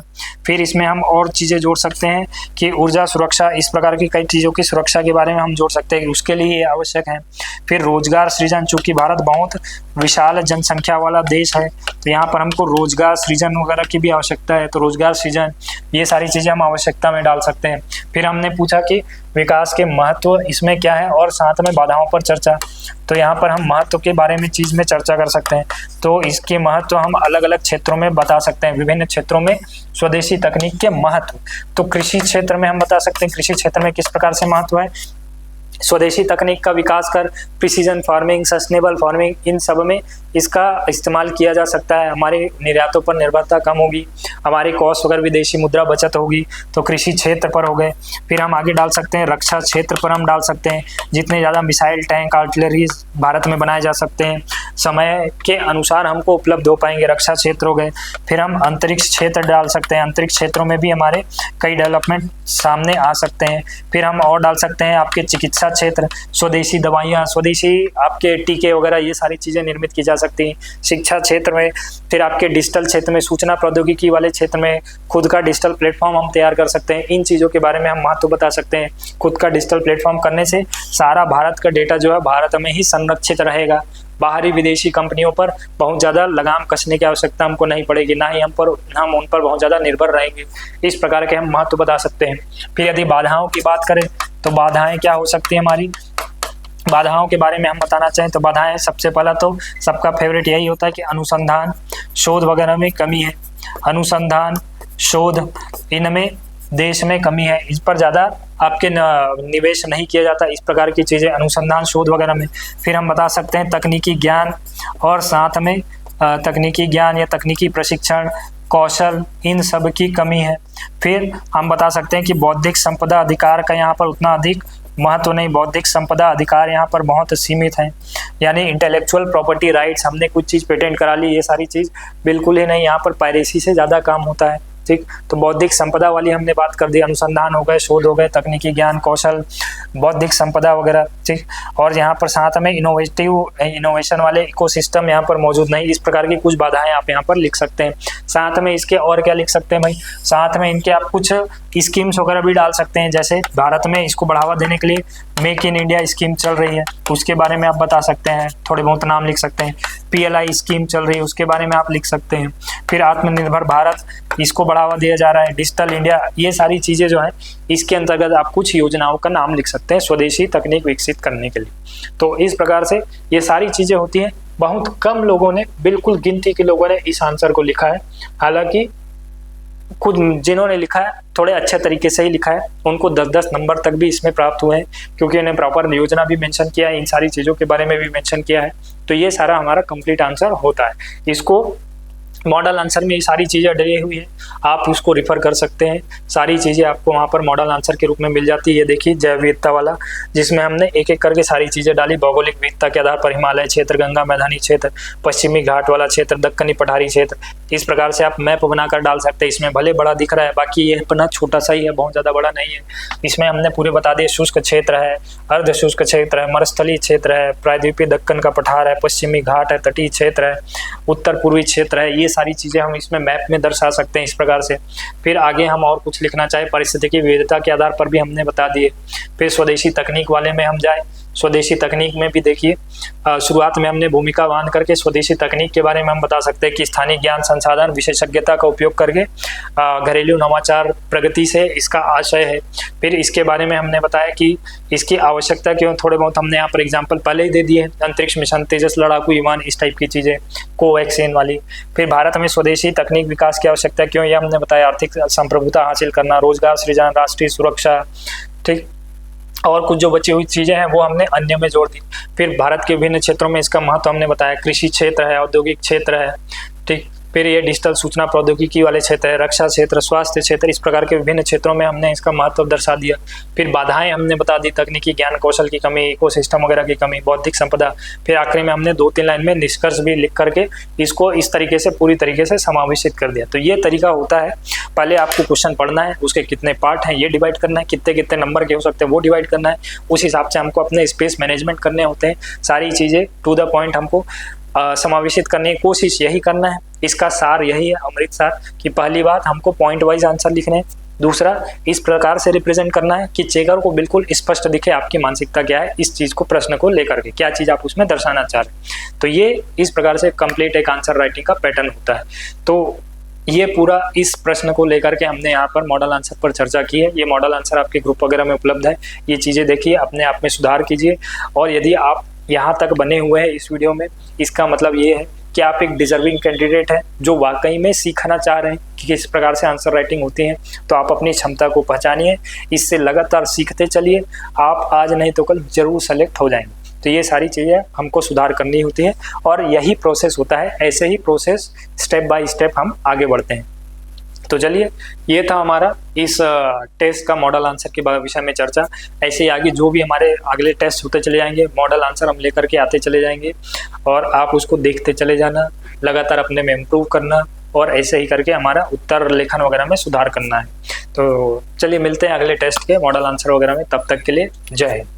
फिर इसमें हम और चीज़ें जोड़ सकते हैं कि ऊर्जा सुरक्षा, इस प्रकार की कई चीज़ों की सुरक्षा के बारे में हम जोड़ सकते हैं, उसके लिए ये आवश्यक है। फिर रोजगार सृजन, चूँकि भारत बहुत विशाल जनसंख्या वाला देश है तो यहाँ पर हमको रोजगार सृजन वगैरह की भी आवश्यकता है, तो रोजगार सृजन ये सारी चीज़ें हम आवश्यकता में डाल सकते हैं। फिर हमने पूछा कि विकास के महत्व इसमें क्या है और साथ में बाधाओं पर चर्चा, तो यहाँ पर हम महत्व के बारे में चीज़ में चर्चा कर सकते हैं। तो इसके महत्व हम अलग अलग क्षेत्रों में बता सकते हैं, विभिन्न क्षेत्रों में स्वदेशी तकनीक के महत्व। तो कृषि क्षेत्र में हम बता सकते हैं कृषि क्षेत्र में किस प्रकार से महत्व है। स्वदेशी तकनीक का विकास कर प्रिसीजन फार्मिंग, सस्टेनेबल फार्मिंग, इन सब में इसका इस्तेमाल किया जा सकता है। हमारे निर्यातों पर निर्भरता कम होगी, हमारी कॉस्ट अगर विदेशी मुद्रा बचत होगी तो कृषि क्षेत्र पर हो गए। फिर हम आगे डाल सकते हैं रक्षा क्षेत्र पर हम डाल सकते हैं, जितने ज़्यादा मिसाइल, टैंक, आर्टिलरी भारत में बनाए जा सकते हैं समय के अनुसार हमको उपलब्ध हो पाएंगे, रक्षा क्षेत्र हो गए। फिर हम अंतरिक्ष क्षेत्र डाल सकते हैं, अंतरिक्ष क्षेत्रों में भी हमारे कई डेवलपमेंट सामने आ सकते हैं। फिर हम और डाल सकते हैं आपके चिकित्सा क्षेत्र, स्वदेशी दवाइयाँ, स्वदेशी आपके टीके वगैरह, ये सारी चीज़ें निर्मित की जा सकती हैं शिक्षा क्षेत्र में। फिर आपके डिजिटल क्षेत्र में, सूचना प्रौद्योगिकी वाले क्षेत्र में खुद का डिजिटल प्लेटफॉर्म हम तैयार कर सकते हैं। इन चीज़ों के बारे में हम महत्व बता सकते हैं। खुद का डिजिटल प्लेटफॉर्म करने से सारा भारत का डेटा जो है भारत में ही संरक्षित रहेगा। बाहरी विदेशी कंपनियों पर बहुत ज़्यादा लगाम कसने की आवश्यकता हमको नहीं पड़ेगी, ना ही हम उन पर बहुत ज़्यादा निर्भर रहेंगे। इस प्रकार के हम महत्व बता सकते हैं। फिर यदि बाधाओं की बात करें तो बाधाएं क्या हो सकती है हमारी, बाधाओं के बारे में हम बताना चाहें तो बाधाएं, सबसे पहला तो सबका फेवरेट यही होता है कि अनुसंधान शोध वगैरह में कमी है। अनुसंधान शोध इनमें देश में कमी है, इस पर ज़्यादा आपके निवेश नहीं किया जाता, इस प्रकार की चीज़ें अनुसंधान शोध वगैरह में। फिर हम बता सकते हैं तकनीकी ज्ञान और साथ में तकनीकी ज्ञान या तकनीकी प्रशिक्षण, कौशल, इन सब की कमी है। फिर हम बता सकते हैं कि बौद्धिक संपदा अधिकार का यहाँ पर उतना अधिक महत्व नहीं, बौद्धिक संपदा अधिकार यहाँ पर बहुत सीमित है, यानी इंटेलेक्चुअल प्रॉपर्टी राइट्स, हमने कुछ चीज़ पेटेंट करा ली, ये सारी चीज़ बिल्कुल ही नहीं, यहाँ पर पायरेसी से ज़्यादा काम होता है। ठीक, तो बौद्धिक संपदा वाली हमने बात कर दी, अनुसंधान हो गए, शोध हो गए, तकनीकी ज्ञान, कौशल, बौद्धिक संपदा वगैरह। ठीक, और यहाँ पर साथ में इनोवेशन वाले इकोसिस्टम यहाँ पर मौजूद नहीं, इस प्रकार की कुछ बाधाएं आप यहाँ पर लिख सकते हैं। साथ में इसके और क्या लिख सकते हैं भाई, साथ में इनके आप कुछ स्कीम्स वगैरह भी डाल सकते हैं, जैसे भारत में इसको बढ़ावा देने के लिए मेक इन इंडिया स्कीम चल रही है, उसके बारे में आप बता सकते हैं, थोड़े बहुत नाम लिख सकते हैं। PLI स्कीम चल रही है, उसके बारे में आप लिख सकते हैं। फिर आत्मनिर्भर भारत, इसको बढ़ावा दिया जा रहा है, डिजिटल इंडिया, ये सारी चीज़ें जो है इसके अंतर्गत आप कुछ योजनाओं का नाम लिख सकते हैं स्वदेशी तकनीक विकसित करने के लिए। तो इस प्रकार से ये सारी चीज़ें होती हैं। बहुत कम लोगों ने, बिल्कुल गिनती के लोगों ने इस आंसर को लिखा है, हालांकि खुद जिन्होंने लिखा है थोड़े अच्छे तरीके से ही लिखा है, उनको 10-10 नंबर तक भी इसमें प्राप्त हुए हैं, क्योंकि उन्हें प्रॉपर योजना भी मेंशन किया है, इन सारी चीज़ों के बारे में भी मेंशन किया है। तो ये सारा हमारा कंप्लीट आंसर होता है। इसको मॉडल आंसर में ये सारी चीज़ें डली हुई है, आप उसको रिफ़र कर सकते हैं, सारी चीज़ें आपको वहाँ पर मॉडल आंसर के रूप में मिल जाती है। ये देखिए जैव विविधता वाला, जिसमें हमने एक एक करके सारी चीज़ें डाली। भौगोलिक विविधता के आधार पर हिमालय क्षेत्र, गंगा मैदानी क्षेत्र, पश्चिमी घाट वाला क्षेत्र, दक्कनी पठारी क्षेत्र, इस प्रकार से आप मैप बनाकर डाल सकते हैं। इसमें भले बड़ा दिख रहा है, बाकी ये अपना छोटा सा ही है, बहुत ज़्यादा बड़ा नहीं है। इसमें हमने पूरे बता दिए, शुष्क क्षेत्र है, अर्ध शुष्क क्षेत्र है, मरुस्थलीय क्षेत्र है, प्रायद्वीपीय दक्कन का पठार है, पश्चिमी घाट है, तटीय क्षेत्र है, उत्तर पूर्वी क्षेत्र है, ये सारी चीज़ें हम इसमें मैप में दर्शा सकते हैं इस प्रकार से। फिर आगे हम और कुछ लिखना चाहे, पारिस्थितिकी विविधता के आधार पर भी हमने बता दिए। फिर स्वदेशी तकनीक वाले में हम जाए, स्वदेशी तकनीक में भी देखिए शुरुआत में हमने भूमिका बांध करके स्वदेशी तकनीक के बारे में हम बता सकते हैं कि स्थानीय ज्ञान संसाधन विशेषज्ञता का उपयोग करके घरेलू नवाचार प्रगति से इसका आशय है। फिर इसके बारे में हमने बताया कि इसकी आवश्यकता क्यों, थोड़े बहुत हमने यहाँ पर एग्जाम्पल पहले ही दे दिए, अंतरिक्ष मिशन, तेजस लड़ाकू विमान, इस टाइप की चीज़ें, कोवैक्सीन वाली। फिर भारत में स्वदेशी तकनीक विकास की आवश्यकता क्यों, यह हमने बताया, आर्थिक संप्रभुता हासिल करना, रोजगार सृजन, राष्ट्रीय सुरक्षा, ठीक, और कुछ जो बची हुई चीज़ें हैं वो हमने अन्य में जोड़ दी। फिर भारत के विभिन्न क्षेत्रों में इसका महत्व हमने बताया, कृषि क्षेत्र है, औद्योगिक क्षेत्र है, ठीक, फिर ये डिजिटल सूचना प्रौद्योगिकी वाले क्षेत्र है, रक्षा क्षेत्र, स्वास्थ्य क्षेत्र, इस प्रकार के विभिन्न क्षेत्रों में हमने इसका महत्व दर्शा दिया। फिर बाधाएं हमने बता दी, तकनीकी ज्ञान कौशल की कमी, इकोसिस्टम वगैरह की कमी, बौद्धिक संपदा। फिर आखिरी में हमने 2-3 लाइन में निष्कर्ष भी लिख करके इसको इस तरीके से पूरी तरीके से समावेशित कर दिया। तो ये तरीका होता है, पहले आपको क्वेश्चन पढ़ना है, उसके कितने पार्ट हैं ये डिवाइड करना है, कितने कितने नंबर के हो सकते हैं वो डिवाइड करना है, उस हिसाब से हमको अपने स्पेस मैनेजमेंट करने होते हैं। सारी चीज़ें टू द पॉइंट हमको समावेशित करने की कोशिश यही करना है। इसका सार यही है, अमृत सार, कि पहली बात हमको पॉइंट वाइज आंसर लिखने हैं, दूसरा इस प्रकार से रिप्रेजेंट करना है कि चेकर को बिल्कुल स्पष्ट दिखे आपकी मानसिकता क्या है इस चीज़ को, प्रश्न को लेकर के क्या चीज़ आप उसमें दर्शाना चाह रहे हैं। तो ये इस प्रकार से कंप्लीट एक आंसर राइटिंग का पैटर्न होता है। तो ये पूरा इस प्रश्न को लेकर के हमने यहाँ पर मॉडल आंसर पर चर्चा की है। ये मॉडल आंसर आपके ग्रुप वगैरह में उपलब्ध है, ये चीज़ें देखिए, अपने आप में सुधार कीजिए। और यदि आप यहाँ तक बने हुए हैं इस वीडियो में, इसका मतलब ये है कि आप एक डिजर्विंग कैंडिडेट हैं जो वाकई में सीखना चाह रहे हैं कि किस प्रकार से आंसर राइटिंग होती है, तो आप अपनी क्षमता को पहचानिए, इससे लगातार सीखते चलिए, आप आज नहीं तो कल जरूर सेलेक्ट हो जाएंगे। तो ये सारी चीज़ें हमको सुधार करनी होती है और यही प्रोसेस होता है, ऐसे ही प्रोसेस स्टेप बाय स्टेप हम आगे बढ़ते हैं। तो चलिए, ये था हमारा इस टेस्ट का मॉडल आंसर के विषय में चर्चा। ऐसे ही आगे जो भी हमारे अगले टेस्ट होते चले जाएंगे, मॉडल आंसर हम लेकर के आते चले जाएंगे और आप उसको देखते चले जाना, लगातार अपने में इम्प्रूव करना और ऐसे ही करके हमारा उत्तर लेखन वगैरह में सुधार करना है। तो चलिए मिलते हैं अगले टेस्ट के मॉडल आंसर वगैरह में, तब तक के लिए जय हिंद।